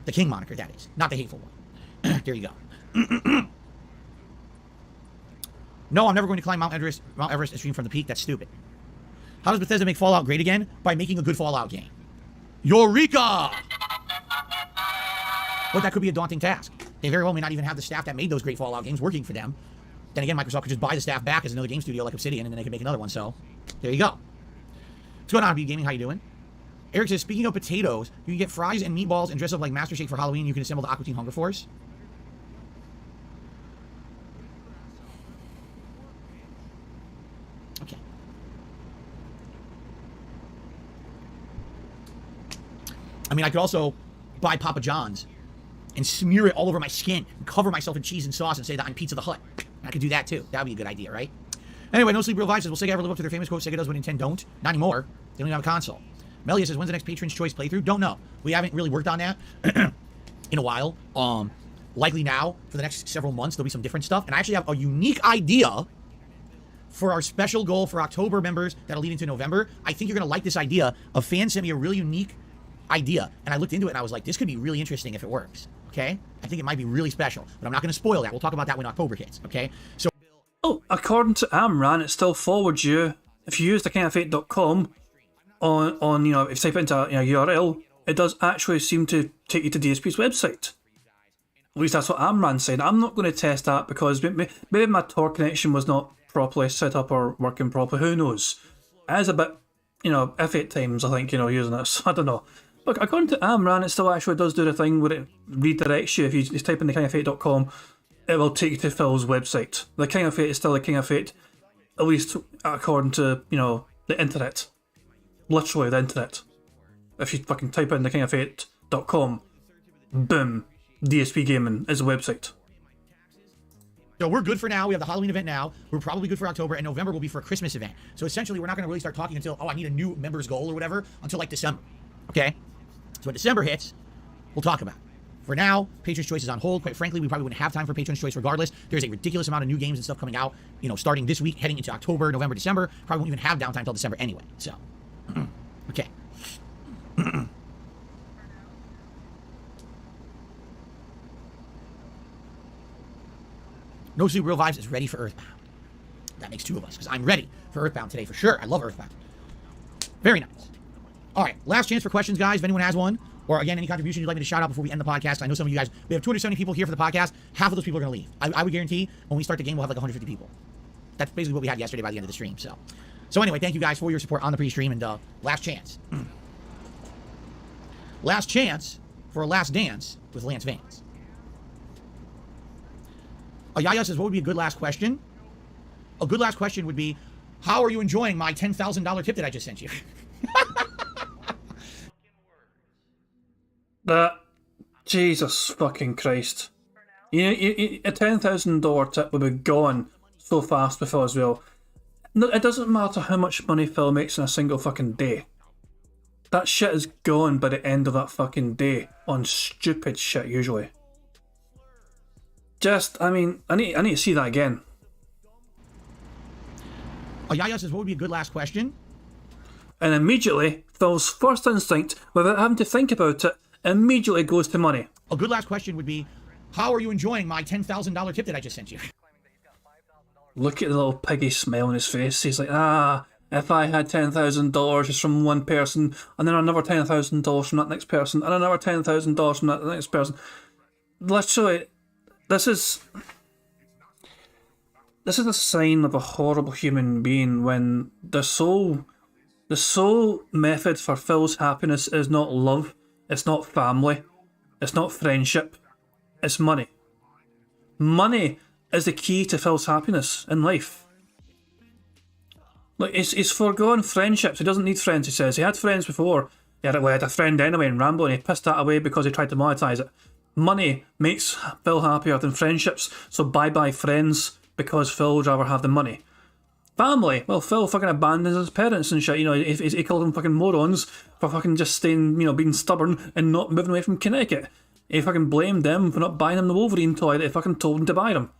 The king moniker, that is. Not the hateful one. There you go. No, I'm never going to climb Mount Everest and stream from the peak. That's stupid. How does Bethesda make Fallout great again? By making a good Fallout game. Eureka! But that could be a daunting task. They very well may not even have the staff that made those great Fallout games working for them. Then again, Microsoft could just buy the staff back as another game studio like Obsidian, and then they could make another one. So, there you go. What's going on, B Gaming? How you doing? Eric says, speaking of potatoes, you can get fries and meatballs and dress up like Master Shake for Halloween. You can assemble the Aqua Teen Hunger Force. mean, I could also buy Papa John's and smear it all over my skin and cover myself in cheese and sauce and say that I'm Pizza the Hut. I could do that too. That would be a good idea, right? Anyway, No Sleep Real Vibes says, will Sega ever live up to their famous quote, Sega does what Nintendo don't? Not anymore. They don't even have a console. Melia says, when's the next Patron's Choice playthrough? Don't know. We haven't really worked on that in a while. Likely now, for the next several months, there'll be some different stuff. And I actually have a unique idea for our special goal for October members that'll lead into November. I think you're going to like this idea. A fan sent me a really unique idea. And I looked into it and I was like, this could be really interesting if it works. Okay? I think it might be really special. But I'm not going to spoil that. We'll talk about that when October hits. Okay? So. Oh, according to Amran, it still forwards you, if you use the kingofate.com on you know, if you type into a URL, it does actually seem to take you to DSP's website. At least that's what Amran said. I'm not going to test that because maybe my Tor connection was not properly set up or working properly. Who knows? It is a bit, you know, iffy at times, I think, you know, using it. So I don't know. Look, according to Amran, it still actually does do the thing where it redirects you. If you just type in thekingofate.com, it will take you to Phil's website. The King of Fate is still the King of Fate, at least according to, you know, the internet. Literally the internet. If you fucking type in thekingofate.com, boom, DSP Gaming is the website. So we're good for now. We have the Halloween event now. We're probably good for October, and November will be for a Christmas event. So essentially, we're not going to really start talking until, I need a new members goal or whatever, until like December. Okay? So when December hits, we'll talk about it. For now, Patron's Choice is on hold. Quite frankly, we probably wouldn't have time for Patron's Choice regardless. There's a ridiculous amount of new games and stuff coming out, you know, starting this week, heading into October, November, December. Probably won't even have downtime until December anyway. So, okay. No Sleep Real Vibes is ready for Earthbound. That makes two of us, because I'm ready for Earthbound today for sure. I love Earthbound. Very nice. All right, last chance for questions, guys, if anyone has one. Or again, any contribution you'd like me to shout out before we end the podcast. I know some of you guys, we have 270 people here for the podcast. Half of those people are going to leave. I would guarantee when we start the game, we'll have like 150 people. That's basically what we had yesterday by the end of the stream. So anyway, thank you guys for your support on the pre-stream. And last chance. Last chance for a last dance with Lance Vance. Yaya says, what would be a good last question? A good last question would be, how are you enjoying my $10,000 tip that I just sent you? Jesus fucking Christ. A $10,000 tip would be gone so fast with Phil as well. No, it doesn't matter how much money Phil makes in a single fucking day. That shit is gone by the end of that fucking day on stupid shit usually. Just, I mean, I need to see that again. Yaya says, what would be a good last question? And immediately, Phil's first instinct, without having to think about it, immediately goes to money. A good last question would be, how are you enjoying my $10,000 tip that I just sent you? Look at the little piggy smile on his face. He's like, if I had $10,000 just from one person, and then another $10,000 from that next person, and another $10,000 from that next person. Literally, this is a sign of a horrible human being when the sole method for Phil's happiness is not love, it's not family, it's not friendship, it's money. Money is the key to Phil's happiness in life. Like, he's forgone friendships. He doesn't need friends, he says. He had friends before. He had a friend anyway in Rambo, and he pissed that away because he tried to monetize it. Money makes Phil happier than friendships, so bye-bye friends, because Phil would rather have the money. Family, well, Phil fucking abandons his parents and shit, you know, he called them fucking morons for fucking just staying, you know, being stubborn and not moving away from Connecticut. He fucking blamed them for not buying him the Wolverine toy that he fucking told him to buy them.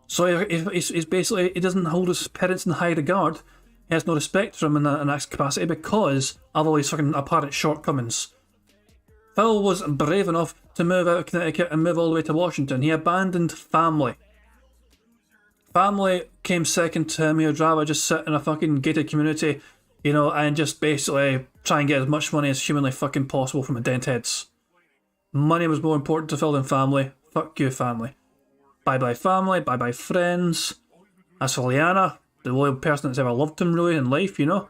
So he's basically, he doesn't hold his parents in high regard. He has no respect for him in that capacity because of all his fucking apparent shortcomings. Phil was brave enough to move out of Connecticut and move all the way to Washington. He abandoned family. Family came second to him. He would rather just sit in a fucking gated community, you know, and just basically try and get as much money as humanly fucking possible from the dentheads. Money was more important to Phil than family. Fuck you, family. Bye-bye family, bye-bye friends. As for Liana, the only person that's ever loved him really in life, you know,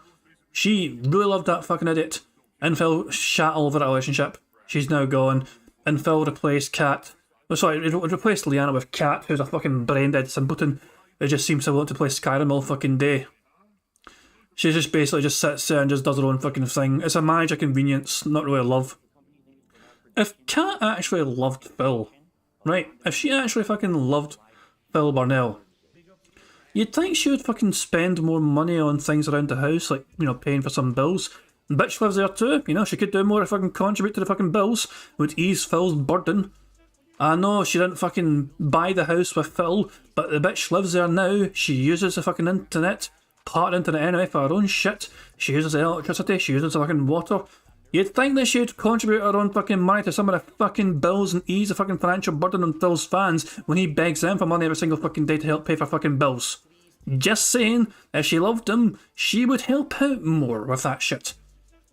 she really loved that fucking idiot. And Phil shat all over that relationship. She's now gone. And Phil replaced Kat. Replaced Liana with Kat, who's a fucking brain-dead simpleton who just seems to want to play Skyrim all fucking day. She just basically just sits there and just does her own fucking thing. It's a marriage of convenience, not really love. if Kat actually loved Phil, right? If she actually fucking loved Phil Burnell, you'd think she would fucking spend more money on things around the house, like, you know, paying for some bills. The bitch lives there too, you know, she could do more to fucking contribute to the fucking bills, would ease Phil's burden. I know she didn't fucking buy the house with Phil, but the bitch lives there now, she uses the fucking internet, part of the internet anyway for her own shit, she uses the electricity, she uses the fucking water. You'd think that she'd contribute her own fucking money to some of the fucking bills and ease the fucking financial burden on Phil's fans when he begs them for money every single fucking day to help pay for fucking bills. Just saying, if she loved him, she would help out more with that shit.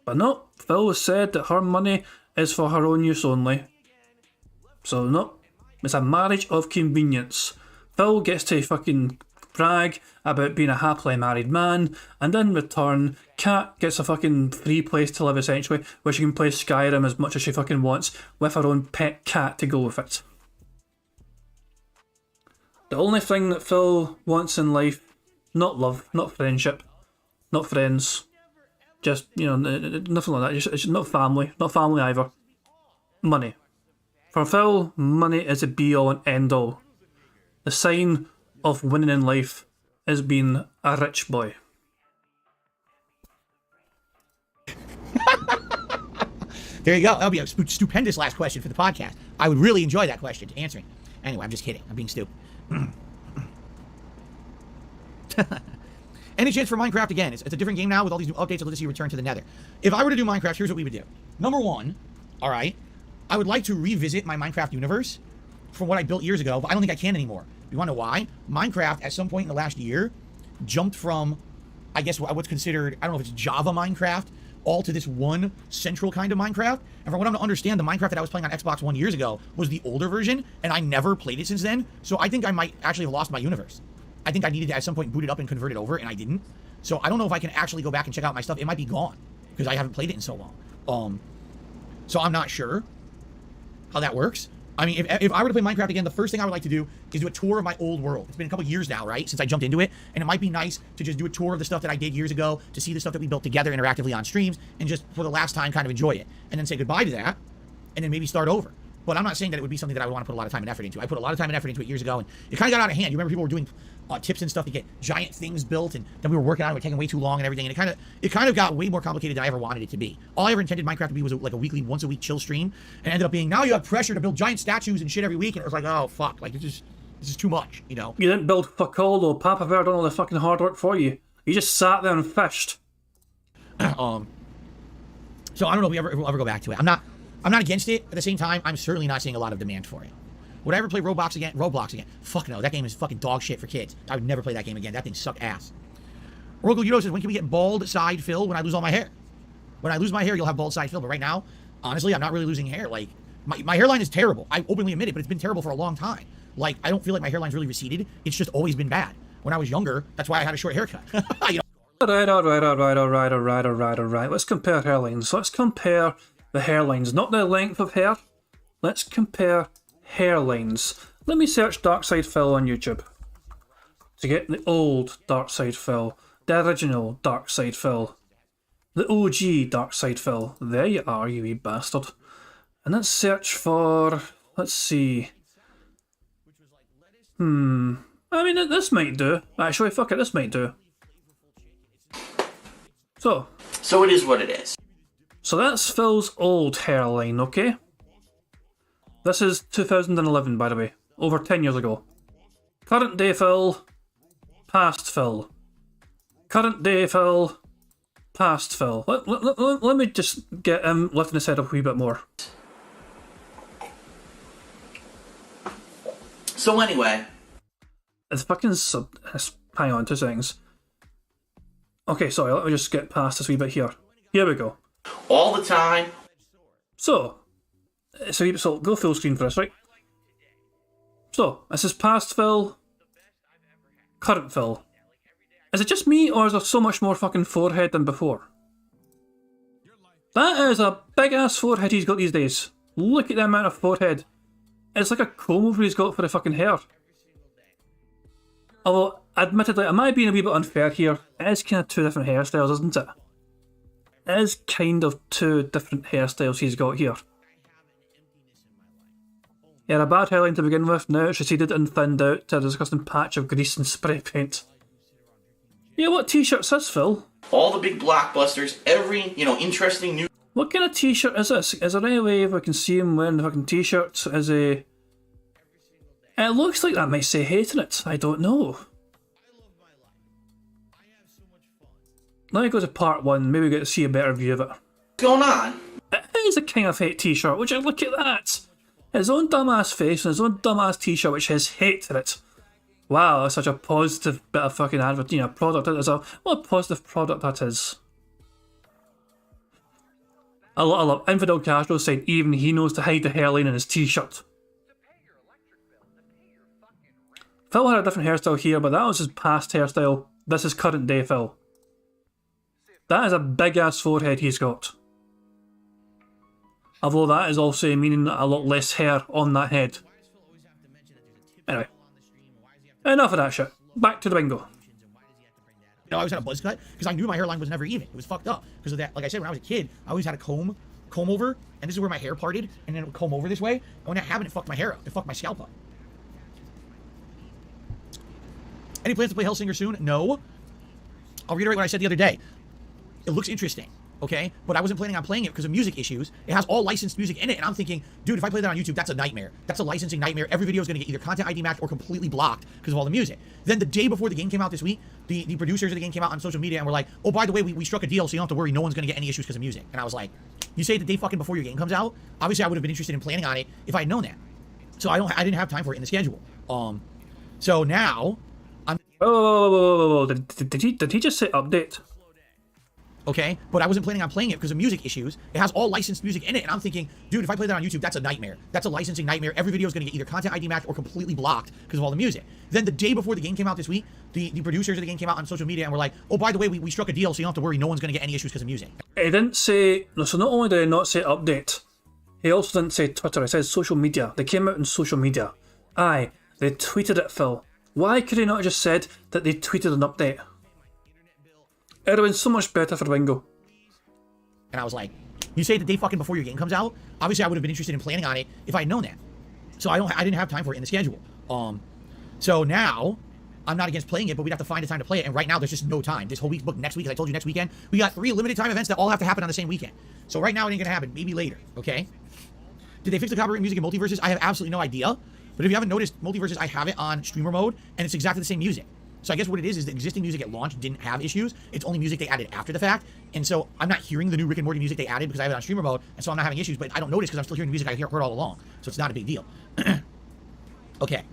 But no, Phil has said that her money is for her own use only. So no, it's a marriage of convenience. Phil gets to fucking brag about being a happily married man, and in return, Kat gets a fucking free place to live essentially, where she can play Skyrim as much as she fucking wants, with her own pet cat to go with it. The only thing that Phil wants in life, not love, not friendship, not friends, just, you know, nothing like that, it's not family either. Money. For Phil, money is a be-all and end-all. The sign of winning in life is being a rich boy. There you go. That'll be a stupendous last question for the podcast. I would really enjoy that question, answering. Anyway, I'm just kidding. I'm being stupid. Any chance for Minecraft again? It's a different game now with all these new updates. Let's see, return to the Nether. If I were to do Minecraft, here's what we would do. Number one, all right, I would like to revisit my Minecraft universe from what I built years ago, but I don't think I can anymore. You want to know why? Minecraft, at some point in the last year, jumped from, I guess, what's considered, I don't know if it's Java Minecraft, all to this one central kind of Minecraft. And from what I'm to understand, the Minecraft that I was playing on Xbox One years ago was the older version, and I never played it since then. So I think I might actually have lost my universe. I think I needed to at some point boot it up and convert it over, and I didn't. So I don't know if I can actually go back and check out my stuff. It might be gone because I haven't played it in so long. So I'm not sure how that works. I mean, if I were to play Minecraft again, the first thing I would like to do is do a tour of my old world. It's been a couple years now, right, since I jumped into it, and it might be nice to just do a tour of the stuff that I did years ago, to see the stuff that we built together interactively on streams, and just for the last time kind of enjoy it, and then say goodbye to that, and then maybe start over. But I'm not saying that it would be something that I would want to put a lot of time and effort into. I put a lot of time and effort into it years ago, and it kind of got out of hand. You remember people were doing tips and stuff to get giant things built, and then we were working on it, it was taking way too long and everything, and it kind of got way more complicated than I ever wanted it to be. All I ever intended Minecraft to be was like a weekly, once a week chill stream, and ended up being, now you have pressure to build giant statues and shit every week, and it was like, oh fuck, like this is too much, you know. You didn't build fuck all though. Papa Bear done all the fucking hard work for you. You just sat there and fished. So I don't know if we'll ever go back to it. I'm not against it. At the same time, I'm certainly not seeing a lot of demand for it. Would I ever play Roblox again? Fuck no, that game is fucking dog shit for kids. I would never play that game again. That thing sucked ass. Oracle Yudo says, when can we get bald side Phil when I lose all my hair? When I lose my hair, you'll have bald side Phil. But right now, honestly, I'm not really losing hair. Like, my hairline is terrible. I openly admit it, but it's been terrible for a long time. Like, I don't feel like my hairline's really receded. It's just always been bad. When I was younger, that's why I had a short haircut. You know? Alright. Let's compare hairlines. Let's compare the hairlines, not the length of hair. Let's compare hairlines. Let me search Darkside Phil on YouTube to get the old Darkside Phil, the original Darkside Phil, the OG Darkside Phil. There you are, you wee bastard. And let's search for, let's see. I mean, this might do. Actually, fuck it, this might do. So it is what it is. So that's Phil's old hairline, okay? This is 2011, by the way. Over 10 years ago. Current day Phil. Past Phil. Current day Phil. Past Phil. Let me just get him lifting his head up a wee bit more. So anyway. It's fucking hang on 2 seconds. Okay, sorry, let me just get past this wee bit here. Here we go. All the time. So go full screen for us, right? So, this is past Phil, current Phil. Is it just me, or is there so much more fucking forehead than before? That is a big ass forehead he's got these days. Look at the amount of forehead. It's like a comb over he's got for the fucking hair. Although, admittedly, am I being a wee bit unfair here? It is kind of 2 different hairstyles, isn't it? It is kind of 2 different hairstyles he's got here. He had a bad hairline to begin with, now it's receded and thinned out to a disgusting patch of grease and spray paint. Yeah, what t-shirt's this, Phil? All the big blockbusters, every, interesting new... What kind of t-shirt is this? Is there any way if I can see him wearing the fucking t-shirt as a... It looks like that might say hate in it, I don't know. Let me go to part 1, maybe we get to see a better view of it. What's going on? It is a King of Hate t-shirt, would you look at that? His own dumbass face and his own dumbass t-shirt which has hate in it. Wow, that's such a positive bit of fucking product. That is what a positive product that is. I love Infidel Castro saying even he knows to hide the hairline in his t-shirt. Phil had a different hairstyle here, but that was his past hairstyle. This is current day Phil. That is a big ass forehead he's got. Although that is also meaning a lot less hair on that head. Anyway. Enough of that shit. Back to the bingo. I always had a buzz cut because I knew my hairline was never even. It was fucked up because of that. Like I said, when I was a kid, I always had a comb over, and this is where my hair parted, and then it would comb over this way. And when that happened, it fucked my hair up. It fucked my scalp up. Any plans to play Hellsinger soon? No. I'll reiterate what I said the other day. It looks interesting, okay? But I wasn't planning on playing it because of music issues. It has all licensed music in it, and I'm thinking, dude, if I play that on YouTube, that's a nightmare. That's a licensing nightmare. Every video is going to get either content ID matched or completely blocked because of all the music. Then the day before the game came out this week, the producers of the game came out on social media and were like, oh, by the way, we struck a deal, so you don't have to worry. No one's going to get any issues because of music. And I was like, you say the day fucking before your game comes out? Obviously, I would have been interested in planning on it if I had known that. So I didn't have time for it in the schedule. So now... Whoa. Did he just say update? Okay, but I wasn't planning on playing it because of music issues. It has all licensed music in it, and I'm thinking, dude, if I play that on YouTube, that's a nightmare. That's a licensing nightmare. Every video is going to get either content ID matched or completely blocked because of all the music. Then the day before the game came out this week, the producers of the game came out on social media and were like, oh, by the way, we struck a deal, so you don't have to worry. No one's going to get any issues because of music. He didn't say... No, so not only did he not say update, he also didn't say Twitter. He said social media. They came out in social media. Aye, they tweeted it, Phil. Why could he not have just said that they tweeted an update? It would have been so much better for Bingo. And I was like, you say the day fucking before your game comes out? Obviously, I would have been interested in planning on it if I had known that. So I didn't have time for it in the schedule. So now, I'm not against playing it, but we'd have to find a time to play it. And right now, there's just no time. This whole week's booked next week, as I told you, next weekend. We got 3 limited time events that all have to happen on the same weekend. So right now, it ain't gonna happen. Maybe later, okay? Did they fix the copyright music in Multiverses? I have absolutely no idea. But if you haven't noticed, Multiverses, I have it on streamer mode, and it's exactly the same music. So I guess what it is the existing music at launch didn't have issues. It's only music they added after the fact. And so I'm not hearing the new Rick and Morty music they added because I have it on streamer mode, and so I'm not having issues, but I don't notice because I'm still hearing the music I heard all along. So it's not a big deal. Okay.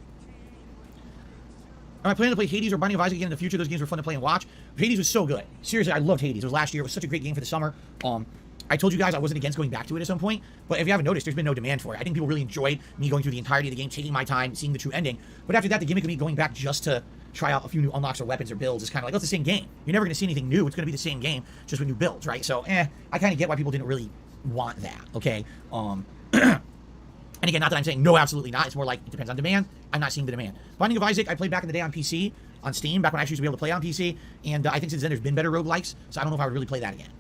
Am I planning to play Hades or Binding of Isaac again in the future? Those games were fun to play and watch. Hades was so good. Seriously, I loved Hades. It was last year. It was such a great game for the summer. I told you guys I wasn't against going back to it at some point, but if you haven't noticed, there's been no demand for it. I think people really enjoyed me going through the entirety of the game, taking my time, seeing the true ending. But after that, the gimmick of me going back just to try out a few new unlocks or weapons or builds is kind of like, oh, it's the same game. You're never going to see anything new. It's going to be the same game, just with new builds, right? So, I kind of get why people didn't really want that, okay? And again, not that I'm saying no, absolutely not. It's more like it depends on demand. I'm not seeing the demand. Binding of Isaac, I played back in the day on PC, on Steam, back when I actually used to be able to play on PC, and I think since then there's been better roguelikes, so I don't know if I would really play that again.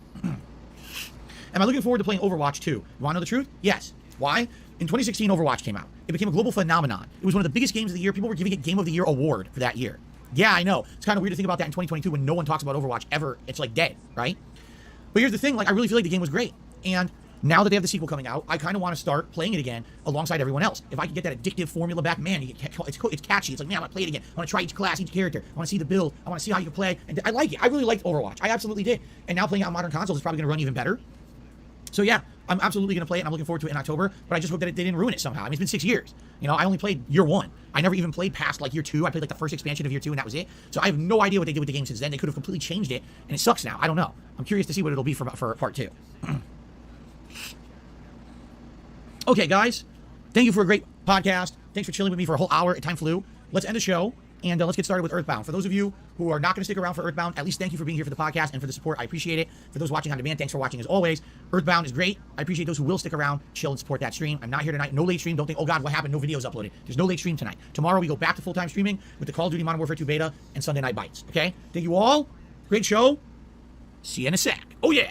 Am I looking forward to playing Overwatch 2? You want to know the truth? Yes. Why? In 2016, Overwatch came out. It became a global phenomenon. It was one of the biggest games of the year. People were giving it Game of the Year award for that year. Yeah, I know. It's kind of weird to think about that in 2022 when no one talks about Overwatch ever. It's like dead, right? But here's the thing. Like, I really feel like the game was great. And now that they have the sequel coming out, I kind of want to start playing it again alongside everyone else. If I could get that addictive formula back, man, it's catchy. It's like, man, I want to play it again. I want to try each class, each character. I want to see the build. I want to see how you can play. And I like it. I really liked Overwatch. I absolutely did. And now playing it on modern consoles is probably going to run even better. So yeah, I'm absolutely going to play it, and I'm looking forward to it in October, but I just hope that they didn't ruin it somehow. I mean, it's been 6 years. You know, I only played year 1. I never even played past, like, year 2. I played, like, the first expansion of year 2, and that was it. So I have no idea what they did with the game since then. They could have completely changed it, and it sucks now. I don't know. I'm curious to see what it'll be for part 2. Okay, guys. Thank you for a great podcast. Thanks for chilling with me for a whole hour. Time flew. Let's end the show. And let's get started with Earthbound. For those of you who are not going to stick around for Earthbound, at least thank you for being here for the podcast and for the support. I appreciate it. For those watching on demand, thanks for watching as always. Earthbound is great. I appreciate those who will stick around, chill, and support that stream. I'm not here tonight. No late stream. Don't think, oh God, what happened? No videos uploaded. There's no late stream tonight. Tomorrow we go back to full-time streaming with the Call of Duty Modern Warfare 2 beta and Sunday Night Bites. Okay? Thank you all. Great show. See you in a sec. Oh, yeah.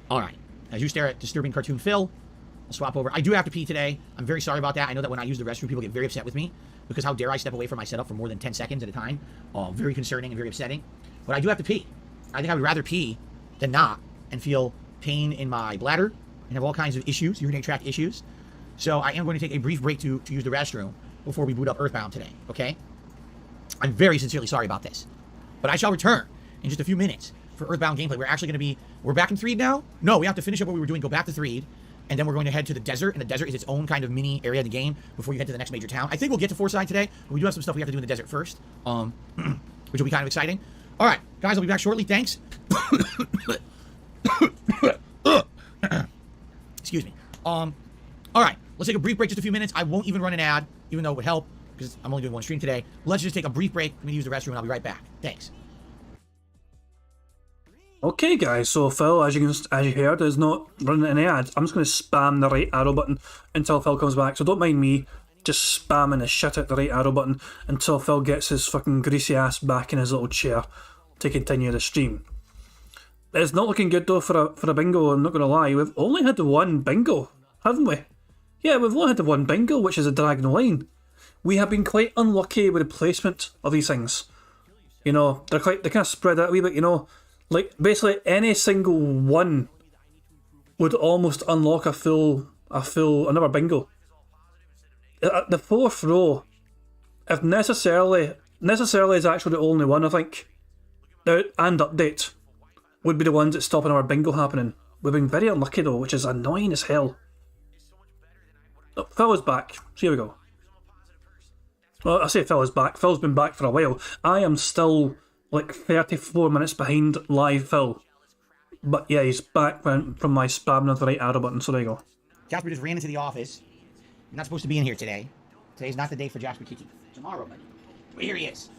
All right. As you stare at disturbing cartoon Phil, I'll swap over. I do have to pee today. I'm very sorry about that. I know that when I use the restroom, people get very upset with me because how dare I step away from my setup for more than 10 seconds at a time. Very concerning and very upsetting. But I do have to pee. I think I would rather pee than not and feel pain in my bladder and have all kinds of issues, urinary tract issues. So I am going to take a brief break to use the restroom before we boot up Earthbound today, okay? I'm very sincerely sorry about this. But I shall return in just a few minutes for Earthbound gameplay. We're actually going to be... We're back in Threed now? No, we have to finish up what we were doing, go back to Threed, and then we're going to head to the desert, and the desert is its own kind of mini area of the game before you head to the next major town. I think we'll get to Fourside today, but we do have some stuff we have to do in the desert first, which will be kind of exciting. All right, guys, I'll be back shortly. Thanks. Excuse me. All right, let's take a brief break, just a few minutes. I won't even run an ad, even though it would help, because I'm only doing one stream today. Let's just take a brief break. Let me use the restroom, and I'll be right back. Thanks. Okay, guys, so Phil, as you heard, is not running any ads. I'm just going to spam the right arrow button until Phil comes back. So don't mind me just spamming the shit out the right arrow button until Phil gets his fucking greasy ass back in his little chair to continue the stream. It's not looking good though for a bingo, I'm not going to lie. We've only had the one bingo, haven't we? Yeah, we've only had the one bingo, which is a diagonal line. We have been quite unlucky with the placement of these things. You know, they kind of spread out a wee bit, you know. Like, basically, any single one would almost unlock another bingo. The fourth row, if necessarily is actually the only one, I think, and update, would be the ones that stop another bingo happening. We've been very unlucky though, which is annoying as hell. Oh, Phil is back, so here we go. Well, I say Phil is back, Phil's been back for a while. I am still like 34 minutes behind live Phil. But yeah, he's back from my spamming of the right arrow button, so there you go. Jasper just ran into the office. You're not supposed to be in here today. Today's not the day for Jasper Kiki. Tomorrow, buddy. Well, here he is.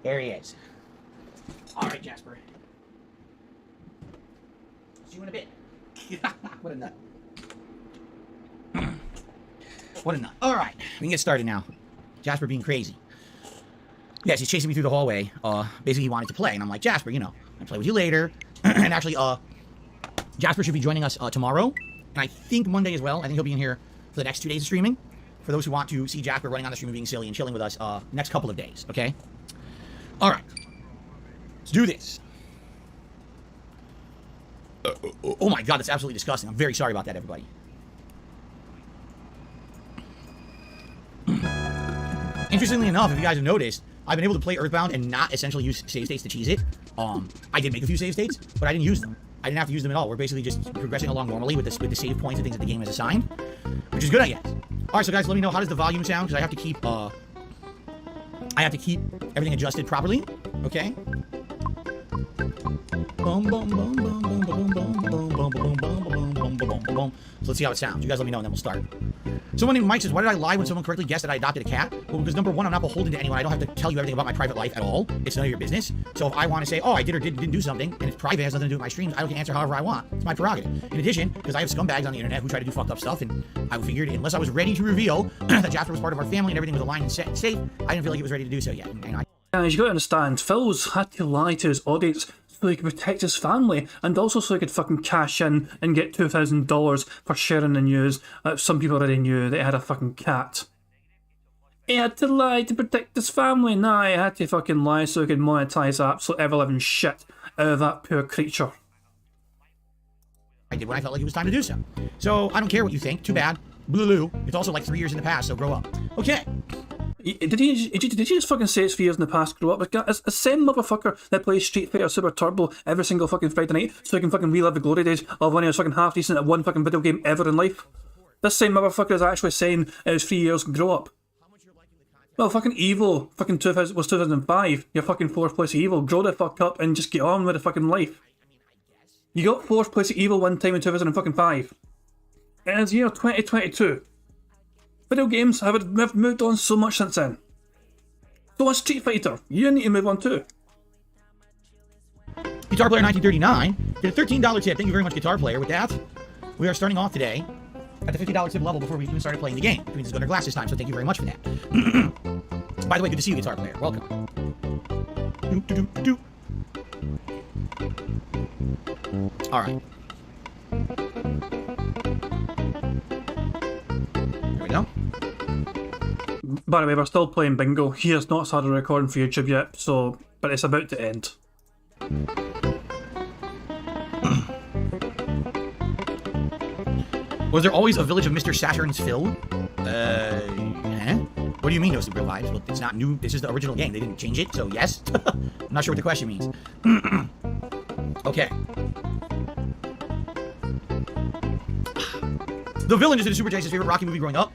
There he is. All right, Jasper. See you in a bit. What a nut. What a nut. All right, we can get started now. Jasper being crazy. Yes, he's chasing me through the hallway. Basically, he wanted to play, and I'm like, Jasper, you know, I'll play with you later. And actually, Jasper should be joining us tomorrow, and I think Monday as well. I think he'll be in here for the next 2 days of streaming. For those who want to see Jasper running on the stream and being silly and chilling with us, next couple of days, okay? All right, let's do this. Oh my god, that's absolutely disgusting. I'm very sorry about that, everybody. Interestingly enough, if you guys have noticed, I've been able to play Earthbound and not essentially use save states to cheese it. I did make a few save states, but I didn't use them. I didn't have to use them at all. We're basically just progressing along normally with the save points and things that the game has assigned, which is good, I guess. All right, so guys, let me know, how does the volume sound? Because I have to keep everything adjusted properly. Okay. So let's see how it sounds. You guys let me know and then we'll start. Someone named Mike says, why did I lie when someone correctly guessed that I adopted a cat? Well, because number one, I'm not beholden to anyone. I don't have to tell you everything about my private life at all. It's none of your business. So if I want to say, oh, I did or didn't do something, and it's private, it has nothing to do with my streams, I can answer however I want. It's my prerogative. In addition, because I have scumbags on the internet who try to do fucked up stuff, and I figured unless I was ready to reveal that Jasper was part of our family and everything was aligned and safe, I didn't feel like it was ready to do so yet. Guys, you gotta understand, Phil's had to lie to his audience so he could protect his family, and also so he could fucking cash in and get $2,000 for sharing the news that some people already knew that he had a fucking cat. He had to lie to protect his family. Nah, he had to fucking lie so he could monetize absolute ever-living shit out of that poor creature. I did when I felt like it was time to do so. So, I don't care what you think. Too bad. Blue. It's also like 3 years in the past, so grow up. Okay. Did he just fucking say it's 3 years in the past, grow up? It's the same motherfucker that plays Street Fighter Super Turbo every single fucking Friday night so he can fucking relive the glory days of when he was fucking half decent at one fucking video game ever in life. This same motherfucker is actually saying it was 3 years, grow up. Well, fucking Evo fucking 2000 was 2005. You're fucking 4th place at Evo. Grow the fuck up and just get on with the fucking life. You got 4th place at Evo one time in 2005. And it's year 2022. Video games have moved on so much since then. So much Street Fighter. You need to move on too. Guitar Player 1939 did a $13 tip. Thank you very much, Guitar Player. With that, we are starting off today at the $50 tip level before we even started playing the game. It means it's going to glass this time, so thank you very much for that. By the way, good to see you, Guitar Player. Welcome. Alright. There we go. By the way, we're still playing bingo. He has not started recording for YouTube yet, so but it's about to end. Was there always a village of Mr. Saturn's Phil? What do you mean no super vibes? Well, it's not new. This is the original game. They didn't change it, so yes. I'm not sure what the question means. Okay. The Villain is Super Jace's favorite Rocky movie growing up.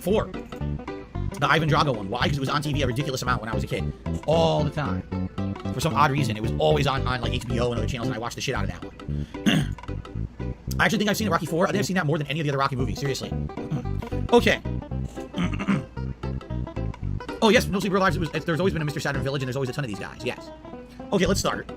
4. The Ivan Drago one. Why? Because it was on TV a ridiculous amount when I was a kid. All the time. For some odd reason. It was always on like HBO and other channels, and I watched the shit out of that one. I actually think I've seen Rocky 4. I think I've seen that more than any of the other Rocky movies. Seriously. Okay. Oh, yes. No Sleeper Lives. There's always been a Mr. Saturn Village, and there's always a ton of these guys. Yes. Okay, let's start.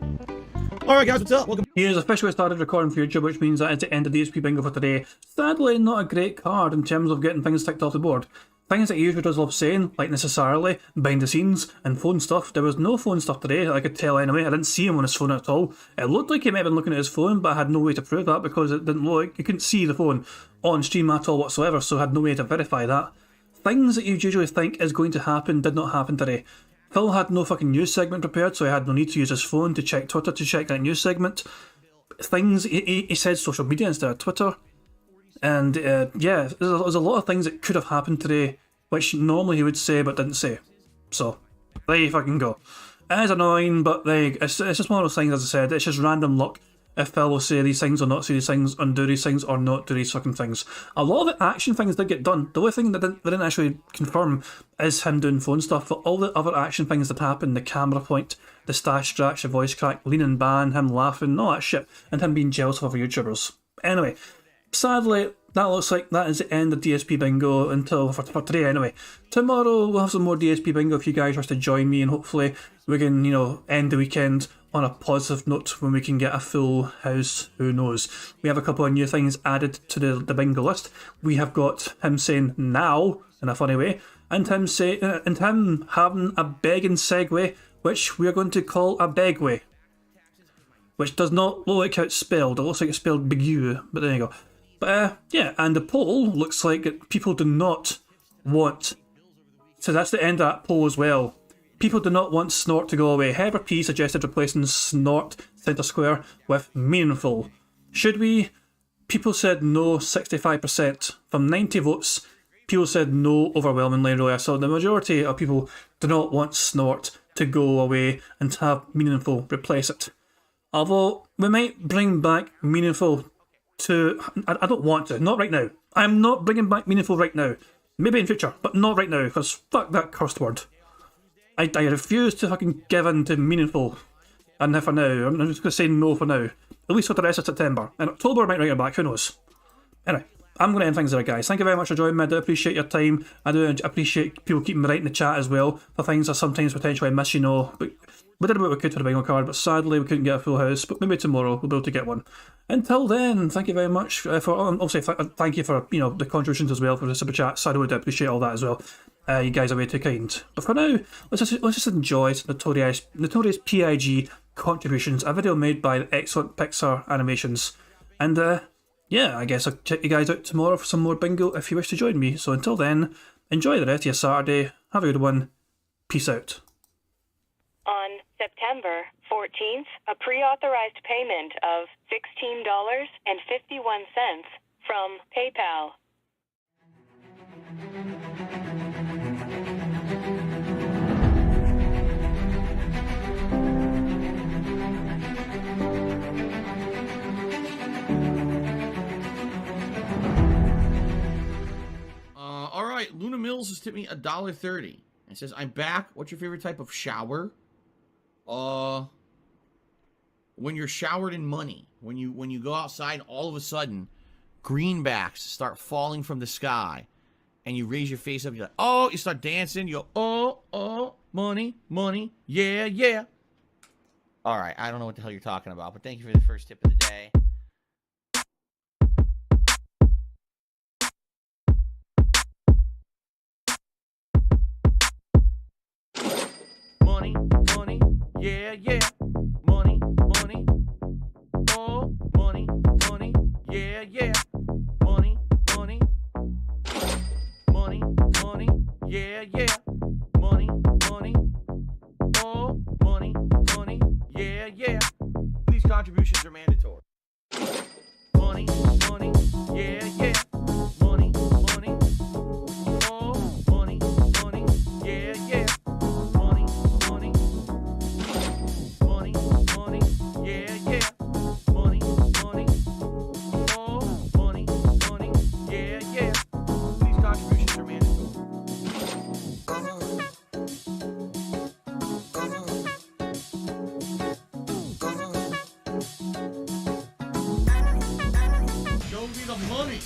Alright, guys. What's up? Welcome. He has officially started recording for YouTube, which means that it's the end of DSP Bingo for today. Sadly, not a great card in terms of getting things ticked off the board. Things that he usually does love saying, like necessarily, behind the scenes, and phone stuff. There was no phone stuff today, I could tell anyway. I didn't see him on his phone at all. It looked like he might have been looking at his phone, but I had no way to prove that because it didn't look like you couldn't see the phone on stream at all whatsoever, so I had no way to verify that. Things that you usually think is going to happen did not happen today. Phil had no fucking news segment prepared, so he had no need to use his phone to check Twitter to check that news segment. Things, he said social media instead of Twitter. And yeah, there's a lot of things that could have happened today, which normally he would say but didn't say. So, there you fucking go. It is annoying, but it's just one of those things, as I said, it's just random luck. If Phil will say these things or not say these things, undo these things or not do these fucking things. A lot of the action things did get done. The only thing that they didn't actually confirm is him doing phone stuff, but all the other action things that happened, the camera point, the stash scratch, the voice crack, leaning ban, him laughing, all that shit, and him being jealous of other YouTubers. Anyway, sadly, that looks like that is the end of DSP Bingo until for today anyway. Tomorrow we'll have some more DSP Bingo if you guys wish to join me, and hopefully we can, end the weekend on a positive note when we can get a full house. Who knows? We have a couple of new things added to the bingo list. We have got him saying now in a funny way, and him having a begging segue, which we are going to call a begway, which does not look like how it's spelled. It looks like it's spelled bigu, but there you go. But yeah, and the poll looks like people do not want. So that's the end of that poll as well. People do not want snort to go away. Heather P suggested replacing snort centre square with meaningful. Should we? People said no, 65%. From 90 votes, people said no overwhelmingly earlier. So the majority of people do not want snort to go away and to have meaningful replace it. Although we might bring back meaningful to. I don't want to. Not right now. I'm not bringing back meaningful right now. Maybe in future, but not right now, because fuck that cursed word. I refuse to fucking give in to meaningful. And for now, I'm just going to say no for now. At least for the rest of September. In October I might bring it back, who knows. Anyway, I'm going to end things there, guys. Thank you very much for joining me. I do appreciate your time. I do appreciate people keeping me right in the chat as well for things I sometimes potentially miss, But we did what we could for the bingo card, but sadly we couldn't get a full house. But maybe tomorrow we'll be able to get one. Until then, thank you very much for. Also, thank you for the contributions as well for the super chats. I would appreciate all that as well. You guys are way too kind. But for now, let's just enjoy some notorious PIG contributions. A video made by the excellent Pixar Animations. And yeah, I guess I'll check you guys out tomorrow for some more bingo if you wish to join me. So until then, enjoy the rest of your Saturday. Have a good one. Peace out. On September 14th, a pre-authorized payment of $16.51 from PayPal. All right, Luna Mills has tipped me $1.30. It says, "I'm back. What's your favorite type of shower?" When you're showered in money. When you go outside, and all of a sudden, greenbacks start falling from the sky, and you raise your face up. You're like, oh, you start dancing. You go, oh, money, money, yeah, yeah. All right, I don't know what the hell you're talking about, but thank you for the first tip of the day. Money, money, yeah, yeah. Money, money, oh, money, money. yeah. Money, money. Money, money, yeah, yeah. Money, money. Oh, money, money, yeah, yeah. These contributions are mandatory. Money, money, yeah, yeah. Money, money. Oh, money, money, yeah, yeah. Money, money. Money, money, yeah, yeah. Money, money. Oh, money, money, yeah, yeah. These contributions are mandatory. Show me the money.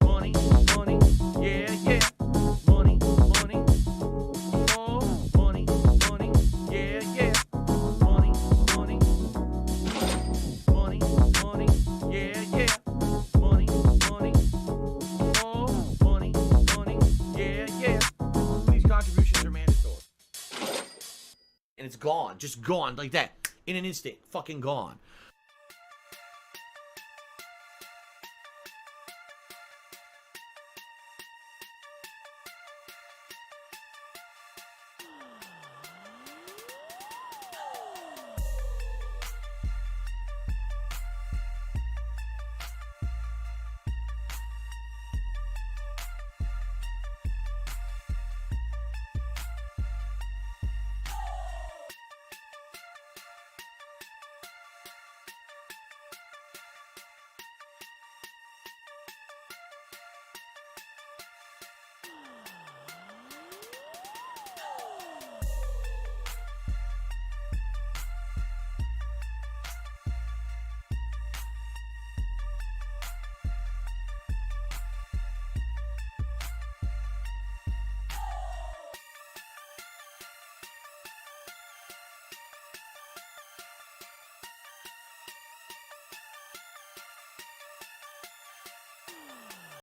Money, money, yeah, yeah. Money, money. Oh, money, money, yeah, yeah. Money, money. Money, money, yeah, yeah. Money, money. Oh, money, money, yeah, yeah. These contributions are mandatory. And it's gone, just gone like that. In an instant, fucking gone.